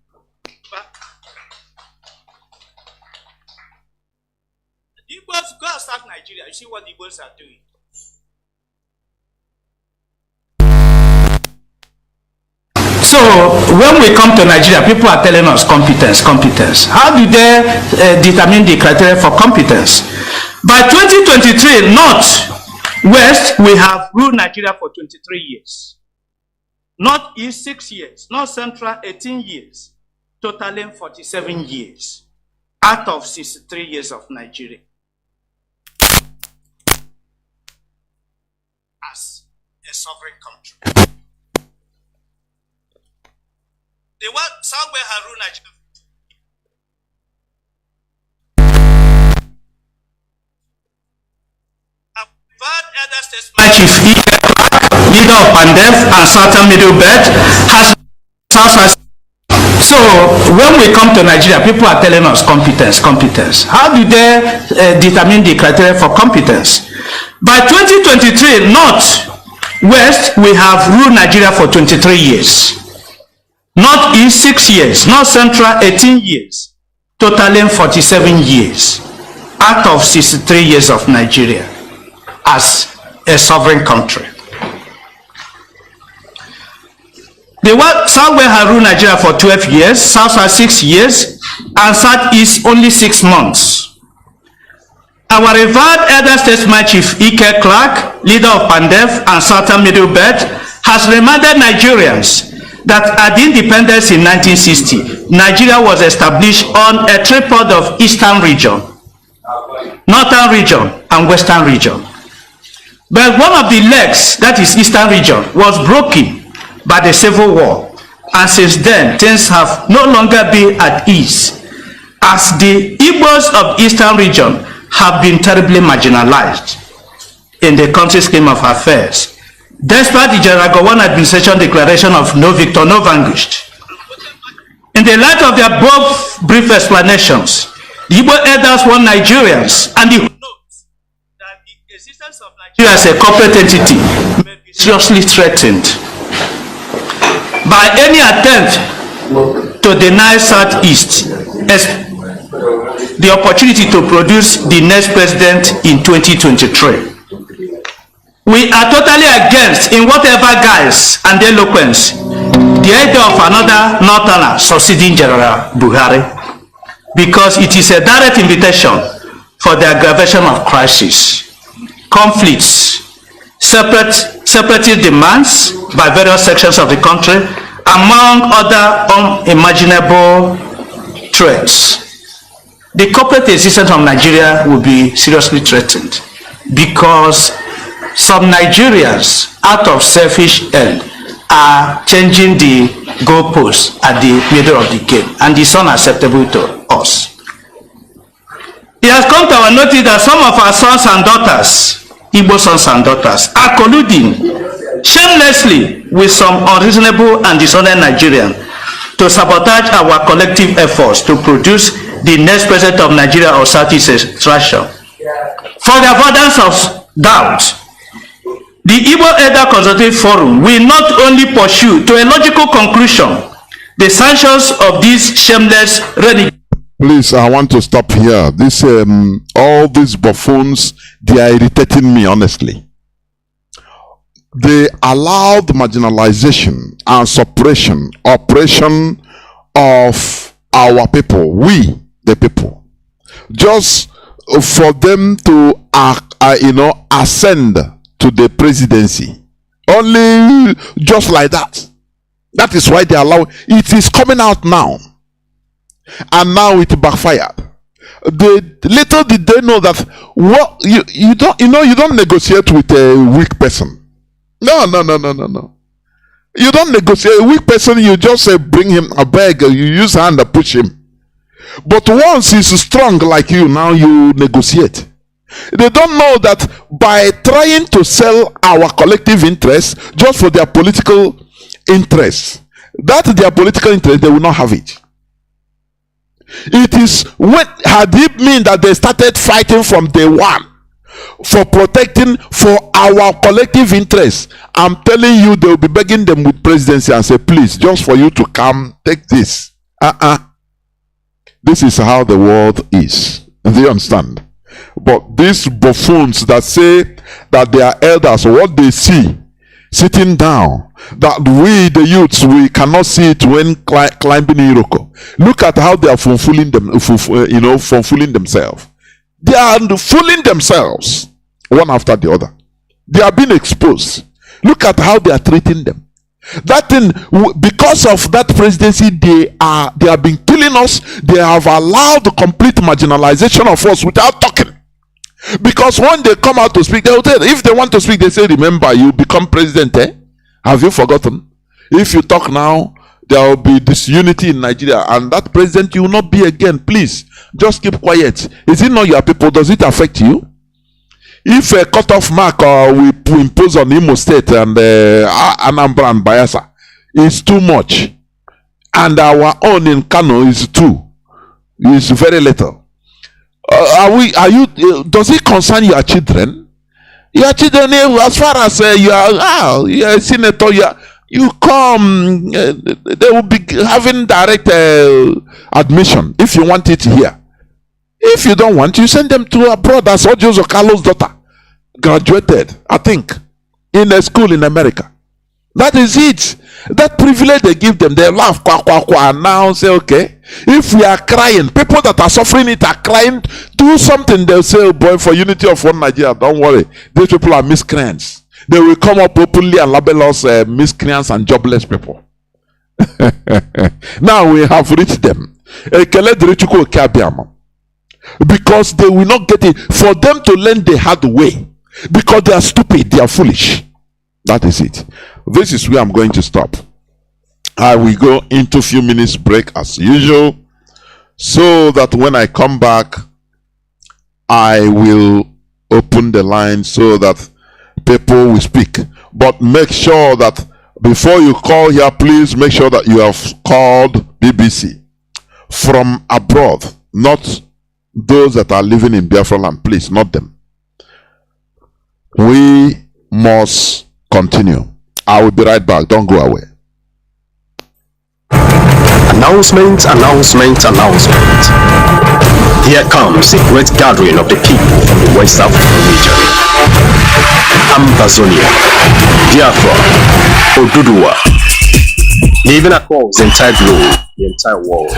Igbos, go and start Nigeria. You see what the Igbos are doing. So when we come to Nigeria, people are telling us competence. How do they determine the criteria for competence? By 2023, North, West, we have ruled Nigeria for 23 years. North East, 6 years. North Central, 18 years. Totaling 47 years out of 63 years of Nigeria. As a sovereign country. The one somewhere have ruled Nigeria. Elder statesman Chief Iyke, leader of Pandef and Southern Middle Belt, has South. So when we come to Nigeria, people are telling us competence. How do they determine the criteria for competence? By 2023, North, West, we have ruled Nigeria for 23 years. North East, 6 years. North Central, 18 years. Totaling 47 years out of 63 years of Nigeria as a sovereign country. The Southwest has ruled Nigeria for 12 years, South has 6 years, and Southeast only 6 months. Our revered elder statesman Chief Iyke Clark, leader of Pandef and Southern Middle Belt, has reminded Nigerians that at the independence in 1960, Nigeria was established on a tripod of Eastern region, Northern region, and Western region. But one of the legs, that is Eastern region, was broken by the Civil War, and since then things have no longer been at ease, as the Igbos of Eastern region have been terribly marginalized in the country's scheme of affairs. Despite the General Gowon administration declaration of no victor, no vanquished. In the light of the above brief explanations, the Igbo elders want Nigerians and the notes that the existence of Nigeria as a corporate entity may be seriously threatened by any attempt to deny Southeast the opportunity to produce the next president in 2023. We are totally against, in whatever guise and eloquence, the idea of another Northerner succeeding General Buhari, because it is a direct invitation for the aggravation of crisis, conflicts, separatist demands by various sections of the country, among other unimaginable threats. The corporate existence of Nigeria will be seriously threatened because some Nigerians, out of selfish end, are changing the goalposts at the middle of the game, and it's unacceptable to us. It has come to our notice that some of our sons and daughters, Igbo sons and daughters, are colluding shamelessly with some unreasonable and dishonest Nigerians to sabotage our collective efforts to produce the next president of Nigeria or Southeast Extraction. For the avoidance of doubt, the Igbo Elder Consultative Forum will not only pursue to a logical conclusion the sanctions of these shameless renegades. Please, I want to stop here. This, all these buffoons, they are irritating me, honestly. They allow the marginalization and suppression, oppression of our people, we, the people, just for them to, ascend to the presidency. Only just like that. That is why they allow. It is coming out now. And now it backfired. Little did they know that what you don't negotiate with a weak person. No. You don't negotiate a weak person. You just bring him a bag. You use hand to push him. But once he's strong like you, now you negotiate. They don't know that by trying to sell our collective interests just for their political interests, that their political interest, they will not have it. It is when had it mean that they started fighting from day one for protecting for our collective interests. I'm telling you, they will be begging them with presidency and say, please, just for you to come, take this. This is how the world is. Do you understand? But these buffoons that say that they are elders, what they see sitting down, that we the youths, we cannot see it when climbing Iroko. Look at how they are fulfilling themselves. They are fooling themselves one after the other. They are being exposed. Look at how they are treating them. That thing, because of that presidency, they have been killing us. They have allowed the complete marginalization of us without talking. Because when they come out to speak, they will tell, if they want to speak, they say, remember, you become president, eh? Have you forgotten? If you talk now, there will be disunity in Nigeria, and that president you will not be again. Please, just keep quiet. Is it not your people? Does it affect you? If a cutoff mark we impose on Imo State and Anambra and Bayelsa is too much, and our own in Kanu is very little. Does it concern your children? Your children, as far as you are a senator, you come, they will be having direct admission if you want it here. If you don't want, you send them to abroad. That's what Joseph Carlos' daughter graduated, I think, in a school in America. That is it. That privilege they give them, they laugh, and now say, okay, if we are crying, people that are suffering it are crying, do something, they'll say, oh boy, for unity of one Nigeria, don't worry, these people are miscreants. They will come up openly and label us miscreants and jobless people. Now we have reached them. Because they will not get it. For them to learn the hard way. Because they are stupid, they are foolish. That is it. This is where I'm going to stop. I will go into a few minutes break as usual, so that when I come back, I will open the line so that people will speak. But make sure that before you call here, please make sure that you have called BBC from abroad, not those that are living in Biafra land. Please, not them. We must continue. I will be right back. Don't go away. Announcement. Here comes a great gathering of the people from the West African region. Ambazonia, Biafra, Oduduwa, living across the entire globe, the entire world.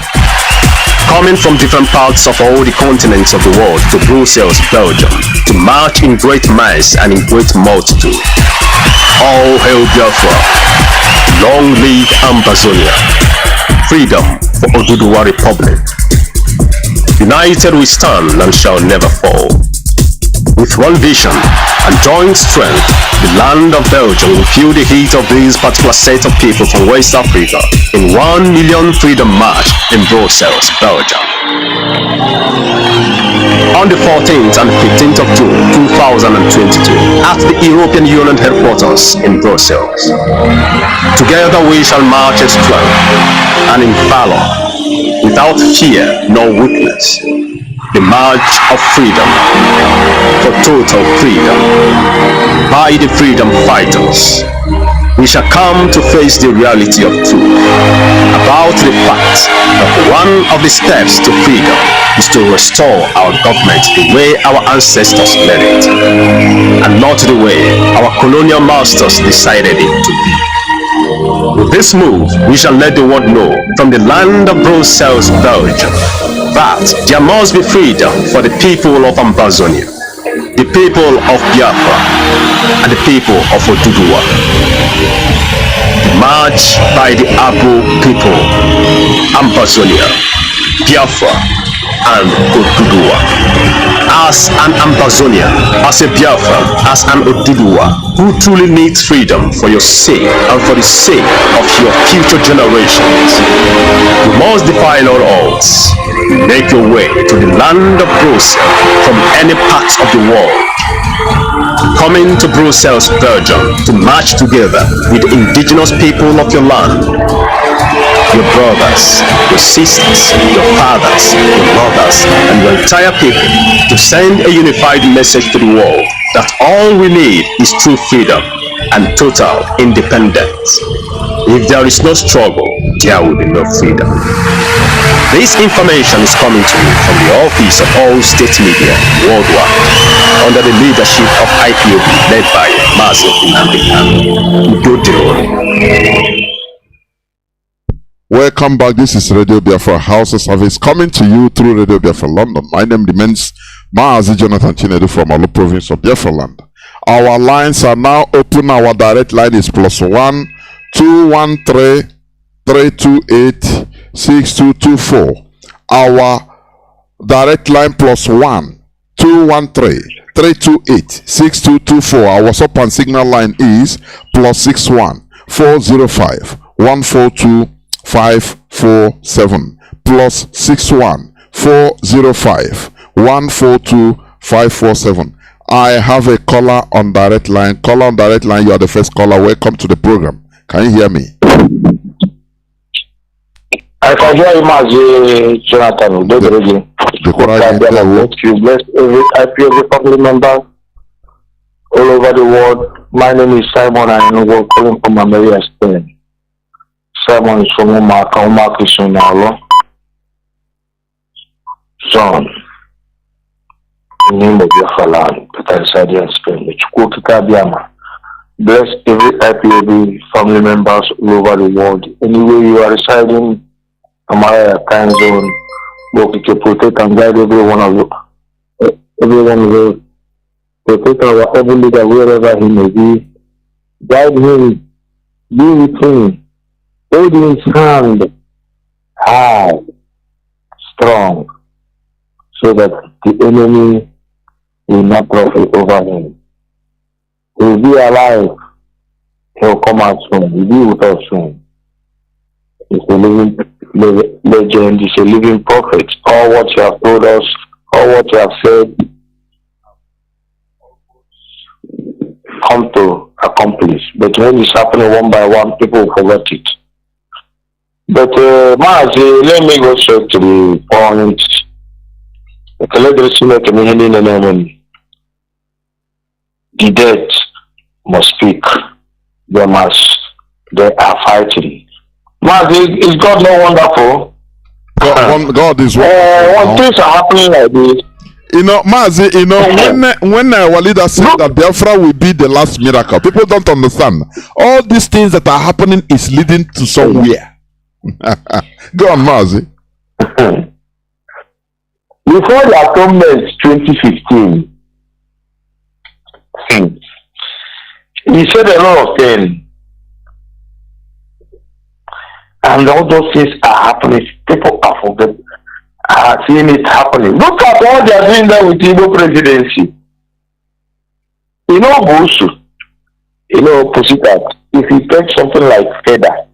Coming from different parts of all the continents of the world to Brussels, Belgium, to march in great mass and in great multitude. All hail Biafra. Long live Ambazonia. Freedom for Oduduwa Republic. United we stand and shall never fall. With one vision and joint strength, the land of Belgium will feel the heat of this particular set of people from West Africa in 1 million freedom march in Brussels, Belgium. On the 14th and 15th of June 2022 at the European Union headquarters in Brussels. Together we shall march as strength and in valor, without fear nor weakness. The march of freedom, for total freedom, by the freedom fighters. We shall come to face the reality of truth about the fact that one of the steps to freedom is to restore our government the way our ancestors led it, and not the way our colonial masters decided it to be. With this move, we shall let the world know from the land of Brussels, Belgium, that there must be freedom for the people of Amazonia, the people of Biafra, and the people of Oduduwa. The march by the Abo people, Amazonia, Biafra, and Oduduwa. As an Ambazonia, as a Biafra, as an Oduduwa, who truly needs freedom for your sake and for the sake of your future generations, you must defy all odds. Make your way to the land of Brussels from any part of the world. Coming to Brussels, Belgium, to march together with the indigenous people of your land, your brothers, your sisters, your fathers, your mothers, and your entire people, to send a unified message to the world that all we need is true freedom and total independence. If there is no struggle, there will be no freedom. This information is coming to you from the office of all state media worldwide, under the leadership of Ipob, led by Mazi Iyke. Welcome back. This is Radio Biafra Hausa-Service coming to you through Radio Biafra London. My name remains Mazi Jonathan Chinedu from Olu province of Biafra land. Our lines are now open. Our direct line is +1 213 328 6224. Our direct line +1 213 328 6224. Our WhatsApp and signal line is +61 405 142 547 +61 405 142 547. I have a caller on direct line. Caller on direct line, you are the first caller. Welcome to the program. Can you hear me? I can hear you, Mazi Jonathan. You bless every IPOB family member all over the world. My name is Simon and I'm calling from America, Spain. Simon is from Umaka is from Nalo. Son, in the name of Biafra land, that I reside in Spain. Bless every IPOB family members all over the world. Anywhere you are residing, Amaya time zone, Lord, to protect and guide every one of you. Everyone will protect our every leader wherever he may be. Guide him, be with him, hold his hand high, strong, so that the enemy will not profit over him. He will be alive. He will come out soon. He will be with us soon. He's a living legend. He's a living prophet. All what you have told us, all what you have said, come to accomplish. But when it's happening one by one, people forget it. But Mazi, let me go straight to the point. The dead must speak. They are fighting. Mazi, is God not wonderful? God is wonderful. When things are happening like this, you know, Mazi, you know, when our leader said that Biafra will be the last miracle, people don't understand. All these things that are happening is leading to somewhere. Go on, Mazi. Before the atonement 2015, he said a lot of things. And all those things are happening. People are seeing it happening. Look at what they are doing there with Igbo presidency. You know, Busu, you know, Pussycat, if you take something like Feather,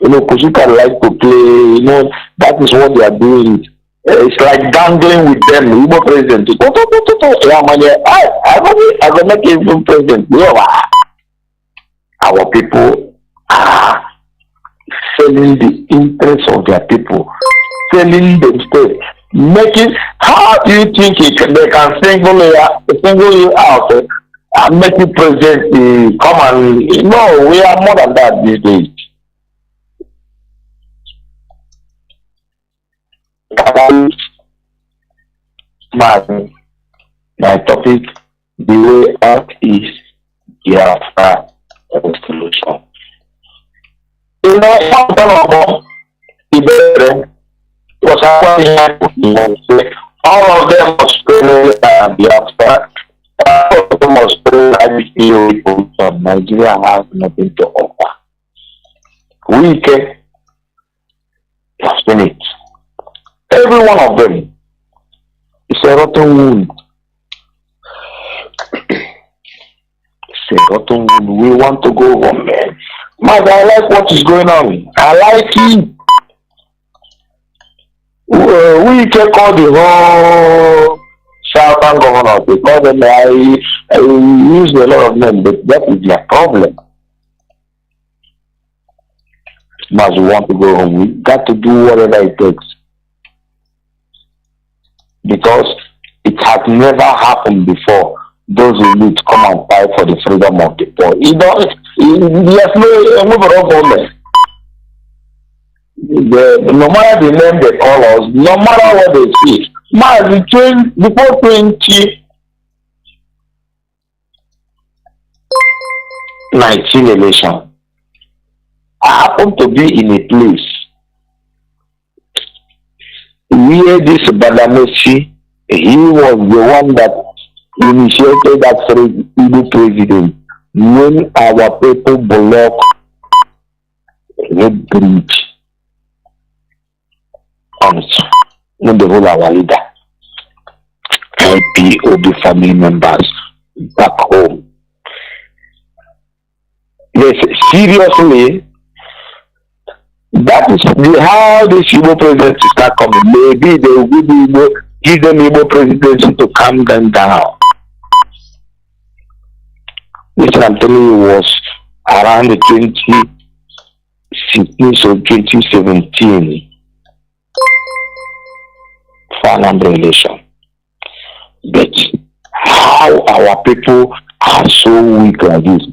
you know, Pussycat like to play, you know, that is what they are doing. It's like dangling with them, Igbo president. I will make Igbo president. Our people are selling the interests of their people, selling themselves, making. How do you think they can single you out and make you president? Come and no, we are more than that these days. My topic, the way out is Biafra solution. You know, all of them must pray Biafra. All of them must pray Nigeria has nothing to offer. We can sustain it. Every one of them is a rotten wound. It's a rotten wound. We want to go home, man. Mazi, I like what is going on. I like it. We can call the whole Southern governor because I use a lot of them, but that is their problem. Mazi, we want to go home. We got to do whatever it takes. Because it has never happened before. Those elite come and fight for the freedom of the poor. There's no overall government. No matter the name they call us, no matter what they say, before 2019 election, I happened to be in a place where this Badamesi, he was the one that initiated that Igbo president when our people blocked the bridge on the whole our leader, Ipob family members back home. Yes, seriously, that is how this Igbo presidency start coming. Maybe they will give them Igbo presidency to calm them down. This I'm telling you was around the 2017 final election. But how our people are so weak like this?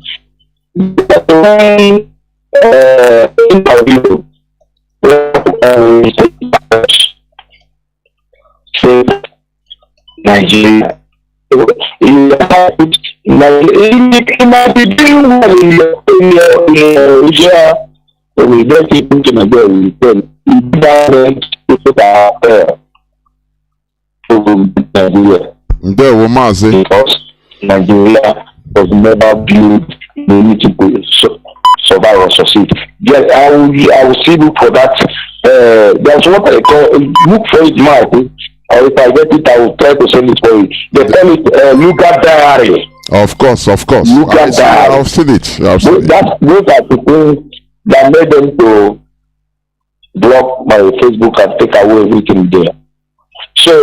Interview Nigeria. It might be doing well in Nigeria. We don't keep thinking again. Because Nigeria was never built. They need to survive or succeed. Yes, I will see look for that. That's what I call look for it, Mark. Or if I get it, I will try to send it for you. They call it Luka Diary. Of course. Luka Diary. I've seen it. Those are the things that made them to block my Facebook and take away everything there. So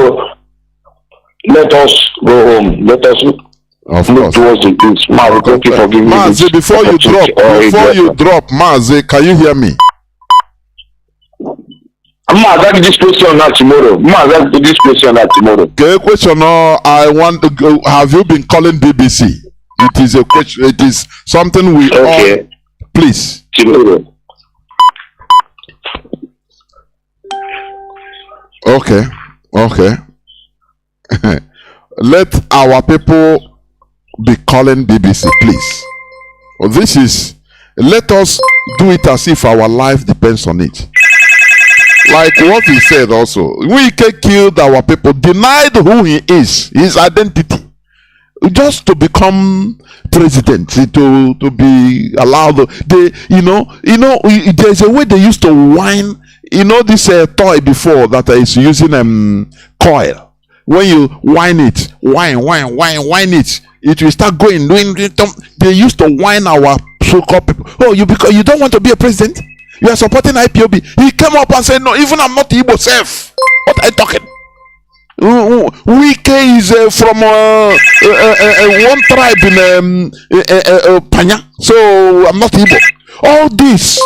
let us go home. Let us look towards the east. Thank you for giving me this. Mazi, before you drop, Mazi, can you hear me? I'm asking this question now tomorrow. Okay, question. I want to go. Have you been calling BBC? It is a question. It is something we all. Please. Tomorrow. Okay. Let our people be calling BBC, please. This is. Let us do it as if our life depends on it. Like what he said also, Iyke killed our people, denied who he is, his identity, just to become president, to be allowed. There's a way they used to whine. This toy before that is using coil. When you whine it, whine it. It will start going. They used to whine our so-called people. Oh, because you don't want to be a president? You are supporting IPOB. He came up and said, no, even I'm not Igbo self. What are you talking? Iyke is from one tribe in Panya. So I'm not Igbo. All this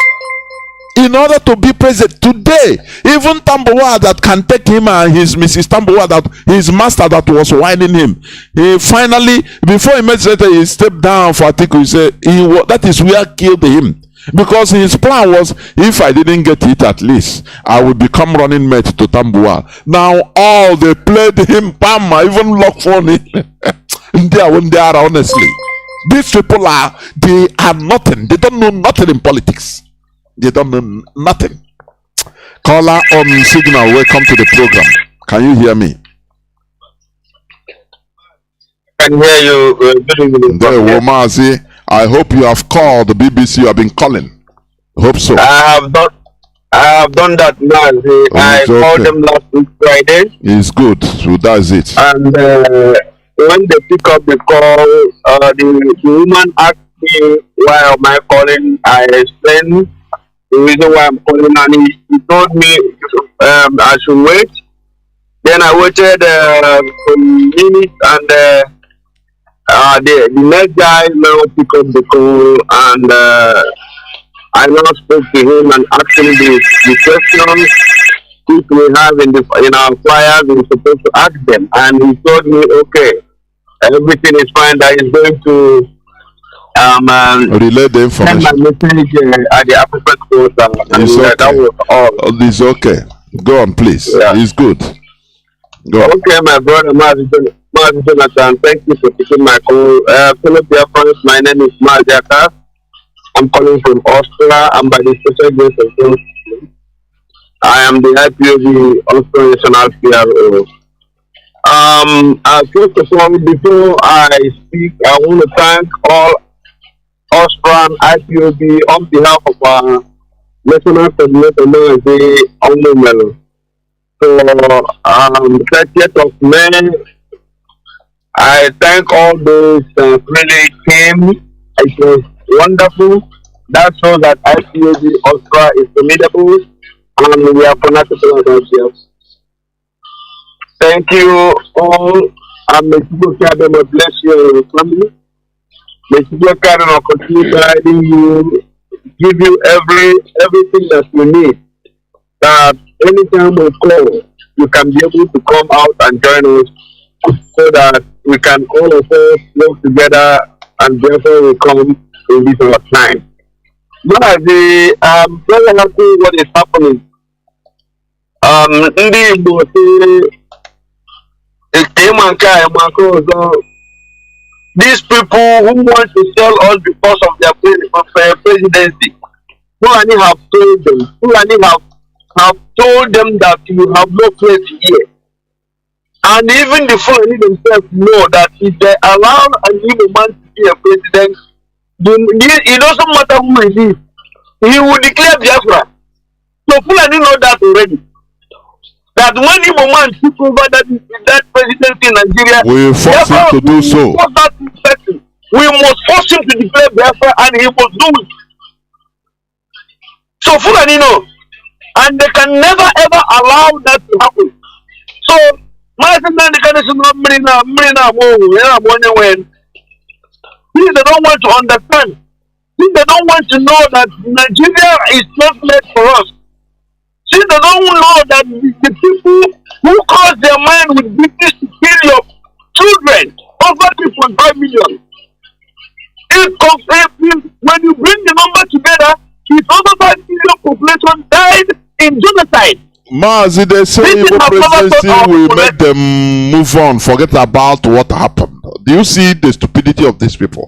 in order to be president today. Even Tambowa that can take him and his Mrs. Tambowa, that his master that was whining him, he finally, before he made it, he stepped down for Atiku. He said that is where killed him, because his plan was, if I didn't get it, at least I would become running mate to Tambowa. Now all they played him, Pama, even lock phone. They are honestly, these people they are nothing. They don't know nothing in politics. They don't know nothing. Caller on signal, welcome to the program. Can you hear me? I can hear you. There, Mazi. I hope you have called the BBC. You have been calling. Hope so. I have done that, Mazi. I called them last week Friday. It's good. So that's it. And when they pick up the call, the woman asked me why am I calling. I explained the reason why I'm calling, and he told me I should wait. Then I waited for minutes, and the next guy now picked up the call, and I now spoke to him and asked him the questions which we have in our flyers. We're supposed to ask them, and he told me, okay, everything is fine. That he's going to relay the information. Send my message at the appropriate course, It's okay. That was all. It's okay. Go on, please. Yeah. It's good. Go on. Okay, my brother Mazi Jonathan, thank you for taking my call. Fellow Biafrans, my name is Mazi Iyke. I'm calling from Austria. I'm by the special grace of God. I am the IPOB Austria National PRO. First of all, before I speak, I want to thank all Austrian IPOB on behalf of our national coordinator, Mazi Iyke. So, 30th of May, I thank all those really came. It was wonderful. That shows that IPOB Austria is formidable, and we are fanatical about ourselves. Thank you all, and may God bless you and your family. May God continue guiding you, give you everything that you need. That anytime we call, you can be able to come out and join us, so that we can all of us work together, and therefore we come in this our time. But I'm very happy what is happening. These people who want to sell us because of their presidency, Fulani have told them, have told them that you have no place here. And even the Fulani themselves know that if they allow an Igbo man to be a president, it doesn't matter who he is, he will declare Biafra. So Fulani know that already. That when Igbo man took over that presidency in Nigeria, we will force him to do so. We must force him to declare Biafra, and he must do it. So Fulani know. And they can never ever allow that to happen. So, since they don't want to understand, since they don't want to know that Nigeria is not made for us, since they don't know that the people who cross their mind with business to kill your children, over 2.5 million, when you bring the number together, it's over 5 million population died in genocide. Mazi, they say Igbo presidency will make them move on, forget about what happened. Do you see the stupidity of these people?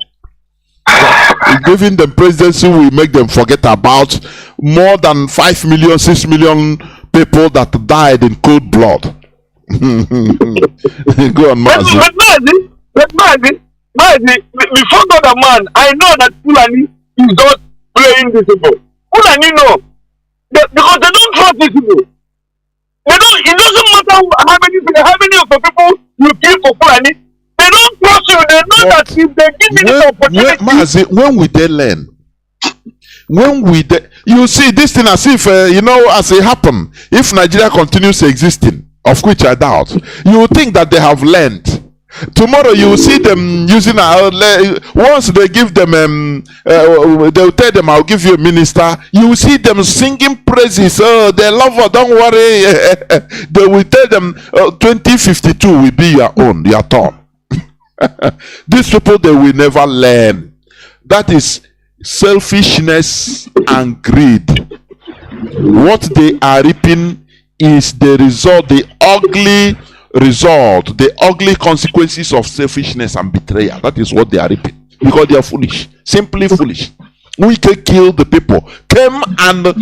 Giving them presidency will make them forget about more than 5 million, 6 million people that died in cold blood. Go on, Mazi. But Mazi, before God a man, I know that Fulani is not playing this people. Fulani know. Because they don't trust these people. They don't. It doesn't matter how many of the people you kill for Fulani. know that if they give me the opportunity, Mazi, when will they learn? When we you see this thing as if as it happened, if Nigeria continues existing, of which I doubt, you will think that they have learned. Tomorrow you will see them using once they give them they'll tell them, I'll give you a minister. You will see them singing praises. Oh, they love her, don't worry. They will tell them 2052 will be your own, your turn. These people, they will never learn. That is selfishness and greed. What they are reaping is the result, the ugly consequences of selfishness and betrayal. That is what they are reaping, because they are foolish, simply foolish. Iyke killed the people, came and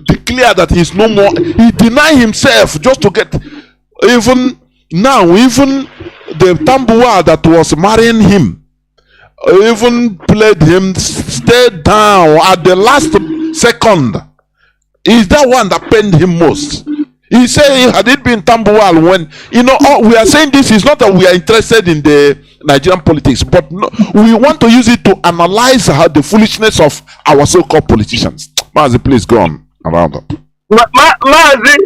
declared that he's no more. He denied himself just to get. Even the Tambuwa that was marrying him, even played him, stayed down at the last second. Is that one that pained him most? He said, had it been Tambuwal, when we are saying this is not that we are interested in the Nigerian politics, but no, we want to use it to analyze the foolishness of our so-called politicians. Mazi, please go on around up. Mazi,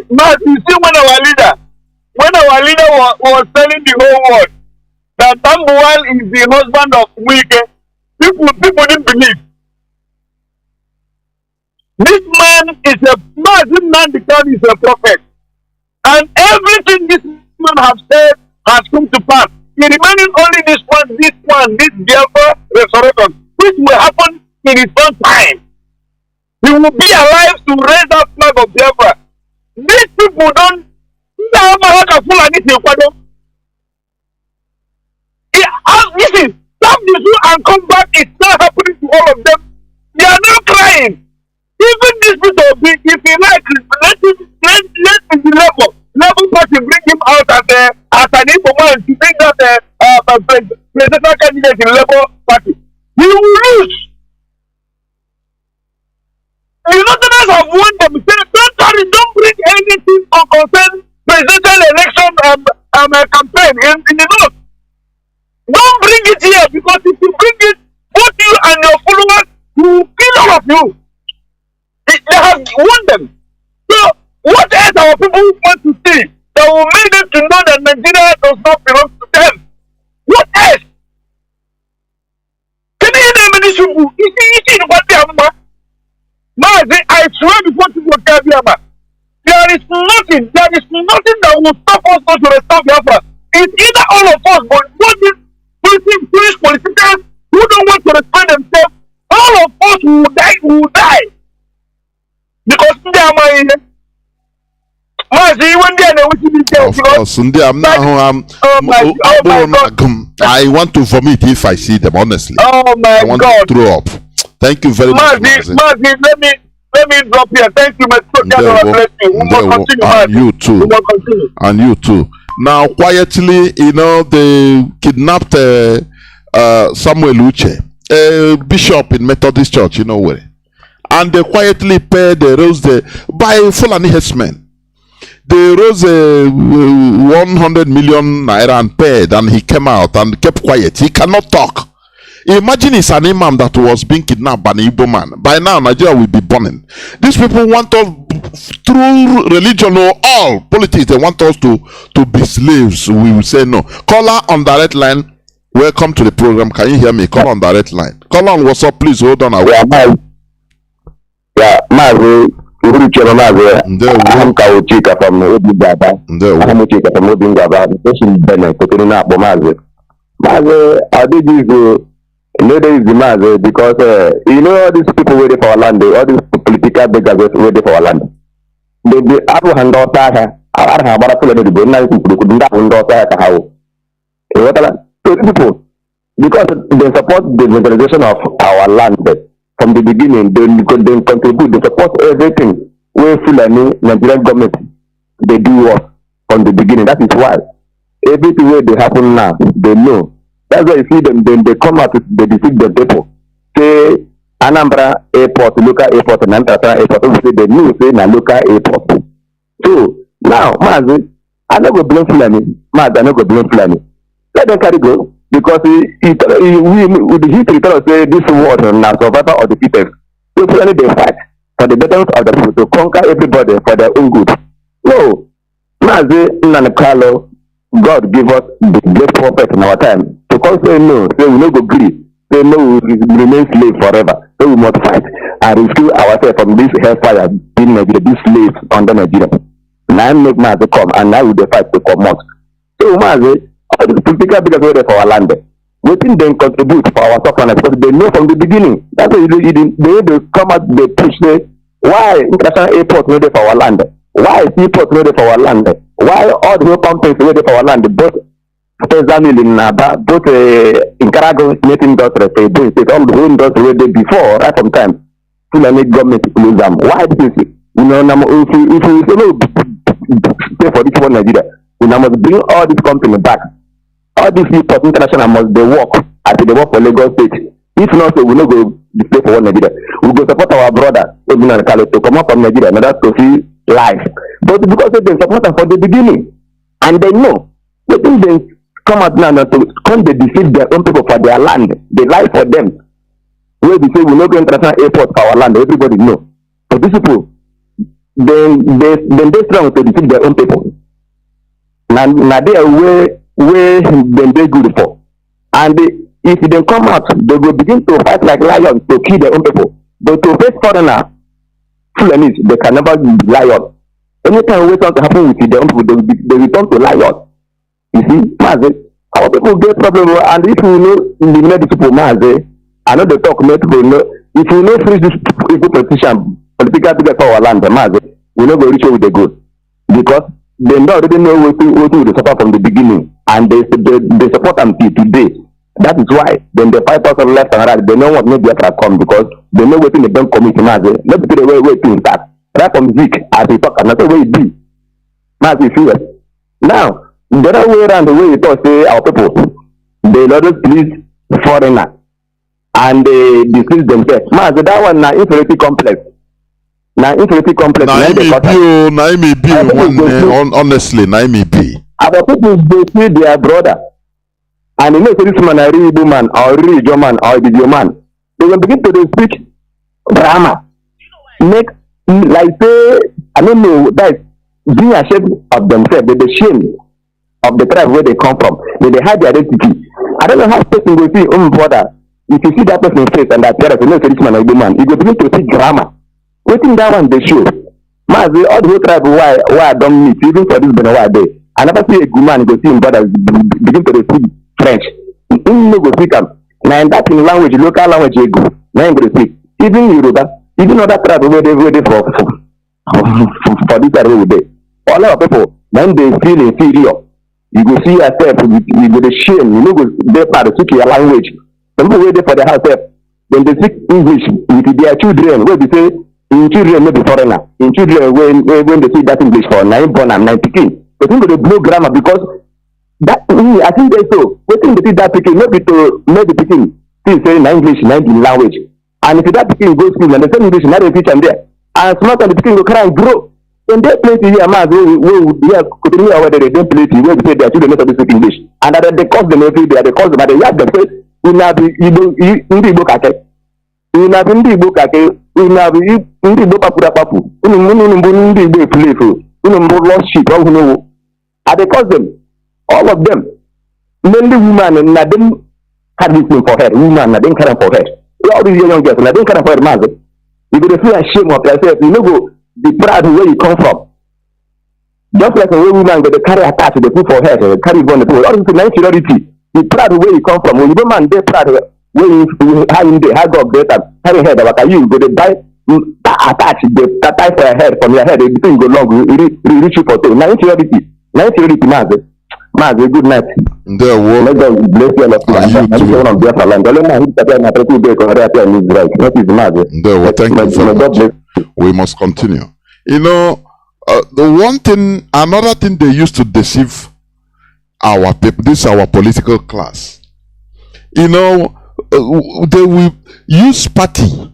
you see, when our leader was telling the whole world that Tambuwal is the husband of Iyke, people didn't believe. This man is Nnamdi is a prophet. And everything this man has said has come to pass. He remaining only this Biafra resurrection, which will happen in his own time. He will be alive to raise that flag of Biafra. These people don't. Listen, stop the zoo and come back. It's not happening to all of them. They are not crying. Even this people, if he likes, let the level party bring him out as an Ipob man to bring that presidential candidate in Labour Party. He will lose. The Northerners have won them. Don't bring anything on concern presidential election campaign in the North. Don't bring it here, because if you bring it, both you and your followers will kill all of you. They have won them. So, what else our people want to see that will make them to know that Nigeria does not belong to them? What else? Can you name any people? You see what they have? Mazi, I swear before people tell Biafra, there is nothing that will stop us not to restore Biafra. It's either all of us, but what these British politicians who don't want to respect themselves, all of us will die. Because they are my Mazi, when they are of course, I want to vomit if I see them, honestly. Oh my I want God. to throw up. Thank you very much, Mazi, let me drop here. Thank you, Mr. God bless you. We must continue, and Mazi. you too. We must continue. And you too. Now, quietly, they kidnapped Samuel Uche, a bishop in Methodist Church, where. And they quietly rose by Fulani herdsmen. They rose 100 million naira and paid, and he came out and kept quiet. He cannot talk. Imagine it's an imam that was being kidnapped by an Igbo man. By now, Nigeria will be burning. These people want us, through religion or all politics, they want us to be slaves. We will say no. Caller on direct line, welcome to the program. Can you hear me? Call on direct line. Call on WhatsApp, please hold on. Yeah, Mazi, I'm Kauchika from Obingaba. I'm Chika from Obingaba. This is Bennett, Mazi. Mazi, I did this. Ladies, Mazi, because all these people waiting for our land, all these political beggars waiting for our land. They have a hand out there. I have a full of the good people could not hand out there. So people, because they support the legalization of our land from the beginning, they contribute, they support everything. We Fulani, Nigerian government, they do us from the beginning. That is why everything where they happen now, they know. That's why you see them, then they come out, they defeat the people. Say, Anambra airport, local airport, and Anambra airport, say they knew, say, na local airport. So, now, Mazi, I don't go blame Fulani. Mazi, I don't go blame Fulani. Let them carry go. Because the history tells us say this war now survivor of the fittest. So only they fight for the betterment of the people to conquer everybody for their own good. No, Mazi Nnamdi, God give us the great prophet in our time to come say no, say we no go agree, say no, we remain slave forever. So we must fight and rescue ourselves from this hellfire being Nigeria, this slaves under Nigeria. Now make Mazi come and now we dey fight to come out. So Mazi, all the political figures were there for our land. We think they contribute for our suffering because they know from the beginning. That's why they come out, they push why international airport no there for our land? Why seaport no there for our land? Why all the whole companies no there for our land? Both Zamil in Naba, both in Karago, native industry, all the whole industry were there before, right from time. Fulani government close them. Why this is you know, if we pay for this one Nigeria, we must bring all these companies back. All these people international must they work as they work for Lagos State. If not, so we no go display for one Nigeria. We go support our brother to come up from Nigeria in order to see life. But because they support them from the beginning, and they know, they think they come out now to come they defeat their own people for their land, they lie for them. Where they say we no go international airport for our land, everybody know. So these people, they strong to defeat their own people. Now they are where they good for. And if they come out, they will begin to fight like lions to kill their own people. But to face foreigner, Fulanis, they can never be lions. Anytime we something happen with their own people, they return to lions. You see, Mazi, our people get problem, and if you know eliminate the people, Mazi, I know they talk, people know, if you know free this people politician, political figure for our land, Mazi, we know go reach where they go. Because they already know what to suffer from the beginning, and they support them till today. That is why then the 5% left and right, they don't want no Biafra come because they know what they don't commit. Mazi, let me tell you where things start. Right from Zeke, as we talk, and that's the way it be. Mazi, serious. Now, the other way around, the way you talk, say our people, they always please foreigner, and they decrease themselves. Mazi, that one now inferiority complex. Now inferiority complex. Honestly, our people they see their brother, and you know say this man a real Igbo man or real Ijaw man or Ibibio man. They will begin to speak drama, make like say I don't know that being ashamed of themselves, they shame of the tribe where they come from. They hide their identity. I don't know how person will see brother. If you see that person's face and that appearance, you know say this man a Igbo man. You go begin to see drama. Waiting that one they show. Mazi, all the whole tribe why I don't meet, even for this Benawa day. I never see a good man go see him brother begin to speak French. In no go speak them. Now in that in language, local language you go. Now you go speak. Even Yoruba, even other tribe where they for this area with day. All our people, when they feel inferior, you go see yourself, you go the shame, you know go they part of your language. Some people wait for the house, then they speak English with their children, where they say in children maybe foreigner. In children when they see that English for 9 born and 9 picking, they think they blow grammar because that I think they so. Waiting to see that picking, maybe to maybe picking still saying English, 19 language. And if that picking goes school and they say English, not a teach them there. And smart and the picking will cry and grow. When they play to here, man, we could hear whether they don't play to where they say their children not to speak English. And that they cause them every day, they cause them, but they have them say, we now be you book at it. We now be book at it. We now be Igbo papu. Ndi Igbo playful. Lost sheep. All who know. And they cause them, all of them, mainly women, and them had this thing for her. Women, and them care for her. All these young girls, and them care for her. Man, you go to feel ashamed of yourself. You know, go be proud of where you come from. Just like a way women go to carry attached, they put for her, they carry on the pool. All this is inferiority. Be proud of where you come from. When you go man, they proud of where you how in the how God better carry head like you go to buy attach the tie for your head from your head. The thing go long, reach you for two. Now inferiority, Mazi, good night. There will let God bless you all of you. I'm on Biafra land. Thank you. We must continue. You know, another thing they used to deceive our people, this is our political class. You know, they will use party.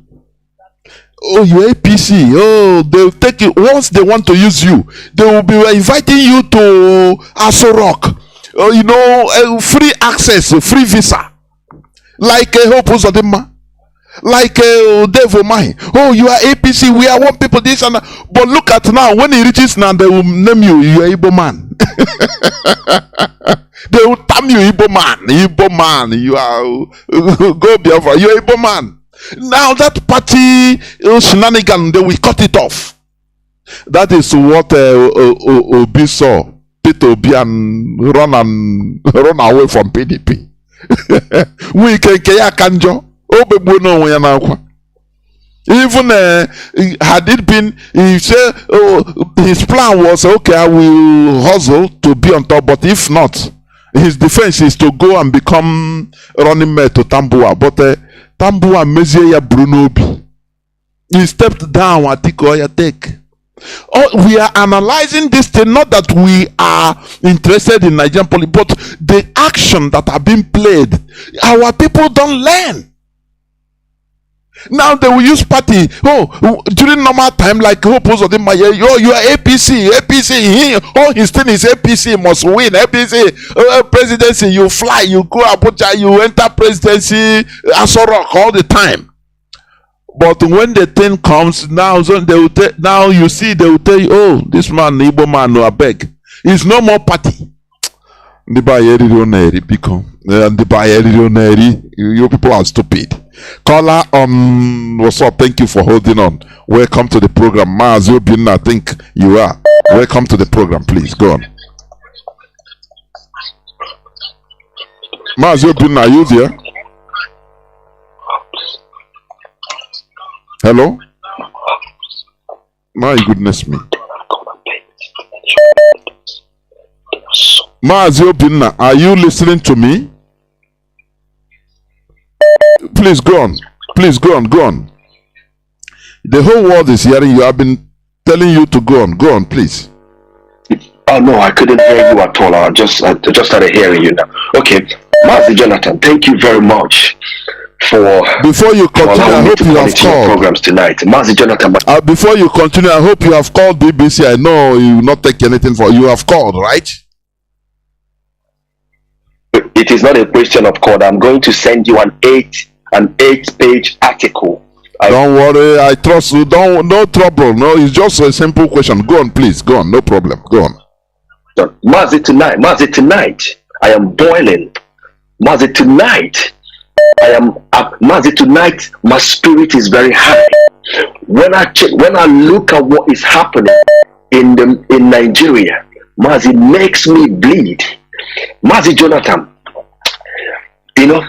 Oh, you APC. Oh, they'll take it. Once they want to use you, they will be inviting you to Aso Rock. free access, free visa, like Hope Uzodinma, like Devo Mai. Oh, you are APC, we are one people, this and that. But look at now, when he reaches now, they will name you are Igbo man. They will term you Igbo man, you are go Biafra, you are Igbo man. Now that party shenanigan, they will cut it off. That is what Obi saw. Peter Obi and run away from PDP. We can kanjo. Even had it been, he said, his plan was okay, I will hustle to be on top, but if not, his defense is to go and become running mate to Tambua. But Tambua Meziya Brunobi, he stepped down at Tikoya Tech. Oh, we are analyzing this thing, not that we are interested in Nigerian politics, but the action that are being played, our people don't learn. Now they will use party. Oh, during normal time, like Hope Uzodinma, you are APC. His thing is APC must win. APC presidency, you fly, you go Abuja, you enter presidency, Asorok all the time. But when the thing comes, now they will now you see they will tell you, oh, this man, Igbo man, no, I beg. It's no more party. You people are stupid. Caller, what's up? Thank you for holding on. Welcome to the program. Mazi Iyke, I think you are. Welcome to the program, please. Go on. Mazi Iyke, are you there? Hello? My goodness me. Mazi Iyke, are you listening to me? Please go on. Please go on. Go on. The whole world is hearing you. I've been telling you to go on. Go on, please. Oh no, I couldn't hear you at all. I just started hearing you now. Okay, Mazi Jonathan, thank you very much for. Before you continue, I hope you have called programs tonight. Mazi Jonathan. Before you continue, I hope you have called BBC. I know you will not take anything for you. Have called, right? It is not a question of call. I'm going to send you an eight-page article. Don't worry, I trust you. No trouble. No, it's just a simple question. Go on, please. Go on. No problem. Go on. Mazi, tonight, I am boiling. Mazi, tonight, my spirit is very high. When I look at what is happening in Nigeria, Mazi, makes me bleed. Mazi Jonathan, you know,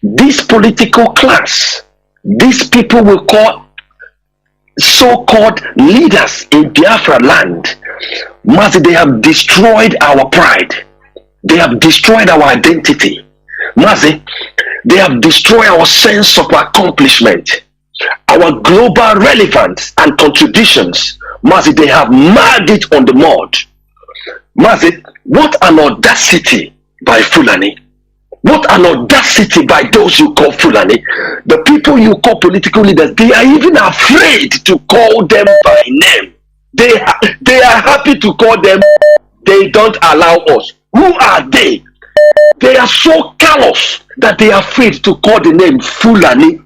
this political class, these people we call so-called leaders in Biafra land, Mazi, they have destroyed our pride. They have destroyed our identity. Mazi, they have destroyed our sense of accomplishment, our global relevance and contributions. Mazi, they have marred it on the mud. Mazi, what an audacity by Fulani. What an audacity by those you call Fulani. The people you call political leaders, they are even afraid to call them by name. They are happy to call them. They don't allow us. Who are they? They are so callous that they are afraid to call the name Fulani.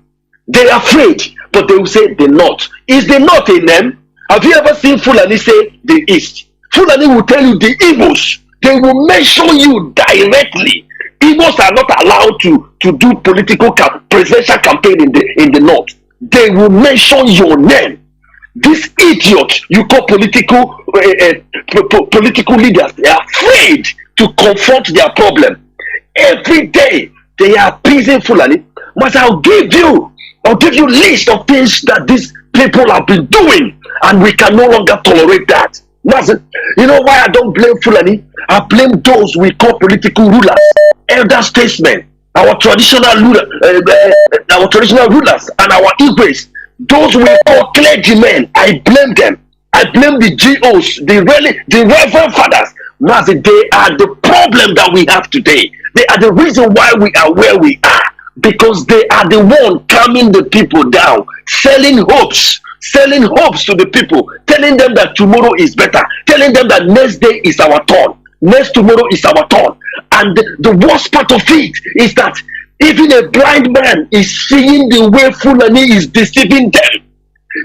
They are afraid, but they will say the North. Is the North a name? Have you ever seen Fulani say the East? Fulani will tell you the Igbos. They will mention you directly. Igbos are not allowed to do political presidential campaign in the North. They will mention your name. These idiots you call political leaders, they are afraid to confront their problem. Every day they are appeasing Fulani. But I'll give you list of things that these people have been doing, and we can no longer tolerate that. You know why I don't blame Fulani? I blame those we call political rulers, elder statesmen, our traditional rulers, and our Igwes, those we call clergymen. I blame them. I blame the GOs, the Reverend Fathers. Mazi, they are the problem that we have today. They are the reason why we are where we are, because they are the one calming the people down, selling hopes to the people, telling them that tomorrow is better, telling them that next day is our turn. Next tomorrow is our turn. And the worst part of it is that even a blind man is seeing the way Fulani is deceiving them.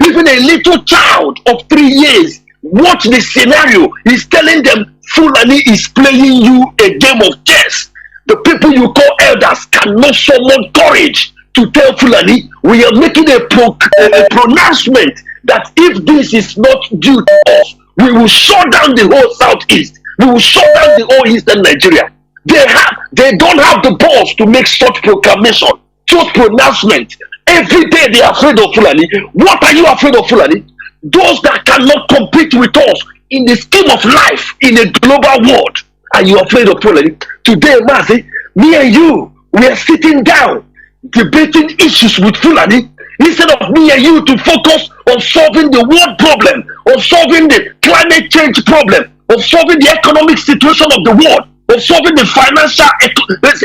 Even a little child of 3 years, watch the scenario, is telling them Fulani is playing you a game of chess. The people you call elders cannot summon courage to tell Fulani, we are making a pronouncement that if this is not due to us, we will shut down the whole southeast. We will shut down the whole eastern Nigeria. They don't have the balls to make such proclamation, such pronouncement. Every day they are afraid of Fulani. What are you afraid of Fulani? Those that cannot compete with us in the scheme of life in a global world. Are you afraid of Fulani? Today, Mazi, me and you, we are sitting down debating issues with Fulani instead of me and you to focus on solving the world problem, on solving the climate change problem, on solving the economic situation of the world, on solving the financial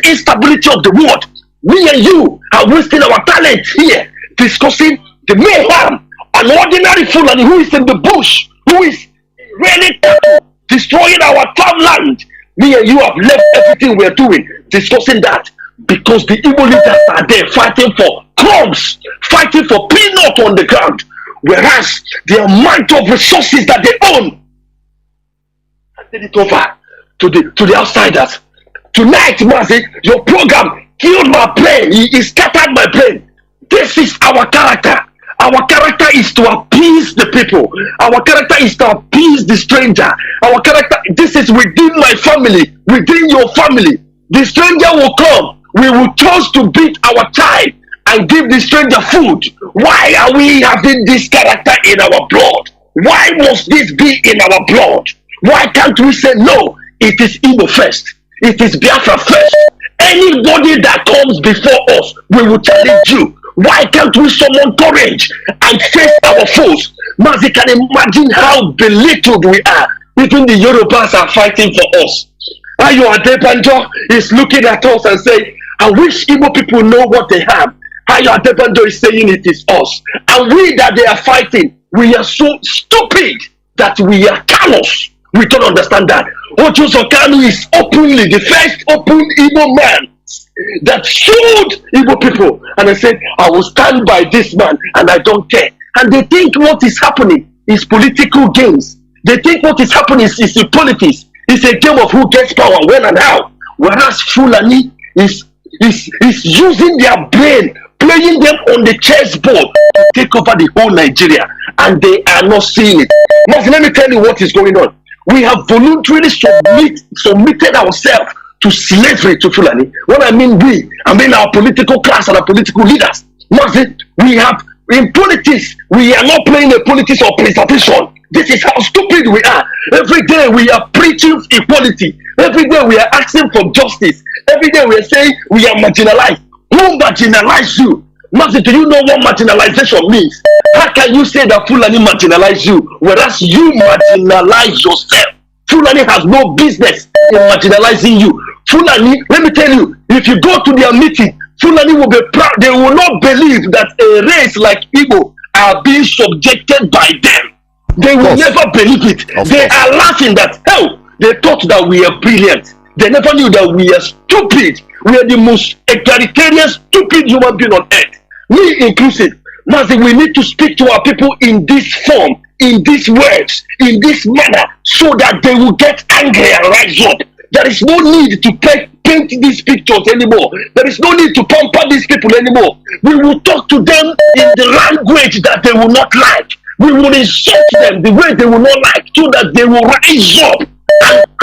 instability of the world. Me and you are wasting our talent here discussing the mayhem. An ordinary Fulani who is in the bush, who is raining cattle, destroying our farmland. Me and you have left everything we are doing discussing that because the evil leaders are there fighting for crumbs, fighting for peanut on the ground, whereas the amount of resources that they own, handed it over to the outsiders. Tonight, Mazi, your program killed my brain. It scattered my brain. This is our character. Our character is to appease the people. Our character is to appease the stranger. Our character, this is within my family, within your family. The stranger will come. We will choose to beat our child and give the stranger food. Why are we having this character in our blood? Why must this be in our blood? Why can't we say no? It is Igbo first. It is Biafra first. Anybody that comes before us, we will challenge you. Why can't we summon courage and face our foes? Mazi can imagine how belittled we are. Even the Yorubas are fighting for us. Ayo Adebanjo is looking at us and saying, I wish Igbo people know what they have. Ayo Adebanjo is saying it is us. And we that they are fighting, we are so stupid that we are callous. We don't understand that. Ojo Kanu is openly the first open Igbo man that showed Igbo people, and I said, I will stand by this man and I don't care. And they think what is happening is political games. They think what is happening is politics. It's a game of who gets power, when and how. Whereas Fulani is using their brain, playing them on the chessboard to take over the whole Nigeria, and they are not seeing it. Now, let me tell you what is going on. We have voluntarily submitted ourselves to slavery to Fulani. When I mean we, I mean our political class and our political leaders. We have, in politics, we are not playing a politics of preservation. This is how stupid we are. Every day we are preaching equality. Every day we are asking for justice. Every day we are saying we are marginalized. Who marginalized you? Mazi, do you know what marginalization means? How can you say that Fulani marginalize you, whereas you marginalize yourself? Fulani has no business in marginalizing you. Fulani, let me tell you, if you go to their meeting, Fulani will be proud. They will not believe that a race like Igbo are being subjected by them. They will never believe it. They are laughing that, hell, they thought that we are brilliant. They never knew that we are stupid. We are the most egalitarian, stupid human being on earth. Me inclusive. Mazi, we need to speak to our people in this form, in these words, in this manner, so that they will get angry and rise up. There is no need to paint these pictures anymore. There is no need to pamper these people anymore. We will talk to them in the language that they will not like. We will insult them the way they will not like, so that they will rise up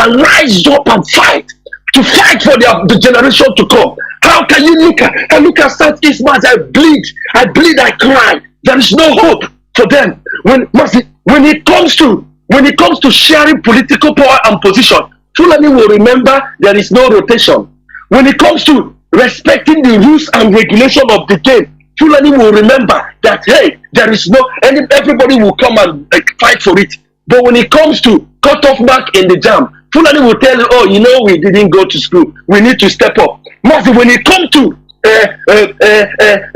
and rise up and fight. To fight for the generation to come. How can you look at Southeast Mazi? I cry. There is no hope for them. When it comes to sharing political power and position, Fulani will remember there is no rotation. When it comes to respecting the rules and regulation of the game, Fulani will remember that, hey, there is no, and everybody will come and fight for it. But when it comes to cut off mark in the jam, Fulani will tell you, oh, you know, we didn't go to school. We need to step up. Mazi, when it comes to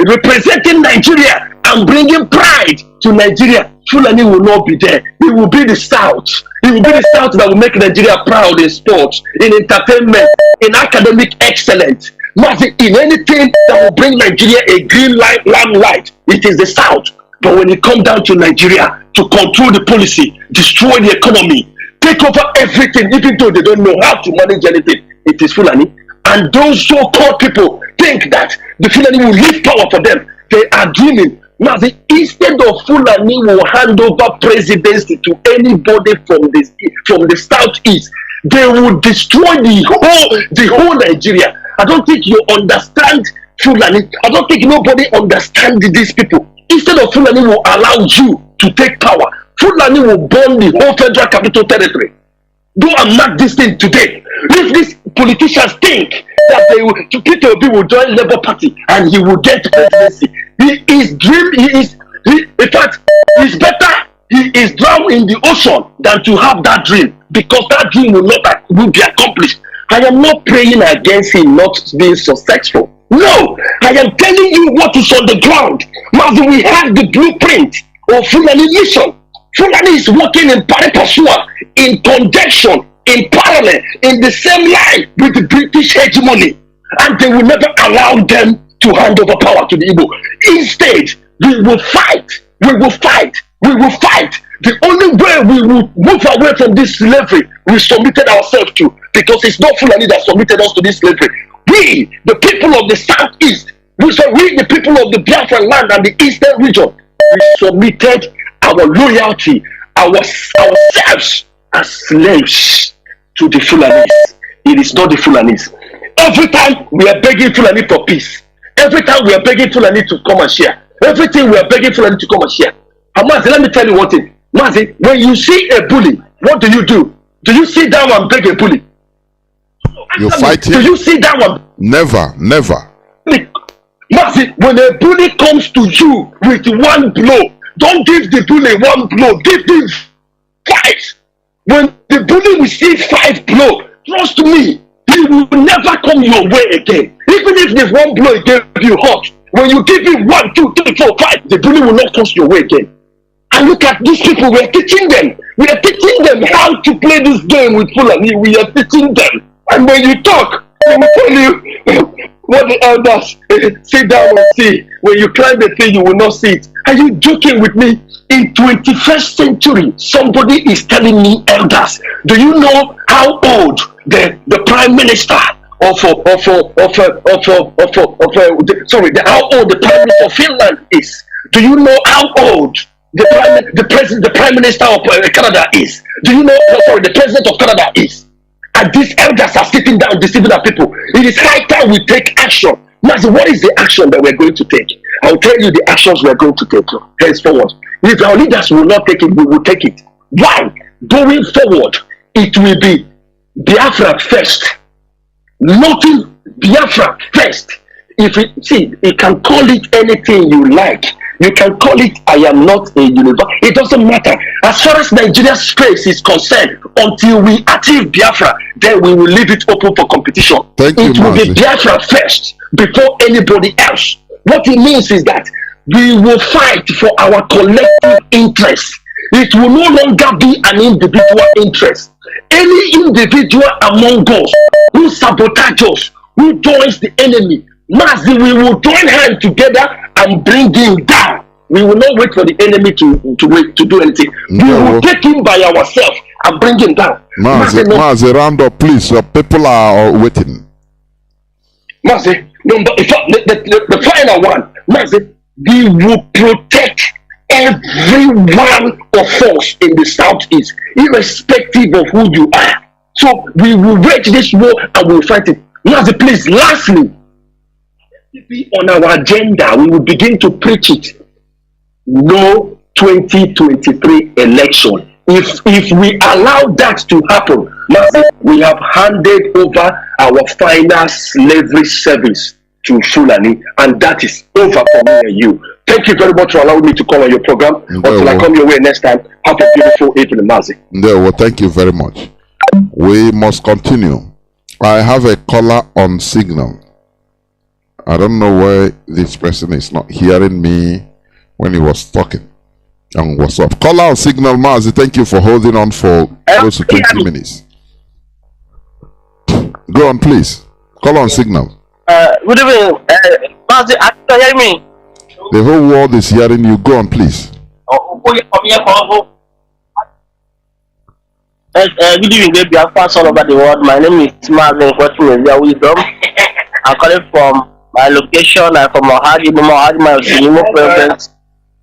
representing Nigeria and bringing pride to Nigeria, Fulani will not be there. It will be the South. It will be the South that will make Nigeria proud in sports, in entertainment, in academic excellence. Mazi, in anything that will bring Nigeria a green limelight, it is the South. But when it comes down to Nigeria, to control the policy, destroy the economy, take over everything, even though they don't know how to manage anything, it is Fulani. And those so-called people think that the Fulani will leave power for them. They are dreaming. Now, instead of Fulani will hand over presidency to anybody from the southeast, they will destroy the whole Nigeria. I don't think you understand Fulani. I don't think nobody understands these people. Instead of Fulani will allow you to take power, Fulani will burn the whole Federal Capital Territory. Go and mark this thing today. If these politicians think that they will, Peter Obi will join Labour Party and he will get presidency, in fact, it's better he is drowned in the ocean than to have that dream, because that dream will be accomplished. I am not praying against him not being successful. No, I am telling you what is on the ground. Mazi, we have the blueprint of Fulani mission. Fulani is working in pari pasua, in conjunction, in parallel, in the same line with the British hegemony, and they will never allow them to hand over power to the Igbo. Instead, we will fight. We will fight. We will fight. The only way we will move away from this slavery we submitted ourselves to, because it's not Fulani that submitted us to this slavery. We, the people of the southeast, we the people of the Biafra land and the eastern region, we submitted our loyalty, ourselves as slaves to the Fulanis. It is not the Fulanis. Every time we are begging Fulani for peace. Every time we are begging Fulani to come and share. Everything we are begging Fulani to come and share. And Mazi, let me tell you one thing. Mazi, when you see a bully, what do? Do you sit down and beg a bully? You fight him? Do you sit down and... Never, never. Mazi, when a bully comes to you with one blow, don't give the bully one blow, give him 5. When the bully receives 5 blows, trust me, he will never come your way again. Even if this one blow he gave you hot, when you give him 1, 2, 3, 4, 5, the bully will not cross your way again. And look at these people, we are teaching them. We are teaching them how to play this game with Fulani. We are teaching them. And when you talk, they will tell you what the elders sit down and see. When you climb the thing, you will not see it. Are you joking with me? In 21st century, somebody is telling me elders. Do you know how old the prime minister how old the prime minister of Finland is? Do you know how old the prime minister of Canada is? Do you know? The president of Canada is? And these elders are sitting down deceiving our people. It is high time we take action. Now, so what is the action that we're going to take? I'll tell you the actions we're going to take henceforward. If our leaders will not take it, we will take it. Why? Going forward, it will be Biafra first. Nothing Biafra first. You can call it anything you like. You can call it I am not a university. It doesn't matter. As far as Nigeria's space is concerned, until we achieve Biafra, then we will leave it open for competition. It will be Biafra first before anybody else. What it means is that we will fight for our collective interest. It will no longer be an individual interest. Any individual among us who sabotage us, who joins the enemy, Mazi, we will join hands together and bring him down. We will not wait for the enemy to do anything. We will take him by ourselves and bring him down. Mazi, round up, please. Your people are waiting. Mazi, the final one. Mazi, we will protect every one of us in the southeast, irrespective of who you are. So we will wage this war and we will fight it. Mazi, please, lastly, on our agenda, we will begin to preach it. No 2023 election. If we allow that to happen, we have handed over our final slavery service to Fulani, and that is over for me and you. Thank you very much for allowing me to come on your program. Until I come your way next time, have a beautiful evening, Mazi. Well, thank you very much. We must continue. I have a caller on signal. I don't know why this person is not hearing me when he was talking. And what's up? Call out signal, Mazi. Thank you for holding on for close to 20 minutes. Go on, please. Call on signal. Good evening, Mazi. Can you hear me? The whole world is hearing you. Go on, please. Good evening, Biafrans all over the world. My name is Mazi Wisdom. I'm calling from my location. I'm from Mahadi, President,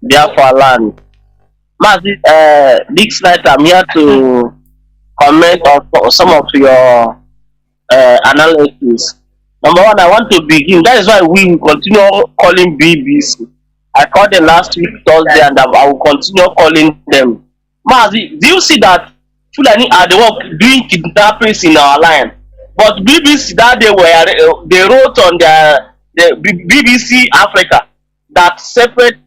Biafra land. Mazi, this night I'm here to comment on some of your analysis. Number one, I want to begin. That is why we will continue calling BBC. I called them last week, Thursday, and I will continue calling them. Mazi, do you see that Fulani are the one doing kidnappings in our line? But BBC that they wrote on the BBC Africa that separate.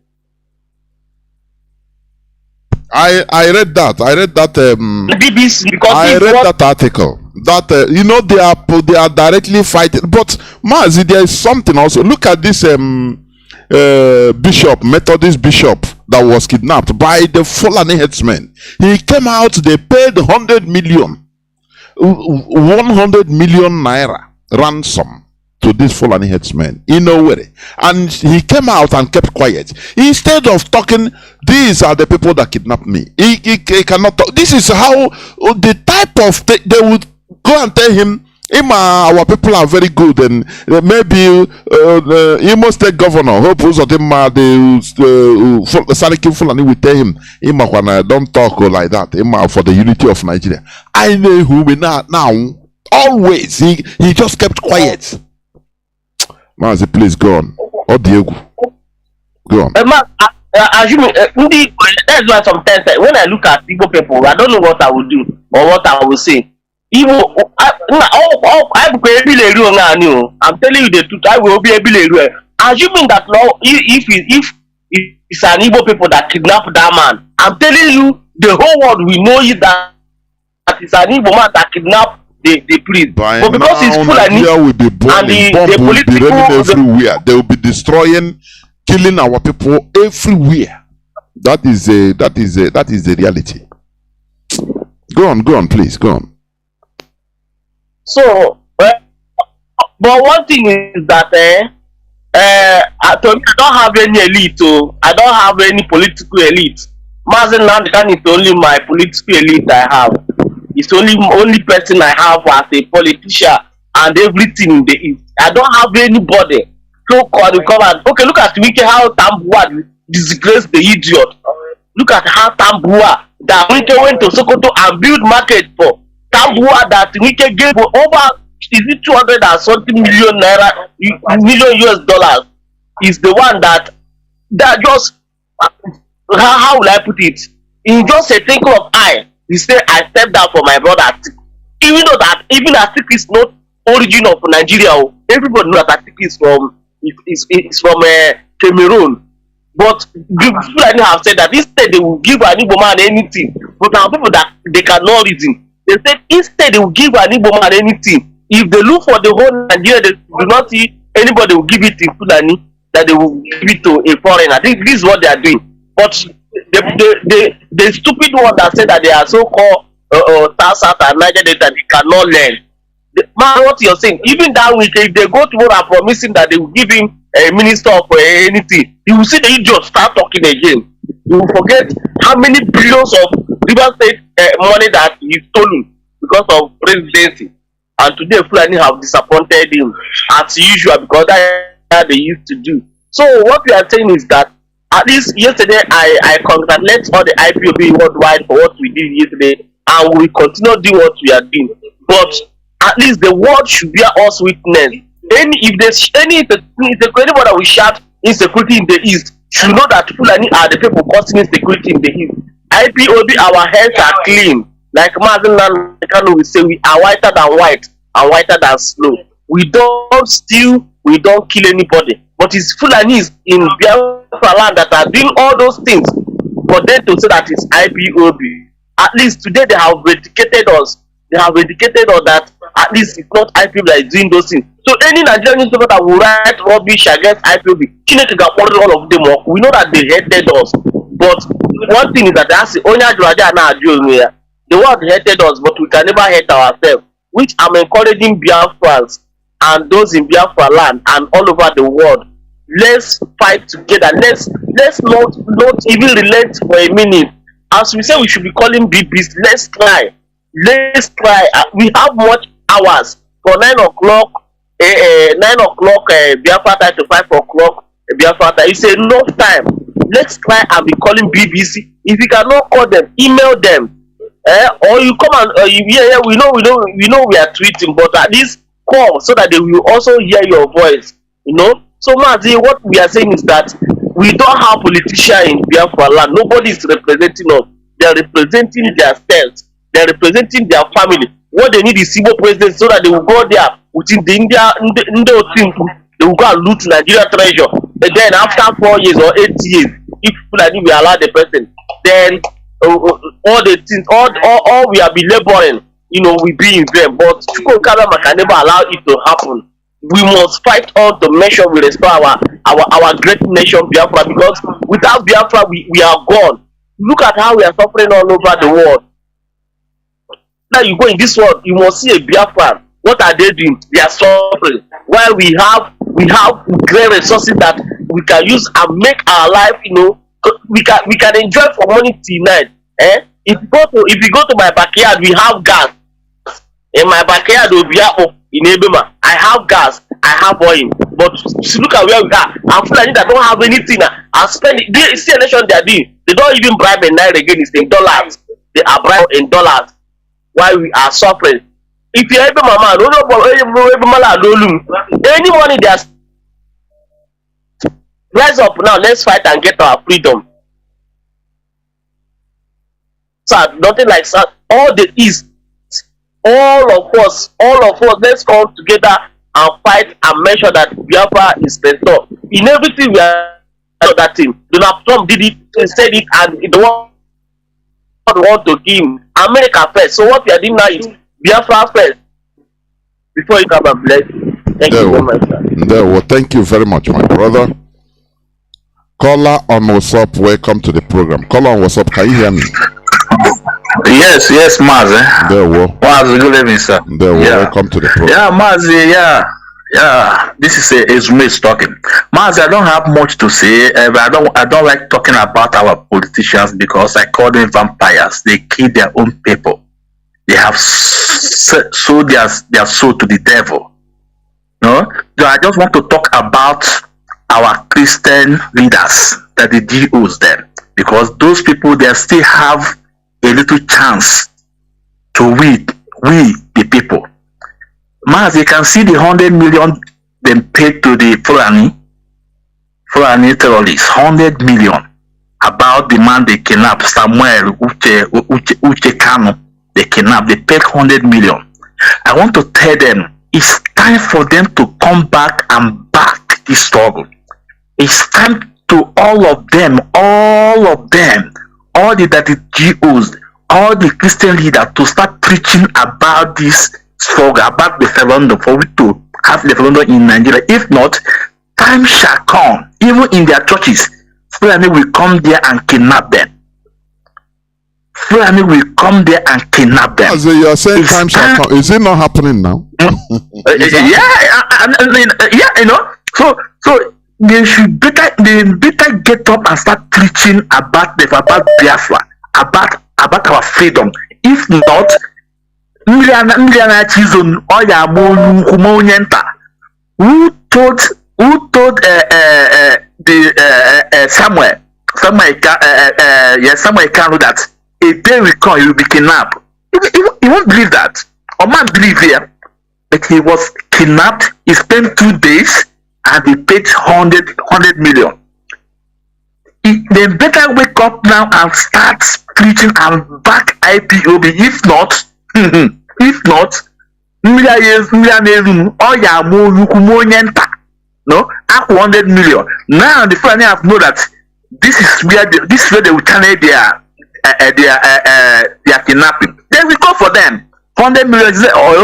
I read that. I read that. BBC because I read that article. That you know they are directly fighting. But Mazi, there is something also. Look at this bishop, Methodist bishop that was kidnapped by the Fulani headsmen. He came out. They paid 100 million naira ransom to this Fulani headsman in Owerri, and he came out and kept quiet instead of talking. These are the people that kidnapped me. He cannot talk. This is how the type of they would go and tell him, our people are very good, and maybe Imo State Governor Hope Uzodinma, the Sariki Fulani will tell him, don't talk like that, for the unity of Nigeria. I know who we now always he just kept quiet. Mazi, please go on. Or Diego, go on. That's why sometimes when I look at Igbo people, I don't know what I will do or what I will say. I'm telling you the truth. I will be able to. Assuming that now, if it's an Igbo people that kidnap that man, I'm telling you the whole world will know it that it's an Igbo man that kidnapped the priest. But because it's Fulani, will be burning, bomb will be running everywhere. They will be destroying, killing our people everywhere. That is the reality. Go on, please, go on. So, but one thing is that I don't have any elite. I don't have any political elite. Mazi Nnamdi is only my political elite I have. It's only person I have as a politician and everything in the East. I don't have anybody. So come and okay, look at Wike, how Tambua disgraced the idiot. Look at how Tambua that Wike went to Sokoto and built market for. Tambua that Wike gave over, is it 200 and something million naira, million US dollars, is the one that just, how will I put it? In just a twinkle of eye, he said, I stepped down for my brother. Even though that, even Atik is not origin of Nigeria, everybody knows that Atik is from Cameroon. But people have said that instead they will give an Igbo man anything. But our people that they cannot reason. They said instead they will give an Igbo man anything. If they look for the whole Nigeria, they do not see anybody will give it to Fulani, that they will give it to a foreigner. I think this is what they are doing. But the stupid one that said that they are so-called South and Niger that they cannot learn. Man, what you're saying, even that week, if they go tomorrow and promising that they will give him a minister of anything, you will see the idiot start talking again. You will forget how many billions of River State money that he's stolen because of presidency. And today, Fulani have disappointed him as usual because that's what they used to do. So what we are saying is that at least yesterday, I congratulate all the IPOB worldwide for what we did yesterday, and we continue doing what we are doing. But at least the world should bear us witness. If there's anybody that will shout insecurity in the East, should know that Fulani are the people causing insecurity in the East. IPOB, our heads are clean. Like Mazi Nnamdi will say, we are whiter than white and whiter than snow. We don't steal, we don't kill anybody. But it's Fulanis in Biafra land that are doing all those things for them to say that it's IPOB. At least today they have vindicated us. They have indicated us that at least it's not IPOB that is doing those things. So any Nigerian newspaper that will write rubbish against IPOB, Chineke can order all of them up. We know that they hated us, but one thing is that the world hated us, but we can never hate ourselves. Which I'm encouraging Biafrans and those in Biafra land and all over the world. Let's fight together. Let's not even relent for a minute. As we say, we should be calling BBs. Let's try. We have much hours for 9 o'clock. 9 o'clock Biafra time to 5 o'clock Biafra time. It's enough time. Let's try and be calling BBC. If you cannot call them, email them. Or you come and we know we are tweeting, but at least call so that they will also hear your voice. You know. So Mazi, what we are saying is that we don't have politicians in Biafra land. Nobody is representing us. They are representing themselves. They are representing their family. What they need is civil president so that they will go there within the India team. They will go and loot Nigeria treasure. And then after 4 years or 8 years, if Fulani will allow the person, then all the things, all we have been laboring, you know, we be in them. But Chukwuka can never allow it to happen. We must fight on to make sure we restore our great nation Biafra, because without Biafra we are gone. Look at how we are suffering all over the world. Now you go in this world, you must see a Biafra. What are they doing? They are suffering. While we have great resources that we can use and make our life, you know, we can enjoy from morning till night. If you go to my backyard, we have gas. In my backyard will be in Ebema. I have gas, I have oil. But look at where we are. I'm feeling that don't have anything. I spend it. They see a nation they are doing. They don't even bribe a naira again. It's in dollars. They are bribed in dollars. Why we are suffering? If you have any money they are, rise up now. Let's fight and get our freedom. So nothing like that. All the East. All of us, let's come together and fight and make sure that Biafra is restored. In everything we are that thing. Donald Trump did it, said it, and the world want to give America first. So what we are doing now is Biafra first. Before you come and bless. Thank you very much, sir. Thank you very much, my brother. Caller on WhatsApp, welcome to the program. Caller on WhatsApp, can you hear me? Yes, Mazi. Mazi, good evening, sir. Welcome to the program. Yeah, Mazi, yeah. This is Ismail talking. Mazi, I don't have much to say. But I don't like talking about our politicians because I call them vampires. They kill their own people. They have sold their soul to the devil. No, so I just want to talk about our Christian leaders, that the GOs them, because those people they still have a little chance to we the people. Mas, you can see the 100 million they paid to the Fulani terrorists, 100 million, about the man they kidnapped, Samuel Uche Kanu, they paid 100 million. I want to tell them, it's time for them to come back and back this struggle. It's time to all of them, all the GOs, all the Christian leaders to start preaching about this struggle, about the referendum, for we to have the referendum in Nigeria. If not, time shall come, even in their churches, Fulani will come there and kidnap them. Fulani will come there and kidnap them. As you are saying, time shall come. Is it not happening now? Yeah, you know. So they should better get up and start preaching about Biafra, about our freedom. If not, who told Samuel Kanu that a day will come, he will be kidnapped. He won't believe that. Or man believe here that he was kidnapped. He spent 2 days and he paid 100 million. They better wake up now and start preaching and back IPOB. If not, no, 100 million. Now the family have know that this is where they will channel their kidnapping. Then we go for them. 100 million or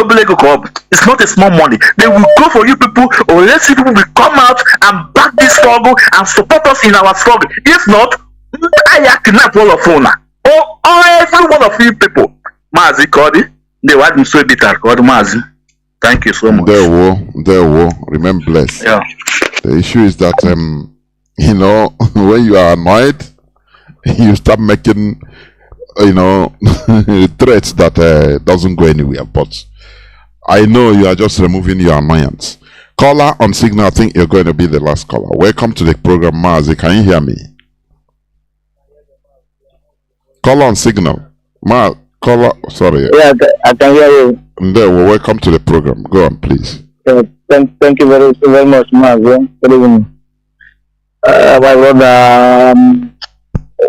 it's not a small money. They will go for you people, or let's see people will come out and back this struggle and support us in our struggle. If not, I kidnap all of you now. Or every one of you people. Mazi Kodi, they want me so bitter. Mazi. Thank you so much. There will remain blessed. Yeah. The issue is that you know, when you are annoyed, you start making, you know, threats that doesn't go anywhere. But I know you are just removing your annoyance. Caller on signal, I think you're going to be the last caller. Welcome to the program, Mazi. Can you hear me? Caller on signal. Caller, sorry. Yeah, I can hear you. There, well, welcome to the program. Go on, please. Thank you very much, Mazi. Good evening. My brother,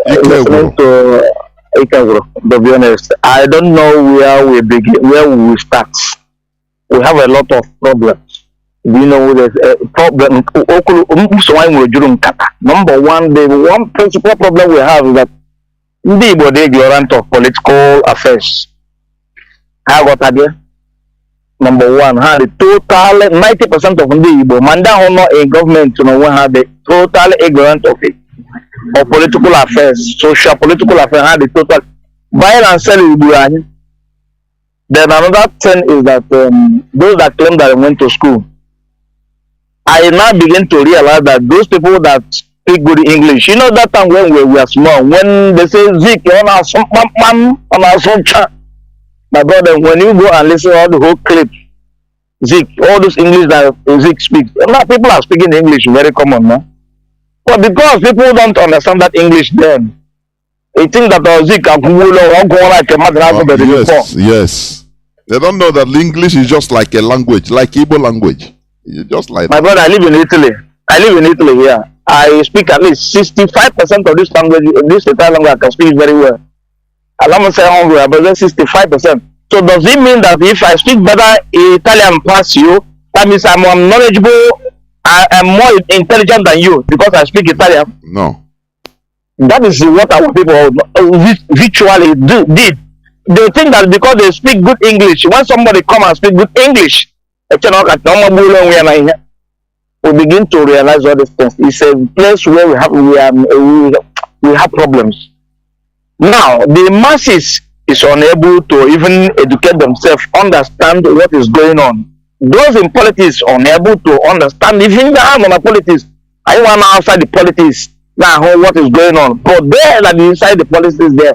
listening to Ike, to be honest, I don't know where we begin, where we will start. We have a lot of problems. You know, there's a problem. Number one, the one principal problem we have is that they are ignorant of political affairs. I got idea. Number one, the total 90% of the Igbo Manda honor a government, you know, have the total ignorant of it, of political affairs, social political affairs, have the total buy and sell Igbo. Then another thing is that those that claim that they went to school, I now begin to realize that those people that speak good English, you know, that time when we were small, when they say Zik on our son, my brother, when you go and listen to all the whole clip, Zik, all those English that Zik speaks, a lot of people are speaking English very common, no? But because people don't understand that English then, they think that Zik yes. They don't know that English is just like a language, like Igbo language. It's just like my brother, I live in Italy. Here. I speak at least 65% of this language, this Italian language I can speak very well. I'm not saying 100, but that's 65%. So does it mean that if I speak better Italian past you, that means I'm more knowledgeable, I'm more intelligent than you because I speak Italian? No. That is what our people virtually did. They think that because they speak good English, when somebody come and speak good English, we begin to realize all these things. It's a place where we have problems. Now, the masses is unable to even educate themselves, understand what is going on. Those in politics are unable to understand even the politics. I want outside the politics now what is going on. But there, like inside the politics there,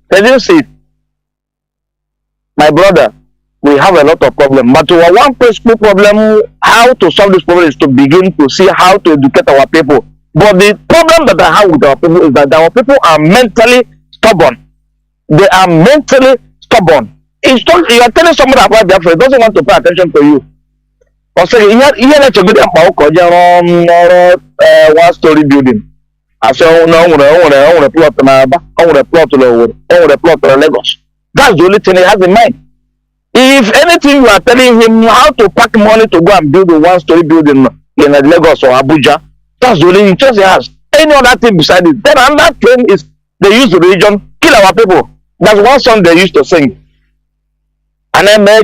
they didn't see it. My brother, we have a lot of problems. But our one principal problem, how to solve this problem is to begin to see how to educate our people. But the problem that I have with our people is that our people are mentally stubborn. They are mentally stubborn. You are telling somebody about Biafra, he doesn't want to pay attention to you. Also, let's go to one story building. I say, no, I want to plot to Lagos. That's the only thing he has in mind. If anything, you are telling him how to pack money to go and build a one-story building in Lagos or Abuja, that's the only interest he has. Any other thing beside it. Then another thing is they use religion, kill our people. That's one song they used to sing. And then you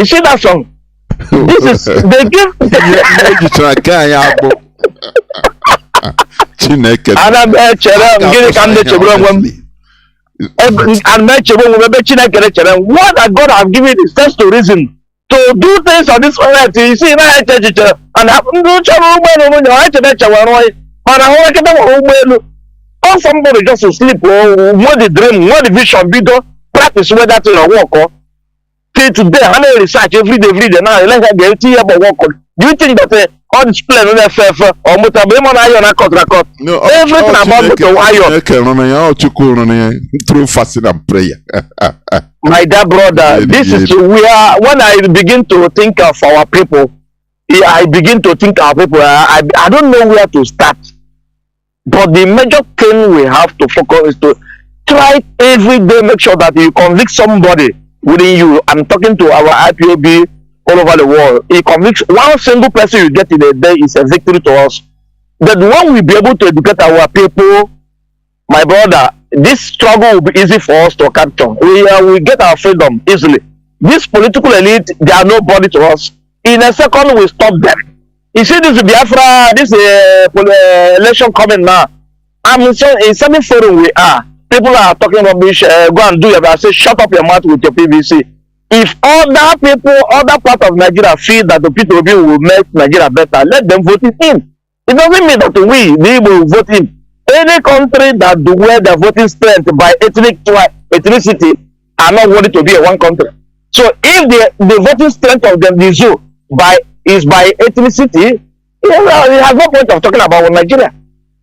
see that song? This is they give what God have given is just to reason to do things on this earth. You see, or somebody just to sleep or what the dream, what the vision be done, practice where that in a work. Till today, I research every day now. Let's get about work. Do you think that all this plan on FF or Mutabema iron record? No, everything about the iron. Through fasting and prayer. My dear brother, this is where when I begin to think of our people, I begin to think of people. I don't know where to start. But the major thing we have to focus is to try every day, make sure that you convict somebody within you. I'm talking to our IPOB all over the world. He convicts one single person you get in a day is a victory to us. But when we be able to educate our people, my brother, this struggle will be easy for us to capture. We get our freedom easily. This political elite, they are nobody to us. In a second, we stop them. You see this Biafra, this election coming now. I'm in some forum we are. People are talking rubbish. Go and do your. I say, shut up your mouth with your PVC. If other people, other part of Nigeria feel that the P2B will make Nigeria better, let them vote it in. It doesn't mean that we will vote in. Any country that where their voting strength by ethnicity are not worthy to be a one country. So if the voting strength of them is by ethnicity, it has no point of talking about Nigeria.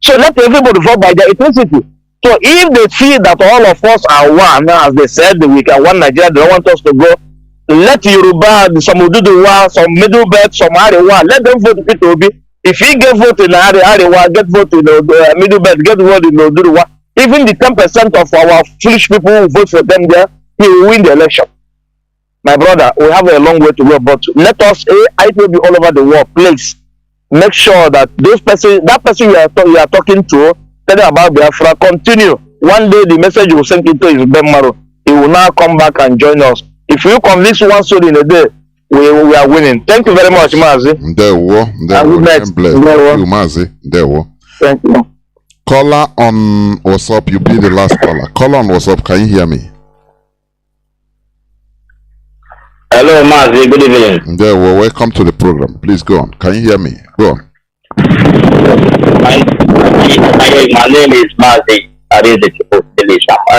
So let everybody vote by their ethnicity. So if they feel that all of us are one, as they said, we can one Nigeria, they don't want us to go, let Yoruba, some Ududuwa, some Middle Belt, some Arewa, let them vote P2B. If he get vote in Arewa, get vote in the Middle Belt, get vote in Ududuwa, even the 10% of our foolish people who vote for them there, he will win the election. My brother, we have a long way to go, but let us, IPOB all over the world, please, make sure that that person you are talking to, tell them about Biafra, continue. One day the message you will send into his Bemaro, he will now come back and join us. If you convince one soul in a day, we are winning. Thank you very much, Mazi. Thank you. Caller on WhatsApp, you be the last caller. Caller on WhatsApp, can you hear me? Hello, Mazi. Good evening. Welcome to the program. Please go on. Can you hear me? Go on. My name is Mazi. I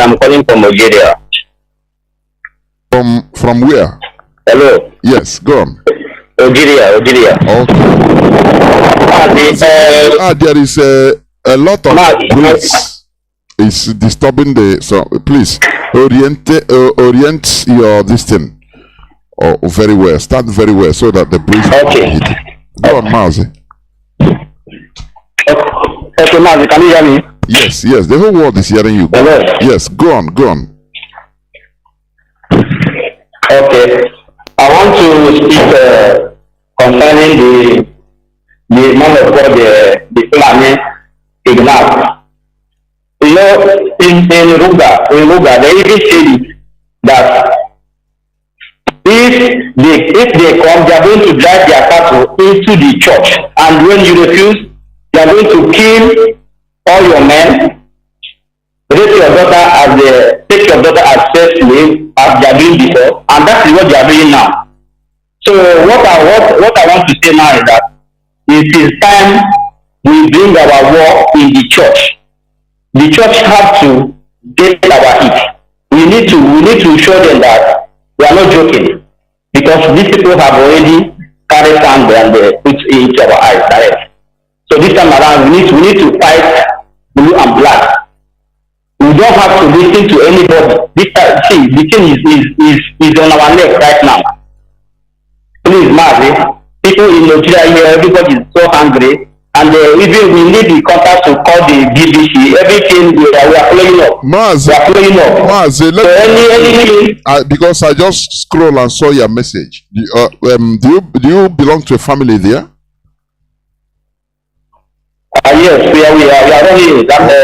am calling from Nigeria. From where? Hello. Yes, go on. Nigeria. Okay. There is a lot of breeze. It's disturbing so please orient your this thing. Very well. Start very well so that the breeze will hit it. Go on, Mazi. Okay, Mazi, can you hear me? Yes. The whole world is hearing you. Hello. Yes, go on. Okay. I want to speak concerning the man of God, the Fulani Ignat. You know, in Ruga, they even said that if they come, they are going to drive their cattle into the church, and when you refuse, they are going to kill all your men, take your daughter as first slave, as they are doing before, and that is what they are doing now. So what I want to say now is that it is time we bring our war in the church. The church have to get our hit. We need to show them that we are not joking, because these people have already carried sand and they put it into our eyes direct. So this time around, we need to fight blue and black. We don't have to listen to anybody. The thing is on our neck right now. Please, Mazi, people in Nigeria here, everybody is so hungry, and even we need the contact to call the BBC. Everything we are playing up. Mazi, because I just scroll and saw your message. Do you belong to a family there? Yes, we are.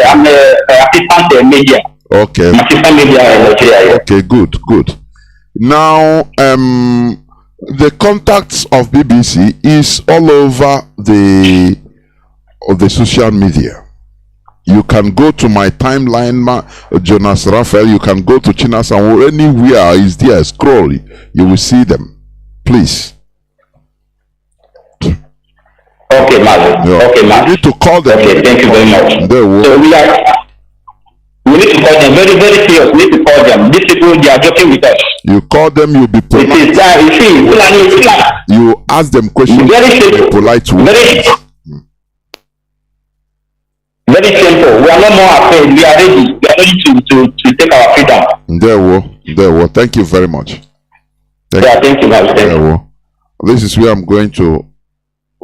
I'm assistant media. Okay. Assistant media in Nigeria. Okay, good. Now, the contacts of BBC is all over the social media. You can go to my timeline, Jonas Raphael. You can go to Chinasan, anywhere is there. Scroll, you will see them. Please. Okay, Mazi. Yeah. Okay, Mazi. You need to call them. Okay, thank you very much. So we need to call them very, very serious. We need to call them. These people, they are joking with us. You call them, you'll be polite. You ask them questions. Very polite. Very simple. We are no more afraid. We are ready. We are ready to take our freedom. There were. Thank you very much. Thank you, Mazi. This is where I'm going to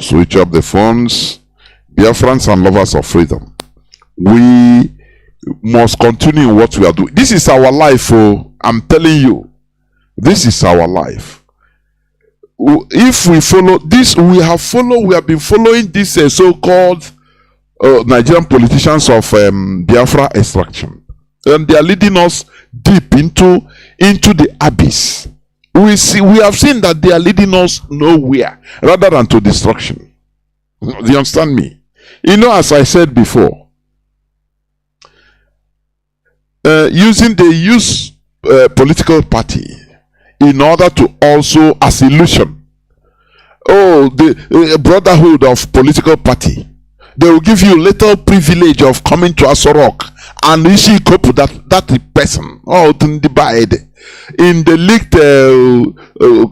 switch up the phones. Biafrans and lovers of freedom, we must continue what we are doing. This is our life. I'm telling you, this is our life. If we follow this, we have been following this so-called Nigerian politicians of Biafra extraction, and they are leading us deep into the abyss. We have seen that they are leading us nowhere rather than to destruction. Do you understand me? You know, as I said before, they use political party in order to also, as illusion. Oh, the brotherhood of political party. They will give you little privilege of coming to Asorok and you see couple that person. Oh, divide in the leaked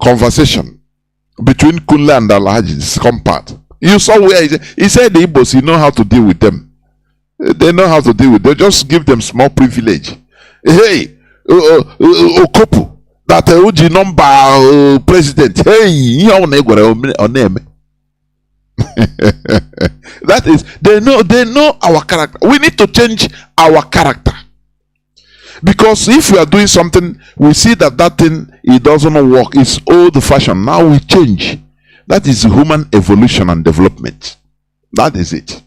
conversation between Kula and Alhaji's compound. You saw where he said the Igbos, you know how to deal with them. They know how to deal with them. Just give them small privilege. Hey, couple that Uji number president. Hey, you name. That is, they know our character. We need to change our character, because if we are doing something, we see that thing, it doesn't work, it's old fashioned. Now we change. That is human evolution and development. That is it.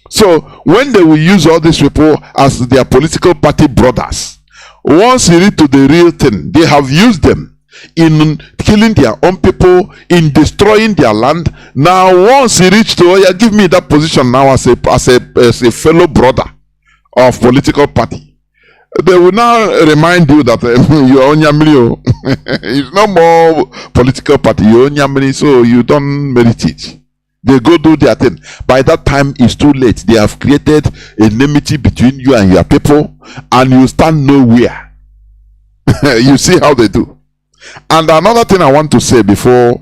So when they will use all these people as their political party brothers, once you read to the real thing, they have used them in killing their own people, in destroying their land. Now once you reach to, oh yeah, give me that position now as a fellow brother of political party, they will now remind you that you are Onyamri. It's no more political party, you're Onyamri, so you don't merit it. They go do their thing. By that time, it's too late. They have created enmity between you and your people, and you stand nowhere. You see how they do. And another thing I want to say before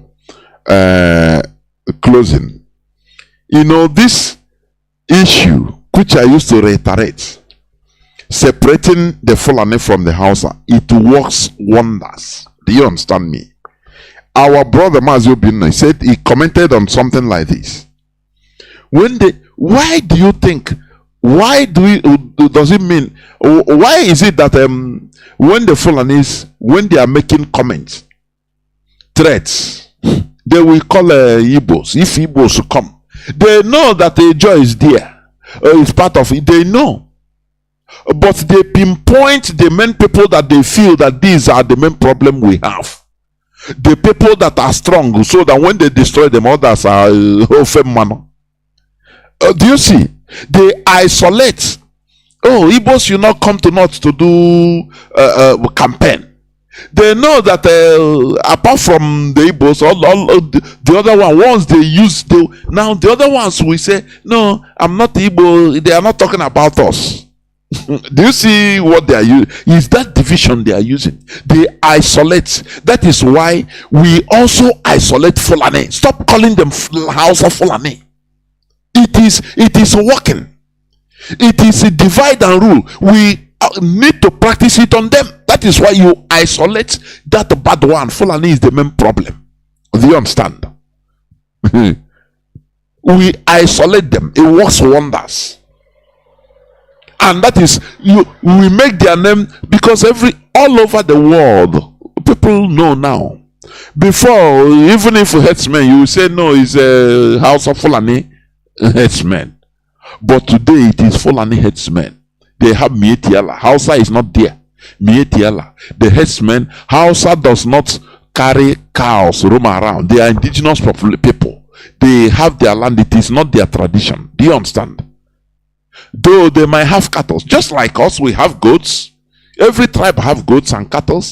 closing, you know, this issue, which I used to reiterate, separating the Fulani from the Hausa, it works wonders. Do you understand me? Our brother Mazi Iyke said, he commented on something like this. Why do you think, does it mean, why is it that when the Fulanis, when they are making comments, threats, they will call Igbos. If Igbos come, they know that the joy is there, it's part of it, they know. But they pinpoint the main people that they feel that these are the main problem we have. The people that are strong, so that when they destroy them, others are manner. Do you see? They isolate. Oh, Igbos, you not come to North to do campaign. They know that apart from the Igbos, all the other one, once they use now the other ones will say, no, I'm not Igbo. They are not talking about us. Do you see what they are using? Is that division they are using? They isolate. That is why we also isolate Fulani. Stop calling them Hausa Fulani. It is working. It is a divide and rule. We need to practice it on them. That is why you isolate that bad one. Fulani is the main problem. Do you understand? We isolate them. It works wonders. And that is, we make their name, because all over the world, people know now. Before, even if headsman, you will say, no, it's a House of Fulani headsman. But today, it is Fulani headsmen. They have Mietiala. Hausa is not there. Mietiala. The headsmen, Hausa does not carry cows roam around. They are indigenous people. They have their land. It is not their tradition. Do you understand? Though they might have cattle, just like us, we have goats. Every tribe have goats and cattle,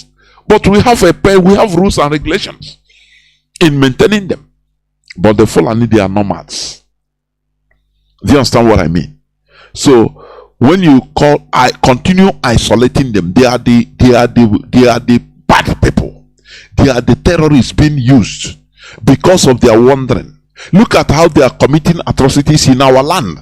but we have rules and regulations in maintaining them. But the Fulani, they are nomads. Do you understand what I mean? So when you continue isolating them, they are the bad people. They are the terrorists being used because of their wandering. Look at how they are committing atrocities in our land.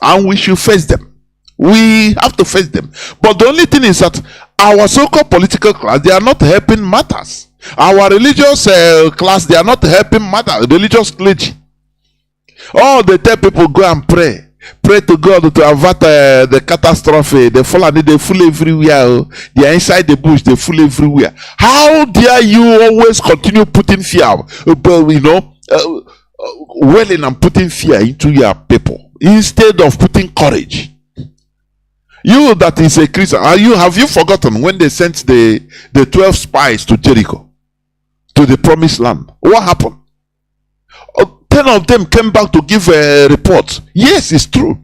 And we should face them. We have to face them. But the only thing is that our so-called political class, they are not helping matters. Our religious class, they are not helping matters. Religious clergy. Oh, they tell people, go and pray. Pray to God to avert the catastrophe. They full everywhere. They are inside the bush. They full everywhere. How dare you always continue putting fear? But you know, welling and putting fear into your people instead of putting courage. You that is a Christian, have you forgotten when they sent the 12 spies to Jericho, to the promised land? What happened? 10 of them came back to give a report. Yes, it's true.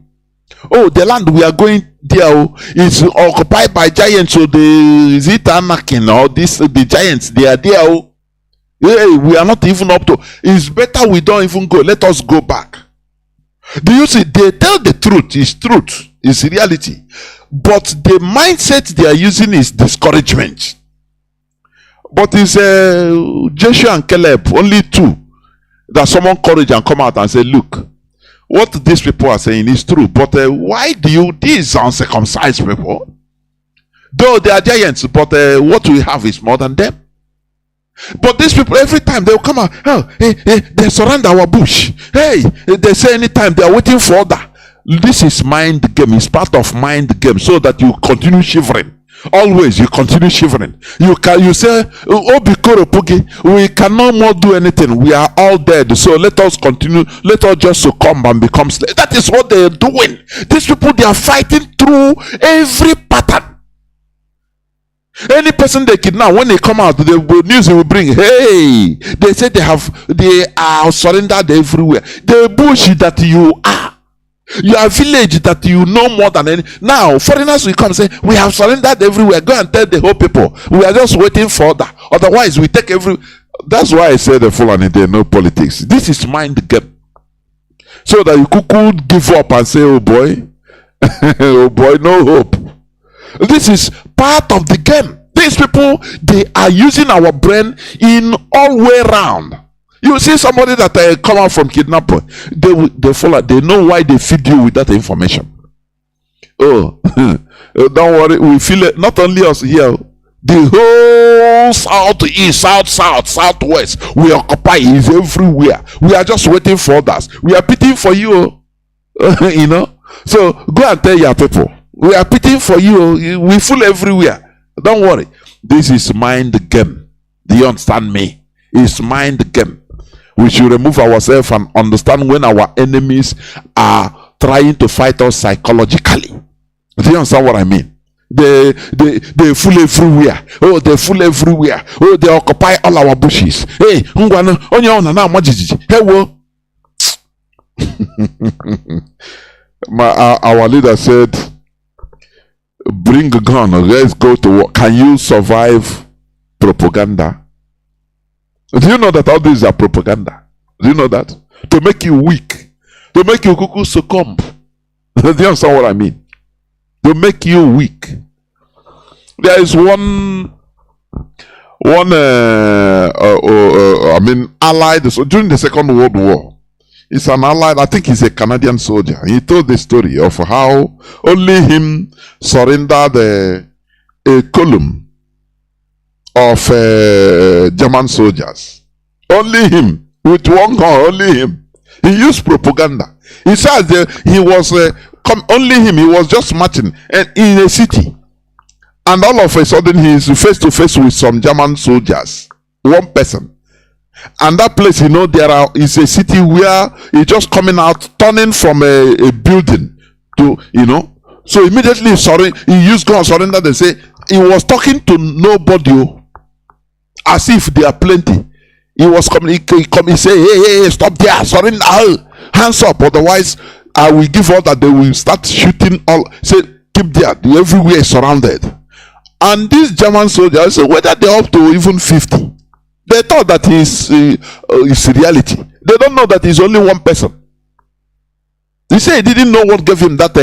Oh, the land we are going there is occupied by giants. So is it Anakin or the giants? They are there. Hey, we are not even up to. It's better we don't even go. Let us go back. Do you see? They tell the truth. It's truth. It's reality. But the mindset they are using is discouragement. But it's Joshua and Caleb, only two, that someone courage and come out and say, look, what these people are saying is true. But why do you, these uncircumcised people, though they are giants, but what we have is more than them. But these people, every time they will come out, they surround our bush. Hey, they say anytime they are waiting for order. This is mind game. It's part of mind game, so that you continue shivering. Always you continue shivering. You say, oh, we cannot more do anything. We are all dead. So let us continue. Let us just succumb and become slaves. That is what they are doing. These people, they are fighting through every pattern. Any person they kidnap, when they come out, the news they will bring, hey, they say they are surrendered everywhere. The bush that you are, your village that you know more than any. Now foreigners will come and say, we have surrendered everywhere. Go and tell the whole people, we are just waiting for that. Otherwise we take every. That's why I say the Fulani, they know politics. This is mind game, so that you could give up and say, oh boy, oh boy, no hope. This is part of the game. These people, they are using our brain in all way round. You see somebody that come out from kidnapping, they follow. They know why they feed you with that information. Oh, don't worry. We feel it. Not only us here, the whole southeast, southwest. We occupy is everywhere. We are just waiting for others. We are pitying for you. You know. So go and tell your people. We are pitying for you. We full everywhere. Don't worry. This is mind game. Do you understand me? It's mind game. We should remove ourselves and understand when our enemies are trying to fight us psychologically. Do you understand what I mean? They full everywhere. Oh, they full everywhere. Oh, they occupy all our bushes. Hey, our leader said, bring a gun, let's go to war. Can you survive propaganda? Do you know that all these are propaganda? Do you know that? To make you weak, to make you cuckoo succumb. Do you understand what I mean? To make you weak. There is one allied, so during the Second World War, it's an allied, I think he's a Canadian soldier. He told the story of how only him surrendered a column of German soldiers. Only him, with one gun, only him. He used propaganda. He said he was only him. He was just marching in a city, and all of a sudden he is face to face with some German soldiers. One person. And that place, you know, is a city where he's just coming out, turning from a building to, you know. So immediately he used gun surrender. They say he was talking to nobody, as if there are plenty. He was coming. He say, hey, stop there, surrender, hands up. Otherwise, I will give order. They will start shooting all. Say, keep there. Everywhere is surrounded. And these German soldiers, whether they're up to even 50. They thought that is reality. They don't know that he's only one person. He said he didn't know what gave him that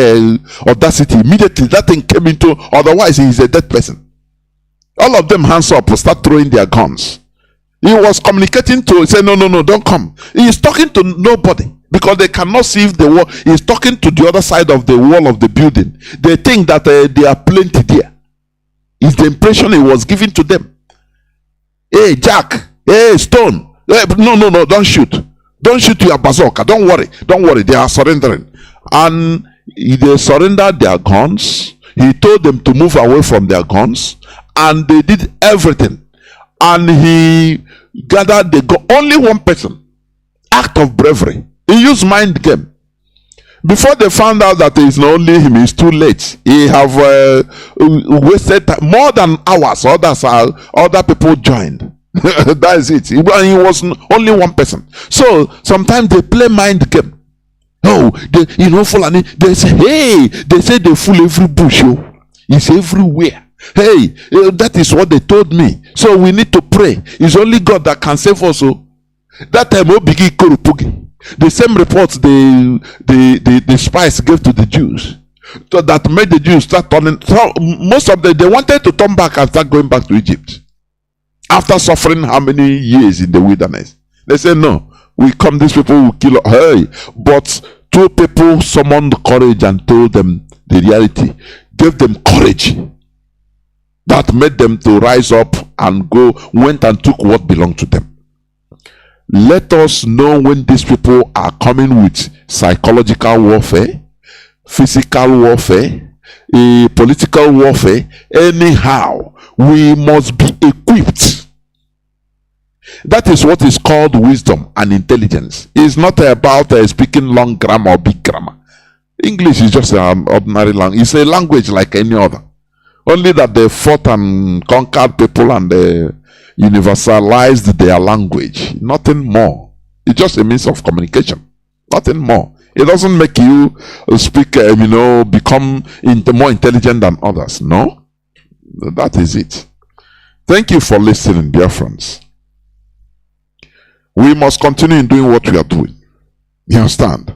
audacity. Immediately that thing came into, otherwise he is a dead person. All of them hands up, start throwing their guns. He was communicating to, say, no, don't come. He is talking to nobody because they cannot see if the wall. He is talking to the other side of the wall of the building. They think that there are plenty there. It's the impression he was giving to them. Hey, Jack. Hey, Stone. Hey, no, don't shoot. Don't shoot your bazooka. Don't worry. They are surrendering. And they surrendered their guns. He told them to move away from their guns. And they did everything. And he gathered the gun. Only one person. Act act of bravery. He used mind game. Before they found out that it's not only him, it's too late. He have wasted more than hours. Other people joined. That is it. He was only one person. So sometimes they play mind game. Oh, Fulani, they say, hey, they say they fool every bush. It's everywhere. Hey, that is what they told me. So we need to pray. It's only God that can save us. That time, the same reports the spies gave to the Jews, so that made the Jews start turning. So most of them, they wanted to turn back and start going back to Egypt after suffering how many years in the wilderness. They said, no, we come, these people will kill us. Hey, but two people summoned courage and told them the reality, gave them courage that made them to rise up and went and took what belonged to them. Let us know when these people are coming with psychological warfare, physical warfare, political warfare. Anyhow, we must be equipped. That is what is called wisdom and intelligence. It's not about speaking long grammar or big grammar. English is just an ordinary language. It's a language like any other. Only that they fought and conquered people and they universalized their language. Nothing more. It's just a means of communication. Nothing more. It doesn't make you speak, become more intelligent than others. No. That is it. Thank you for listening, Biafrans. We must continue in doing what we are doing. You understand?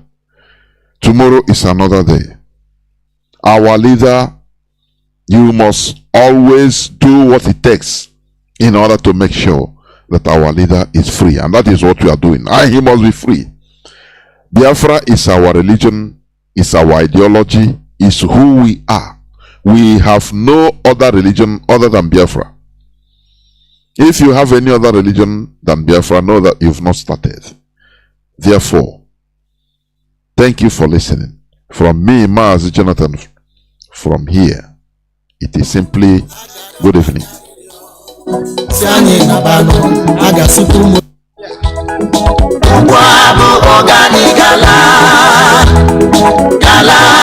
Tomorrow is another day. Our leader, you must always do what it takes in order to make sure that our leader is free. And that is what we are doing. He must be free. Biafra is our religion, is our ideology, is who we are. We have no other religion other than Biafra. If you have any other religion than Biafra, know that you've not started. Therefore, thank you for listening. From me, Mazi Jonathan, from here, it is simply good evening.